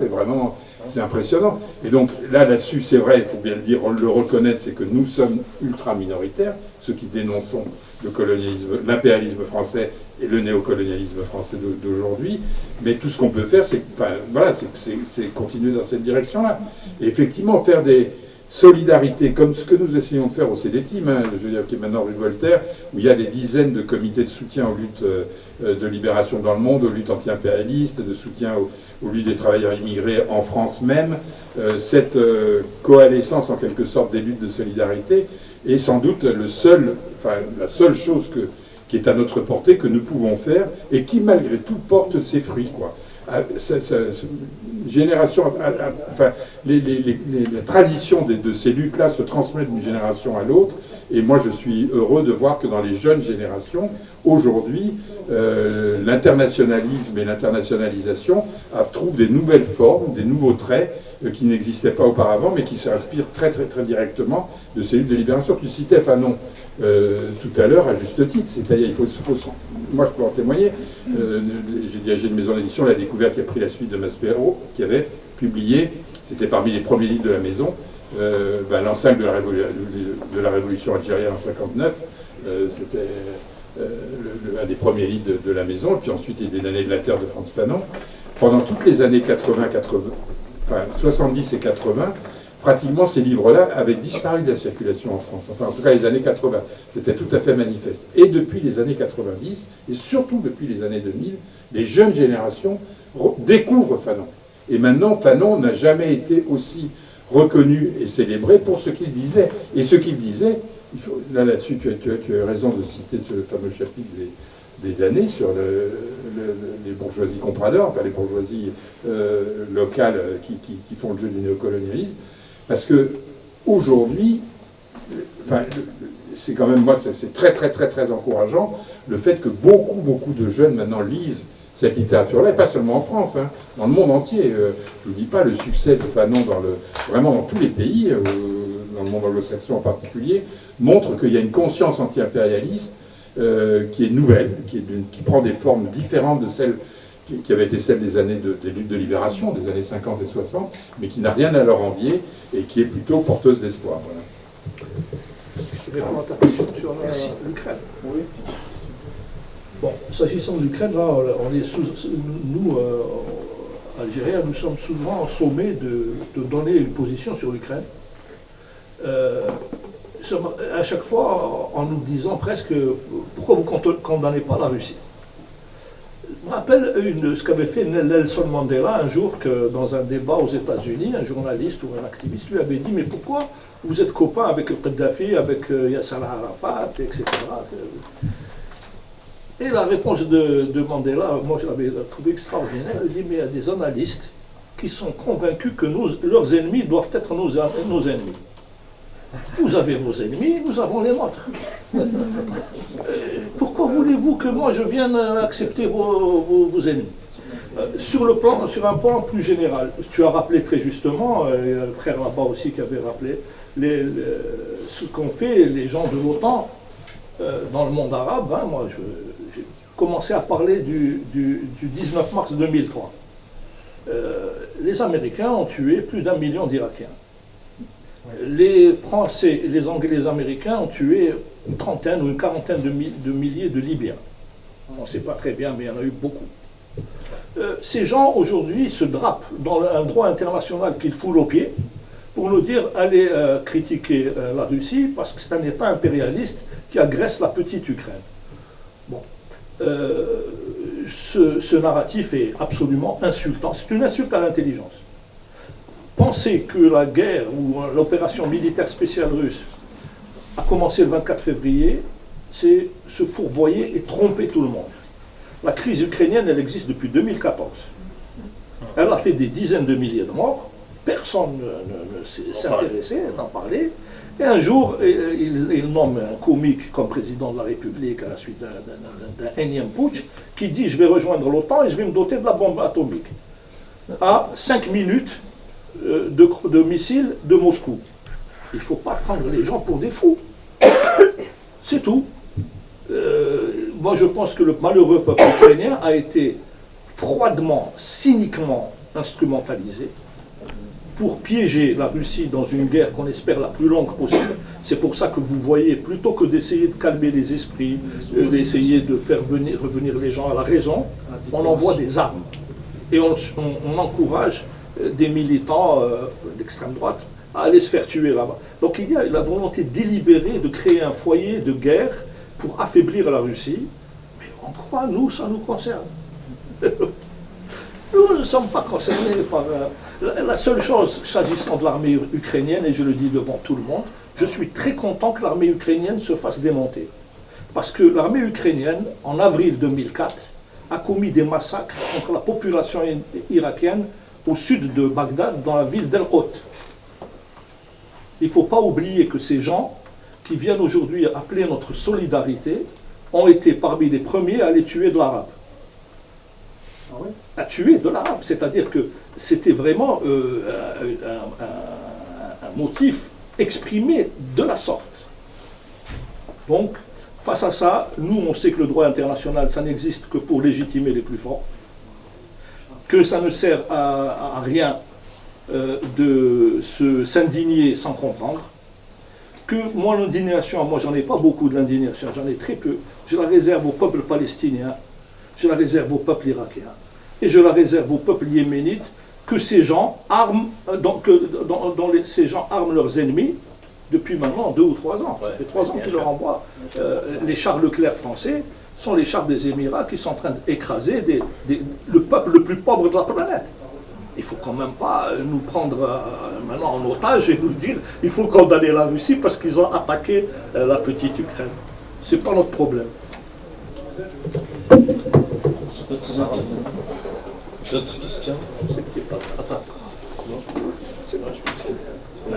C'est impressionnant. Et donc là-dessus, c'est vrai, il faut bien le dire, le reconnaître, c'est que nous sommes ultra minoritaires, ceux qui dénonçons le colonialisme, l'impérialisme français et le néocolonialisme français d'aujourd'hui, mais tout ce qu'on peut faire, c'est continuer dans cette direction-là. Et effectivement, faire des solidarités, comme ce que nous essayons de faire au CEDETIM, je veux dire, qui est maintenant rue de Voltaire, où il y a des dizaines de comités de soutien aux luttes de libération dans le monde, aux luttes anti-impérialistes, de soutien aux luttes des travailleurs immigrés en France même. Cette coalescence, en quelque sorte, des luttes de solidarité est sans doute la seule chose qui est à notre portée, que nous pouvons faire, et qui, malgré tout, porte ses fruits, quoi. La tradition de ces luttes-là se transmet d'une génération à l'autre, et moi je suis heureux de voir que dans les jeunes générations, aujourd'hui, l'internationalisme et l'internationalisation trouvent des nouvelles formes, des nouveaux traits qui n'existaient pas auparavant, mais qui s'inspirent très très très directement de ces luttes de libération. Tu citais Fanon tout à l'heure, à juste titre, c'est-à-dire moi je peux en témoigner, j'ai dirigé une maison d'édition, La Découverte, qui a pris la suite de Maspero, qui avait publié, c'était parmi les premiers livres de la maison, l'enceinte de la révolution algérienne en 59, c'était un des premiers livres de la maison, et puis ensuite il y a des années de la terre de Frantz Fanon. Pendant toutes les années 70 et 80, pratiquement ces livres-là avaient disparu de la circulation en France. Enfin, en tout cas, les années 80, c'était tout à fait manifeste. Et depuis les années 90, et surtout depuis les années 2000, les jeunes générations découvrent Fanon. Et maintenant, Fanon n'a jamais été aussi reconnu et célébré pour ce qu'il disait. Et ce qu'il disait, là-dessus, tu as raison de citer ce fameux chapitre des damnés sur les bourgeoisies compradors, enfin les bourgeoisies locales qui font le jeu du néocolonialisme. Parce que aujourd'hui, c'est quand même, moi, c'est très très très très encourageant le fait que beaucoup de jeunes maintenant lisent cette littérature-là, et pas seulement en France, hein, dans le monde entier. Je ne vous dis pas, le succès de Fanon vraiment dans tous les pays, dans le monde anglo-saxon en particulier, montre qu'il y a une conscience anti-impérialiste qui est nouvelle, qui prend des formes différentes de celles qui avaient été celles des luttes de libération, des années 50 et 60, mais qui n'a rien à leur envier et qui est plutôt porteuse d'espoir. Voilà. Je réponds à ta question sur l'Ukraine. Oui. Bon, s'agissant de l'Ukraine, là, on est nous, Algériens, nous sommes souvent sommés de donner une position sur l'Ukraine. À chaque fois, en nous disant presque, pourquoi vous ne condamnez pas la Russie? me rappelle ce qu'avait fait Nelson Mandela un jour, que dans un débat aux États-Unis, un journaliste ou un activiste lui avait dit « Mais pourquoi vous êtes copain avec le Kadhafi, avec Yasser Arafat, etc. » Et la réponse de Mandela, moi je l'avais trouvé extraordinaire, il dit « Mais il y a des analystes qui sont convaincus que leurs ennemis doivent être nos ennemis. Vous avez vos ennemis, nous avons les nôtres. Pourquoi voulez-vous que moi je vienne accepter vos ennemis ?» sur un plan plus général, tu as rappelé très justement, le frère là-bas aussi qui avait rappelé, ce qu'ont fait les gens de l'OTAN dans le monde arabe. Hein, moi, j'ai commencé à parler du 19 mars 2003. Les Américains ont tué plus d'1 million d'Irakiens. Les Français, les Anglais, les Américains ont tué une trentaine ou une quarantaine de milliers de Libyens. On ne sait pas très bien, mais il y en a eu beaucoup. Ces gens, aujourd'hui, se drapent dans un droit international qu'ils foulent aux pieds pour nous dire allez critiquer la Russie parce que c'est un État impérialiste qui agresse la petite Ukraine. Bon. Ce narratif est absolument insultant. C'est une insulte à l'intelligence. Penser que la guerre ou l'opération militaire spéciale russe a commencé le 24 février, c'est se fourvoyer et tromper tout le monde. La crise ukrainienne, elle existe depuis 2014. Elle a fait des dizaines de milliers de morts. Personne ne s'est intéressé, n'en parlait. Et un jour, il nomme un comique comme président de la République à la suite d'un énième putsch, qui dit « Je vais rejoindre l'OTAN et je vais me doter de la bombe atomique » à 5 minutes de missiles de Moscou. Il ne faut pas prendre les gens pour des fous. C'est tout. Moi, je pense que le malheureux peuple ukrainien a été froidement, cyniquement instrumentalisé pour piéger la Russie dans une guerre qu'on espère la plus longue possible. C'est pour ça que vous voyez, plutôt que d'essayer de calmer les esprits, d'essayer de faire revenir les gens à la raison, on envoie des armes. Et on encourage des militants d'extrême droite à aller se faire tuer là-bas. Donc il y a la volonté délibérée de créer un foyer de guerre pour affaiblir la Russie. Mais on croit, nous, ça nous concerne. Nous ne sommes pas concernés par... la seule chose, s'agissant de l'armée ukrainienne, et je le dis devant tout le monde, je suis très content que l'armée ukrainienne se fasse démonter. Parce que l'armée ukrainienne, en avril 2004, a commis des massacres contre la population irakienne au sud de Bagdad, dans la ville d'El-Hot. Il ne faut pas oublier que ces gens qui viennent aujourd'hui appeler notre solidarité ont été parmi les premiers à aller tuer de l'arabe. À tuer de l'arabe, c'est-à-dire que c'était vraiment un motif exprimé de la sorte. Donc, face à ça, nous, on sait que le droit international, ça n'existe que pour légitimer les plus forts, que ça ne sert à rien de s'indigner sans comprendre, que mon indignation, moi j'en ai pas beaucoup de l'indignation, j'en ai très peu, je la réserve au peuple palestinien, je la réserve au peuple irakien, et je la réserve au peuple yéménite, que ces gens arment, ces gens arment leurs ennemis depuis maintenant 2 ou 3 ans. Ça fait 3 ans qu'ils leur envoient. Les chars Leclerc français sont les chars des Émirats qui sont en train d'écraser le peuple le plus pauvre de la planète. Il ne faut quand même pas nous prendre maintenant en otage et nous dire il faut condamner la Russie parce qu'ils ont attaqué la petite Ukraine. Ce n'est pas notre problème. D'autres questions?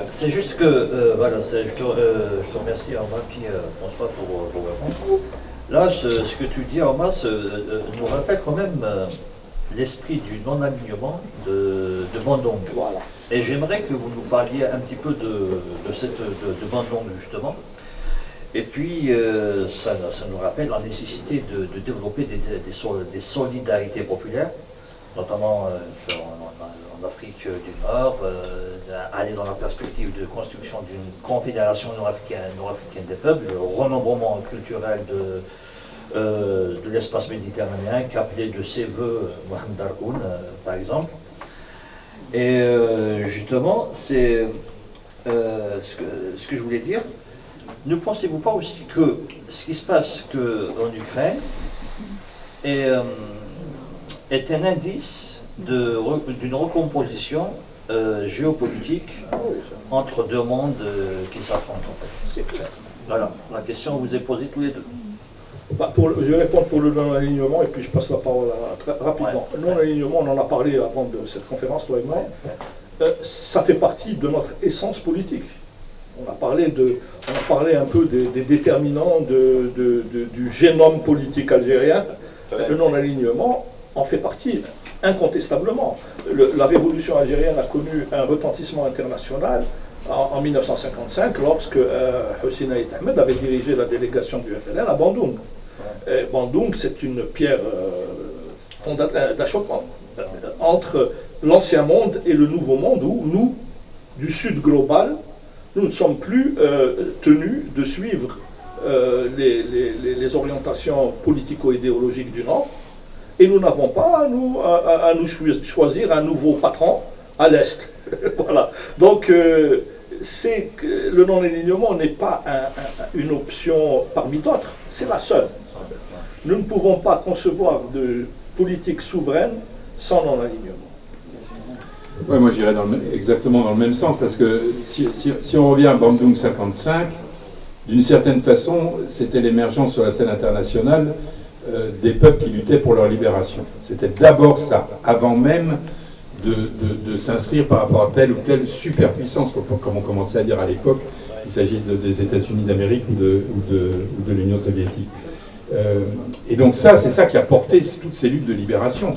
C'est juste que, voilà, je te remercie Arma puis François pour répondre. Là, ce que tu dis Arma nous rappelle quand même l'esprit du non-alignement de Bandung. Voilà. Et j'aimerais que vous nous parliez un petit peu de Bandung justement. Et puis, ça nous rappelle la nécessité de développer des solidarités populaires, notamment en Afrique du Nord, aller dans la perspective de construction d'une confédération nord-africaine des peuples, le remembrement culturel de l'espace méditerranéen, qu'appelait de ses voeux Mohamed Darkoun, par exemple. Et justement, c'est ce que je voulais dire. Ne pensez-vous pas aussi que ce qui se passe en Ukraine est un indice d'une recomposition géopolitique entre deux mondes qui s'affrontent en fait. C'est clair. Voilà, la question vous est posée tous les deux. Je vais répondre pour le non-alignement et puis je passe la parole très rapidement. Le non-alignement, on en a parlé avant de cette conférence, toi et moi. Ça fait partie de notre essence politique. On a parlé un peu des déterminants du génome politique algérien. Le non-alignement en fait partie incontestablement. La révolution algérienne a connu un retentissement international en 1955 lorsque Hossein Aït Ahmed avait dirigé la délégation du FLN à Bandung. Bandung, c'est une pierre d'achoppement entre l'ancien monde et le nouveau monde où nous, du sud global, nous ne sommes plus tenus de suivre les orientations politico-idéologiques du Nord et nous n'avons pas à nous choisir un nouveau patron à l'Est. Voilà. Donc, le non-alignement n'est pas une option parmi d'autres, c'est la seule. Nous ne pouvons pas concevoir de politique souveraine sans non-alignement. Ouais, moi j'irais exactement dans le même sens, parce que si on revient à Bandung 55, d'une certaine façon, c'était l'émergence sur la scène internationale des peuples qui luttaient pour leur libération. C'était d'abord ça, avant même de s'inscrire par rapport à telle ou telle superpuissance, comme on commençait à dire à l'époque, qu'il s'agisse des États-Unis d'Amérique ou de l'Union soviétique. Et donc ça, c'est ça qui a porté toutes ces luttes de libération.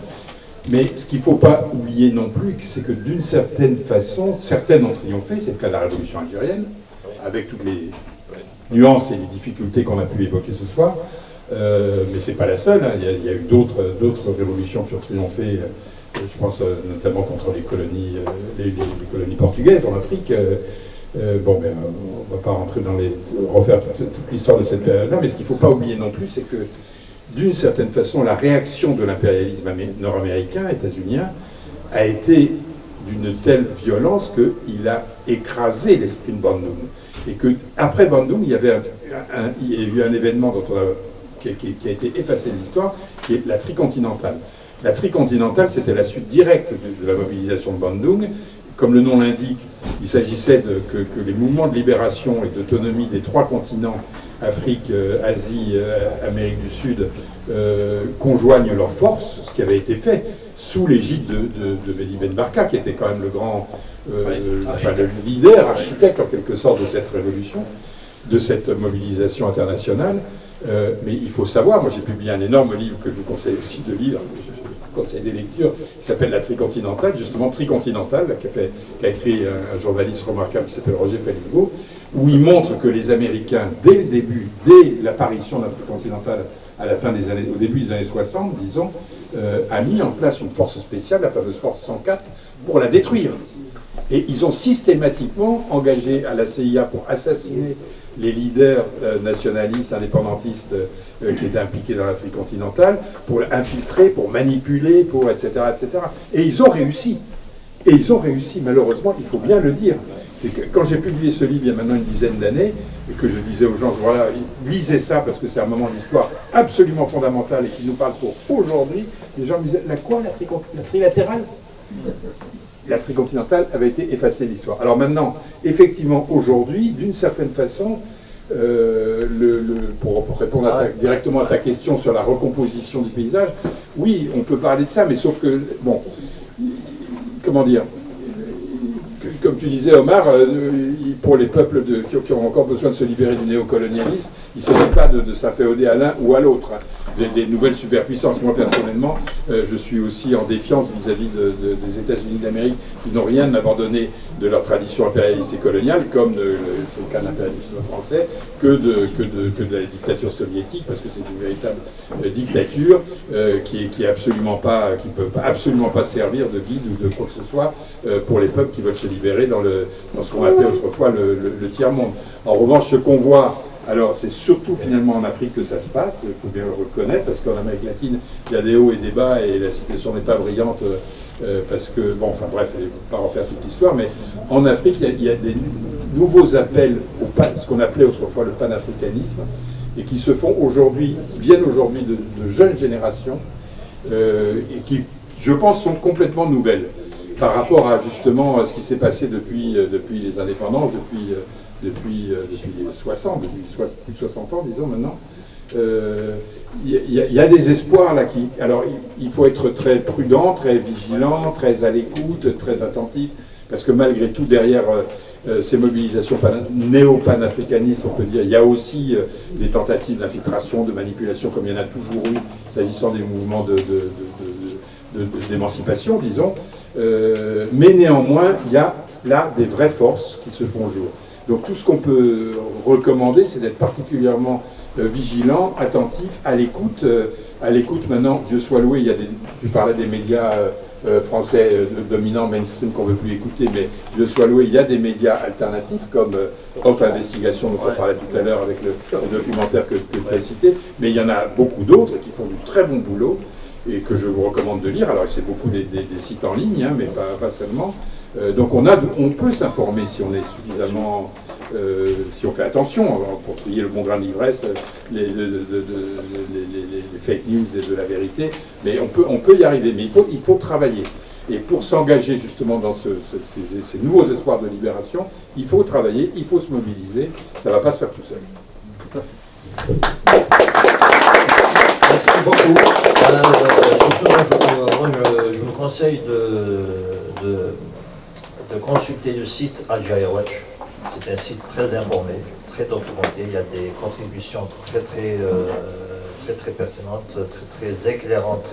Mais ce qu'il ne faut pas oublier non plus, c'est que d'une certaine façon, certaines ont triomphé, c'est le cas de la révolution algérienne, avec toutes les nuances et les difficultés qu'on a pu évoquer ce soir, mais ce n'est pas la seule, hein. Il y a eu d'autres révolutions qui ont triomphé, je pense notamment contre les colonies portugaises en Afrique. On ne va pas refaire toute l'histoire de cette période-là, mais ce qu'il ne faut pas oublier non plus, c'est que d'une certaine façon, la réaction de l'impérialisme nord-américain, états-unien, a été d'une telle violence qu'il a écrasé l'esprit de Bandung. Et qu'après Bandung, il y a eu un événement qui a été effacé de l'histoire, qui est la tricontinentale. La tricontinentale, c'était la suite directe de la mobilisation de Bandung. Comme le nom l'indique, il s'agissait que les mouvements de libération et d'autonomie des trois continents, Afrique, Asie, Amérique du Sud, conjoignent leurs forces, ce qui avait été fait sous l'égide de Mehdi Ben Barka, qui était quand même le grand le leader, architecte en quelque sorte de cette révolution, de cette mobilisation internationale. Mais il faut savoir, moi j'ai publié un énorme livre que je vous conseille aussi de lire, je vous conseille des lectures, qui s'appelle La Tricontinentale, justement Tricontinentale, qu'a écrit un journaliste remarquable qui s'appelle Roger Pelligo, où il montre que les Américains, dès le début, dès l'apparition de la Tricontinentale au début des années 60, disons, a mis en place une force spéciale, la fameuse force 104, pour la détruire. Et ils ont systématiquement engagé à la CIA pour assassiner les leaders nationalistes, indépendantistes qui étaient impliqués dans la tricontinentale, pour infiltrer, pour manipuler, etc., etc. Et ils ont réussi. Et ils ont réussi, malheureusement, il faut bien le dire. C'est que quand j'ai publié ce livre il y a maintenant une dizaine d'années, et que je disais aux gens, voilà, lisez ça parce que c'est un moment d'histoire absolument fondamental et qui nous parle pour aujourd'hui, les gens me disaient, la trilatérale? La tricontinentale avait été effacée de l'histoire. Alors maintenant, effectivement, aujourd'hui, d'une certaine façon, pour répondre directement à ta question sur la recomposition du paysage, oui, on peut parler de ça, mais sauf que, bon, comment dire, comme tu disais, Omar, pour les peuples qui ont encore besoin de se libérer du néocolonialisme, il ne s'agit pas de s'inféoder à l'un ou à l'autre. Des nouvelles superpuissances. Moi, personnellement, je suis aussi en défiance vis-à-vis des États-Unis d'Amérique qui n'ont rien abandonné de leur tradition impérialiste et coloniale, comme c'est le cas de l'impérialisme français, que de la dictature soviétique, parce que c'est une véritable dictature qui ne peut absolument pas servir de guide ou de quoi que ce soit pour les peuples qui veulent se libérer dans ce qu'on appelait autrefois le tiers-monde. En revanche, ce qu'on voit, alors c'est surtout finalement en Afrique que ça se passe, il faut bien le reconnaître, parce qu'en Amérique latine, il y a des hauts et des bas, et la situation n'est pas brillante, parce que, bon, enfin bref, je ne vais pas refaire toute l'histoire, mais en Afrique, il y a des nouveaux appels ce qu'on appelait autrefois le panafricanisme, et qui se font aujourd'hui, viennent aujourd'hui de jeunes générations, et qui, je pense, sont complètement nouvelles par rapport à justement ce qui s'est passé depuis les indépendances, depuis les 60, depuis plus de 60 ans, disons maintenant. Il y a des espoirs là qui... Alors, il faut être très prudent, très vigilant, très à l'écoute, très attentif, parce que malgré tout, derrière ces mobilisations néo-panafricanistes, on peut dire, il y a aussi des tentatives d'infiltration, de manipulation, comme il y en a toujours eu, s'agissant des mouvements d'émancipation, disons. Mais néanmoins, il y a là des vraies forces qui se font jour. Donc tout ce qu'on peut recommander, c'est d'être particulièrement vigilant, attentif, à l'écoute. À l'écoute maintenant, Dieu soit loué, tu parlais des médias français dominants, mainstream, qu'on ne veut plus écouter, mais Dieu soit loué, il y a des médias alternatifs comme Off Investigation, dont on parlait tout à l'heure avec le documentaire que tu as cité, mais il y en a beaucoup d'autres qui font du très bon boulot et que je vous recommande de lire. Alors c'est beaucoup des sites en ligne, hein, mais pas seulement. Donc on peut s'informer si on est suffisamment, si on fait attention pour trier le bon grain d'ivresse, les fake news de la vérité, mais on peut y arriver, mais il faut travailler. Et pour s'engager justement dans ces nouveaux espoirs de libération, il faut travailler, il faut se mobiliser, ça ne va pas se faire tout seul. Merci beaucoup. Je vous conseille de consulter le site Al Jazeera Watch. C'est un site très informé, très documenté. Il y a des contributions très pertinentes, très éclairantes,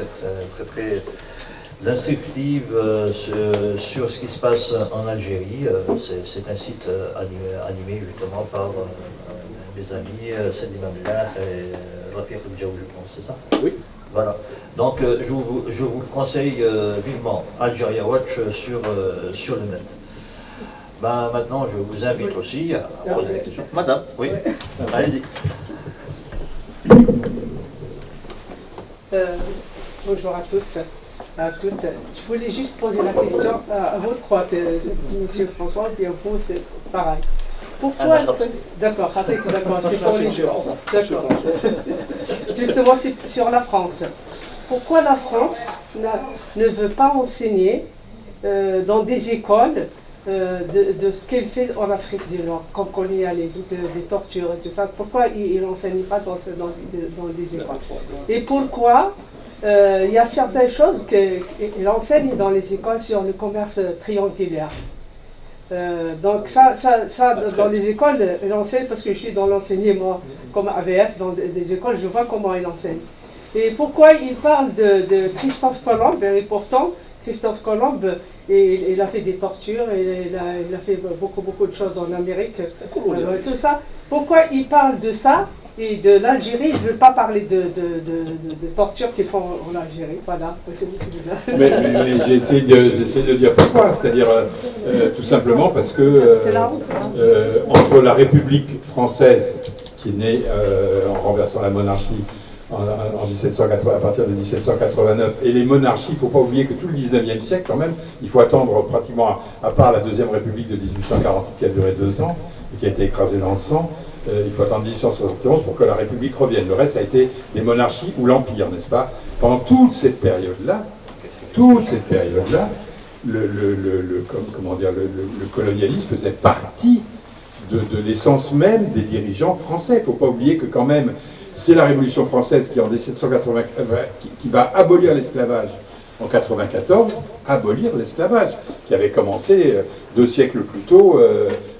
très instructives sur ce qui se passe en Algérie. C'est un site animé justement par mes amis Salim Amlah et Rafiq Al-Djaou, je pense, c'est ça? Oui. Voilà. Donc je vous conseille vivement Al Jazeera Watch sur le net. Ben, maintenant, je vous invite aussi à poser des questions. Madame, oui, allez-y. Bonjour à tous, à toutes. Je voulais juste poser la question à vous trois, Monsieur François, et à vous, c'est pareil. Pourquoi... D'accord, c'est pour les deux. D'accord. Justement, c'est sur la France. Pourquoi la France ne veut pas enseigner dans des écoles de ce qu'elle fait en Afrique du Nord, comme colonialisme, des tortures et tout ça? Pourquoi il n'enseigne pas dans des écoles? Et pourquoi il y a certaines choses qu'il enseigne dans les écoles sur le commerce triangulaire? Donc ça dans les écoles, il enseigne, parce que je suis dans l'enseignement comme AVS, dans des écoles, je vois comment il enseigne. Et pourquoi il parle de Christophe Colomb? Et pourtant, Christophe Colomb, il a fait des tortures, il a fait beaucoup de choses en Amérique, tout ça. Pourquoi il parle de ça? Et de l'Algérie, je ne veux pas parler de torture qu'ils font en Algérie, voilà. Mais j'essaie de dire pourquoi, c'est-à-dire tout simplement parce que entre la République française, qui est née en renversant la monarchie en 1780, à partir de 1789, et les monarchies, il ne faut pas oublier que tout le 19e siècle, quand même, il faut attendre pratiquement, à part la Deuxième République de 1848 qui a duré 2 ans, et qui a été écrasée dans le sang, il faut attendre 1871 pour que la République revienne. Le reste, ça a été les monarchies ou l'Empire, n'est-ce pas? Pendant toute cette période-là, le colonialisme faisait partie de l'essence même des dirigeants français. Il ne faut pas oublier que quand même, c'est la Révolution française qui, en 1780, qui va abolir l'esclavage en 94, abolir l'esclavage, qui avait commencé 2 siècles plus tôt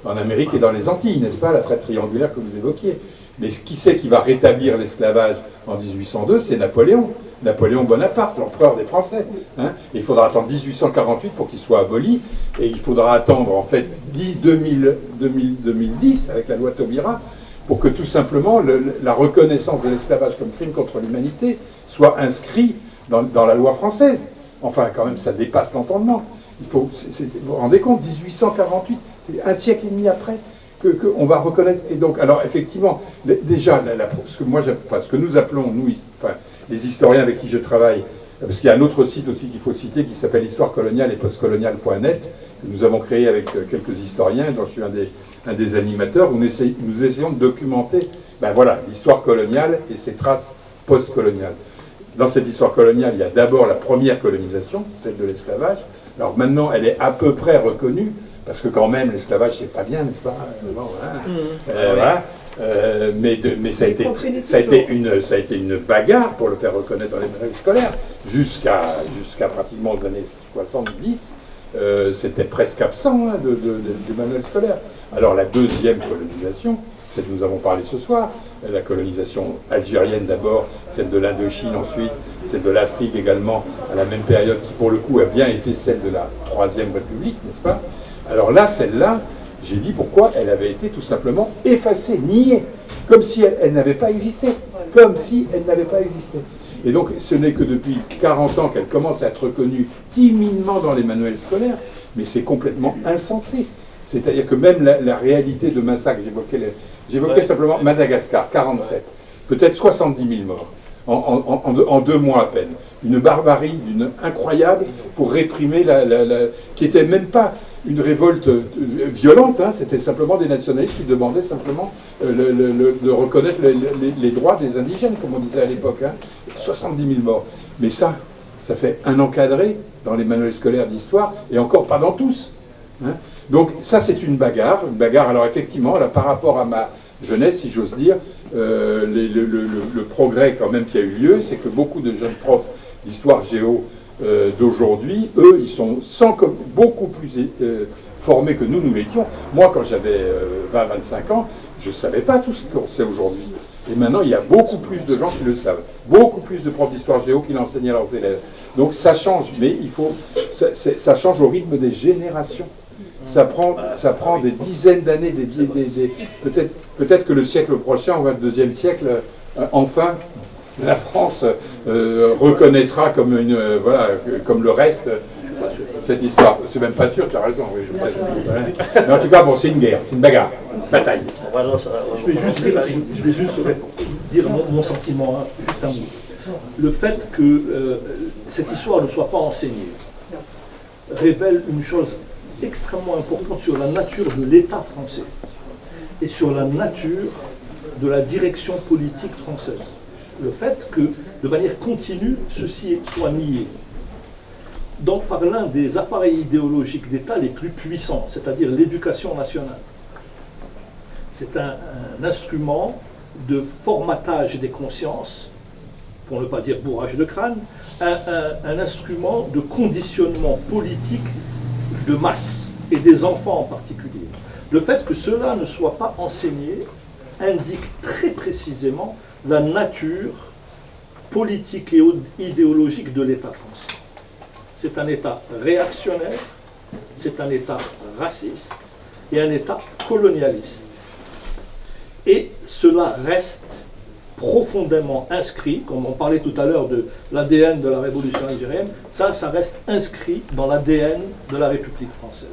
en Amérique et dans les Antilles, n'est-ce pas, la traite triangulaire que vous évoquiez. Mais qui c'est qui va rétablir l'esclavage en 1802? C'est Napoléon Bonaparte, l'empereur des Français. Hein. Il faudra attendre 1848 pour qu'il soit aboli, et il faudra attendre en fait 2010 avec la loi Taubira pour que tout simplement la reconnaissance de l'esclavage comme crime contre l'humanité soit inscrit dans la loi française. Enfin, quand même, ça dépasse l'entendement. Vous vous rendez compte, 1848, c'est 1 siècle et demi après qu'on va reconnaître. Et donc, alors effectivement, déjà, ce que nous appelons, les historiens avec qui je travaille, parce qu'il y a un autre site aussi qu'il faut citer qui s'appelle Histoire coloniale et postcoloniale.net, que nous avons créé avec quelques historiens, dont je suis un des animateurs, où nous essayons de documenter l'histoire coloniale et ses traces postcoloniales. dans cette histoire coloniale, il y a d'abord la première colonisation, celle de l'esclavage. Alors maintenant, elle est à peu près reconnue, parce que quand même, l'esclavage, c'est pas bien, n'est-ce pas? Bon, voilà. Mais ça a été une bagarre pour le faire reconnaître dans les manuels scolaires, jusqu'à pratiquement les années 70. C'était presque absent du manuel scolaire. Alors la deuxième colonisation, celle dont nous avons parlé ce soir, la colonisation algérienne d'abord, celle de l'Indochine ensuite, celle de l'Afrique également, à la même période, qui pour le coup a bien été celle de la Troisième République, n'est-ce pas? Alors là, celle-là, j'ai dit pourquoi elle avait été tout simplement effacée, niée, comme si elle n'avait pas existé, comme si elle n'avait pas existé. Et donc, ce n'est que depuis 40 ans qu'elle commence à être reconnue timidement dans les manuels scolaires, mais c'est complètement insensé. C'est-à-dire que même la réalité de massacre, j'évoquais simplement Madagascar, 47, peut-être 70 000 morts, en 2 mois à peine. Une barbarie incroyable pour réprimer qui n'était même pas une révolte violente, hein, c'était simplement des nationalistes qui demandaient simplement de reconnaître les droits des indigènes, comme on disait à l'époque. Hein. 70 000 morts. Mais ça fait un encadré dans les manuels scolaires d'histoire, et encore pas dans tous. Hein. Donc ça, c'est une bagarre. Alors effectivement, là, par rapport à ma jeunesse, si j'ose dire, le progrès quand même qui a eu lieu, c'est que beaucoup de jeunes profs d'histoire géo d'aujourd'hui, eux, ils sont beaucoup plus formés que nous l'étions. Moi, quand j'avais 20-25 ans, je ne savais pas tout ce qu'on sait aujourd'hui. Et maintenant, il y a beaucoup plus de gens qui le savent. Beaucoup plus de profs d'histoire géo qui l'enseignent à leurs élèves. Donc ça change, mais ça change au rythme des générations. Ça prend des dizaines d'années, peut-être que le siècle prochain, au 22e siècle, enfin, la France reconnaîtra comme comme le reste cette histoire. C'est même pas sûr, tu as raison. Oui, mais en tout cas, bon, c'est une guerre, c'est une bagarre, une bataille. Je vais juste dire mon sentiment, hein, juste un mot. Le fait que cette histoire ne soit pas enseignée révèle une chose extrêmement importante sur la nature de l'État français et sur la nature de la direction politique française. Le fait que, de manière continue, ceci soit nié. Donc, par l'un des appareils idéologiques d'État les plus puissants, c'est-à-dire l'éducation nationale. C'est un instrument de formatage des consciences, pour ne pas dire bourrage de crâne, un instrument de conditionnement politique de masse, et des enfants en particulier. Le fait que cela ne soit pas enseigné indique très précisément la nature politique et idéologique de l'État français. C'est un État réactionnaire, c'est un État raciste et un État colonialiste. Et cela reste profondément inscrit, comme on parlait tout à l'heure de l'ADN de la Révolution algérienne, ça reste inscrit dans l'ADN de la République française.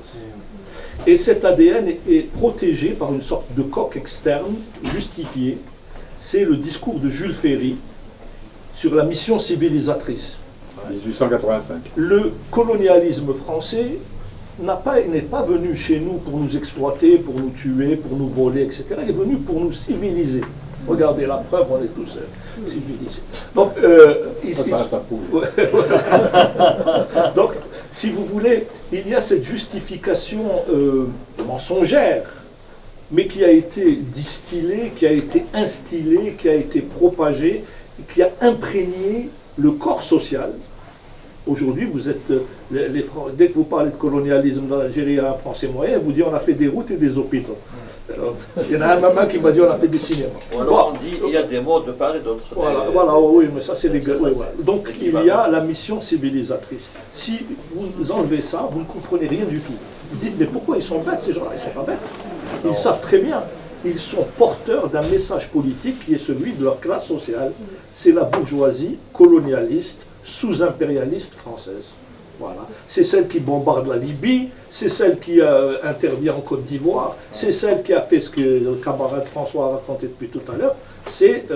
Et cet ADN est protégé par une sorte de coque externe justifiée. C'est le discours de Jules Ferry sur la mission civilisatrice. 1885. Le colonialisme français n'est pas venu chez nous pour nous exploiter, pour nous tuer, pour nous voler, etc. Il est venu pour nous civiliser. Regardez la preuve, on est tous civilisés. Donc, donc, si vous voulez, il y a cette justification mensongère, mais qui a été distillée, qui a été instillée, qui a été propagée, qui a imprégné le corps social. Aujourd'hui, vous êtes dès que vous parlez de colonialisme dans l'Algérie à un Français moyen, vous dit on a fait des routes et des hôpitaux. Alors, il y en a un maman qui m'a dit on a fait des cinémas. Ou alors on dit il y a des mots de part et d'autre. Voilà, oui, mais ça c'est les gars. Oui, voilà. Donc il y a la mission civilisatrice. Si vous enlevez ça, vous ne comprenez rien du tout. Vous dites mais pourquoi ils sont bêtes ces gens-là? Ils ne sont pas bêtes. Ils savent très bien. Ils sont porteurs d'un message politique qui est celui de leur classe sociale. C'est la bourgeoisie colonialiste, sous-impérialiste française. Voilà. C'est celle qui bombarde la Libye, c'est celle qui intervient en Côte d'Ivoire, c'est celle qui a fait ce que le camarade François a raconté depuis tout à l'heure. C'est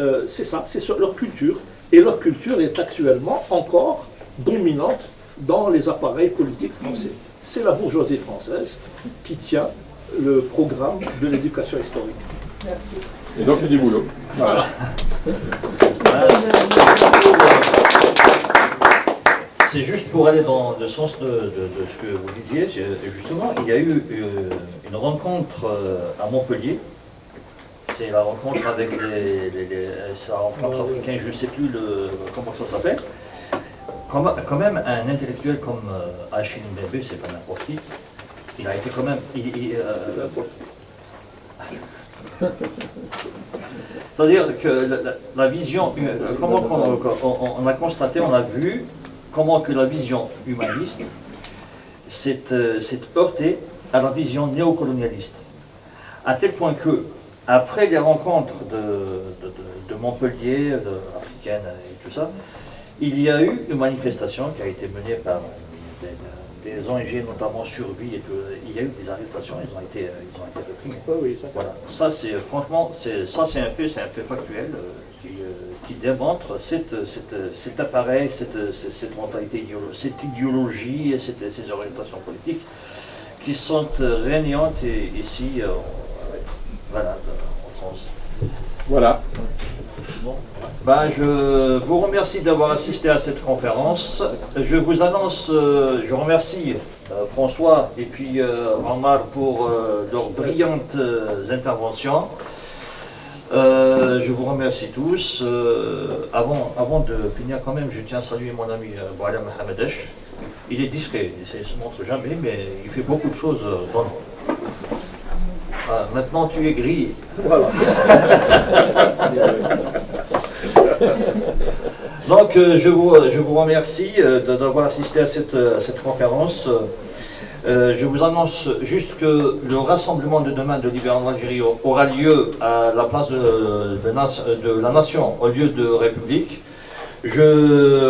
ça, c'est leur culture. Et leur culture est actuellement encore dominante dans les appareils politiques français. C'est la bourgeoisie française qui tient le programme de l'éducation historique. Merci. Et donc il y a du boulot. Voilà. C'est juste pour aller dans le sens de ce que vous disiez. Justement, il y a eu une rencontre à Montpellier. C'est la rencontre avec c'est la rencontre africaine, je ne sais plus comment ça s'appelle. Quand même, un intellectuel comme Achille Mbembe, c'est pas n'importe qui. Il a été quand même... C'est-à-dire que la vision, comment on a constaté, on a vu comment que la vision humaniste s'est heurtée à la vision néocolonialiste. À tel point que, après les rencontres de Montpellier, africaines et tout ça, il y a eu une manifestation qui a été menée par des ONG, notamment Survie, et tout. Il y a eu des arrestations, ils ont été réprimés. Oui, voilà. Ça, c'est franchement, c'est un fait factuel qui démontre cet appareil, cette mentalité, cette idéologie et ces orientations politiques qui sont régnantes ici, voilà, en France. Voilà. Bon. Ben, je vous remercie d'avoir assisté à cette conférence. Je vous annonce, je remercie François et puis Omar pour leurs brillantes interventions. Je vous remercie tous. Avant de finir quand même, je tiens à saluer mon ami Bouala Mohamedesh. Il est discret, il ne se montre jamais, mais il fait beaucoup de choses dans le monde. Maintenant tu es grillé. Voilà. Donc je vous remercie d'avoir assisté à cette conférence. Je vous annonce juste que le rassemblement de demain de Libération d'Algérie aura lieu à la place de la Nation au lieu de République. Je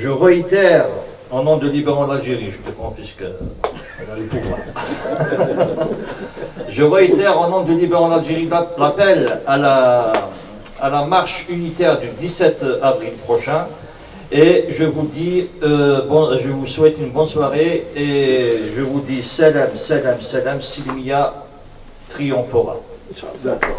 réitère en nom de Libération d'Algérie, je te prends puisque elle a les pouvoirs. Je réitère en nom de Libération d'Algérie l'appel à la marche unitaire du 17 avril prochain. Et je vous dis, je vous souhaite une bonne soirée et je vous dis salam, salam, salam, Silmiya triomphera. D'accord.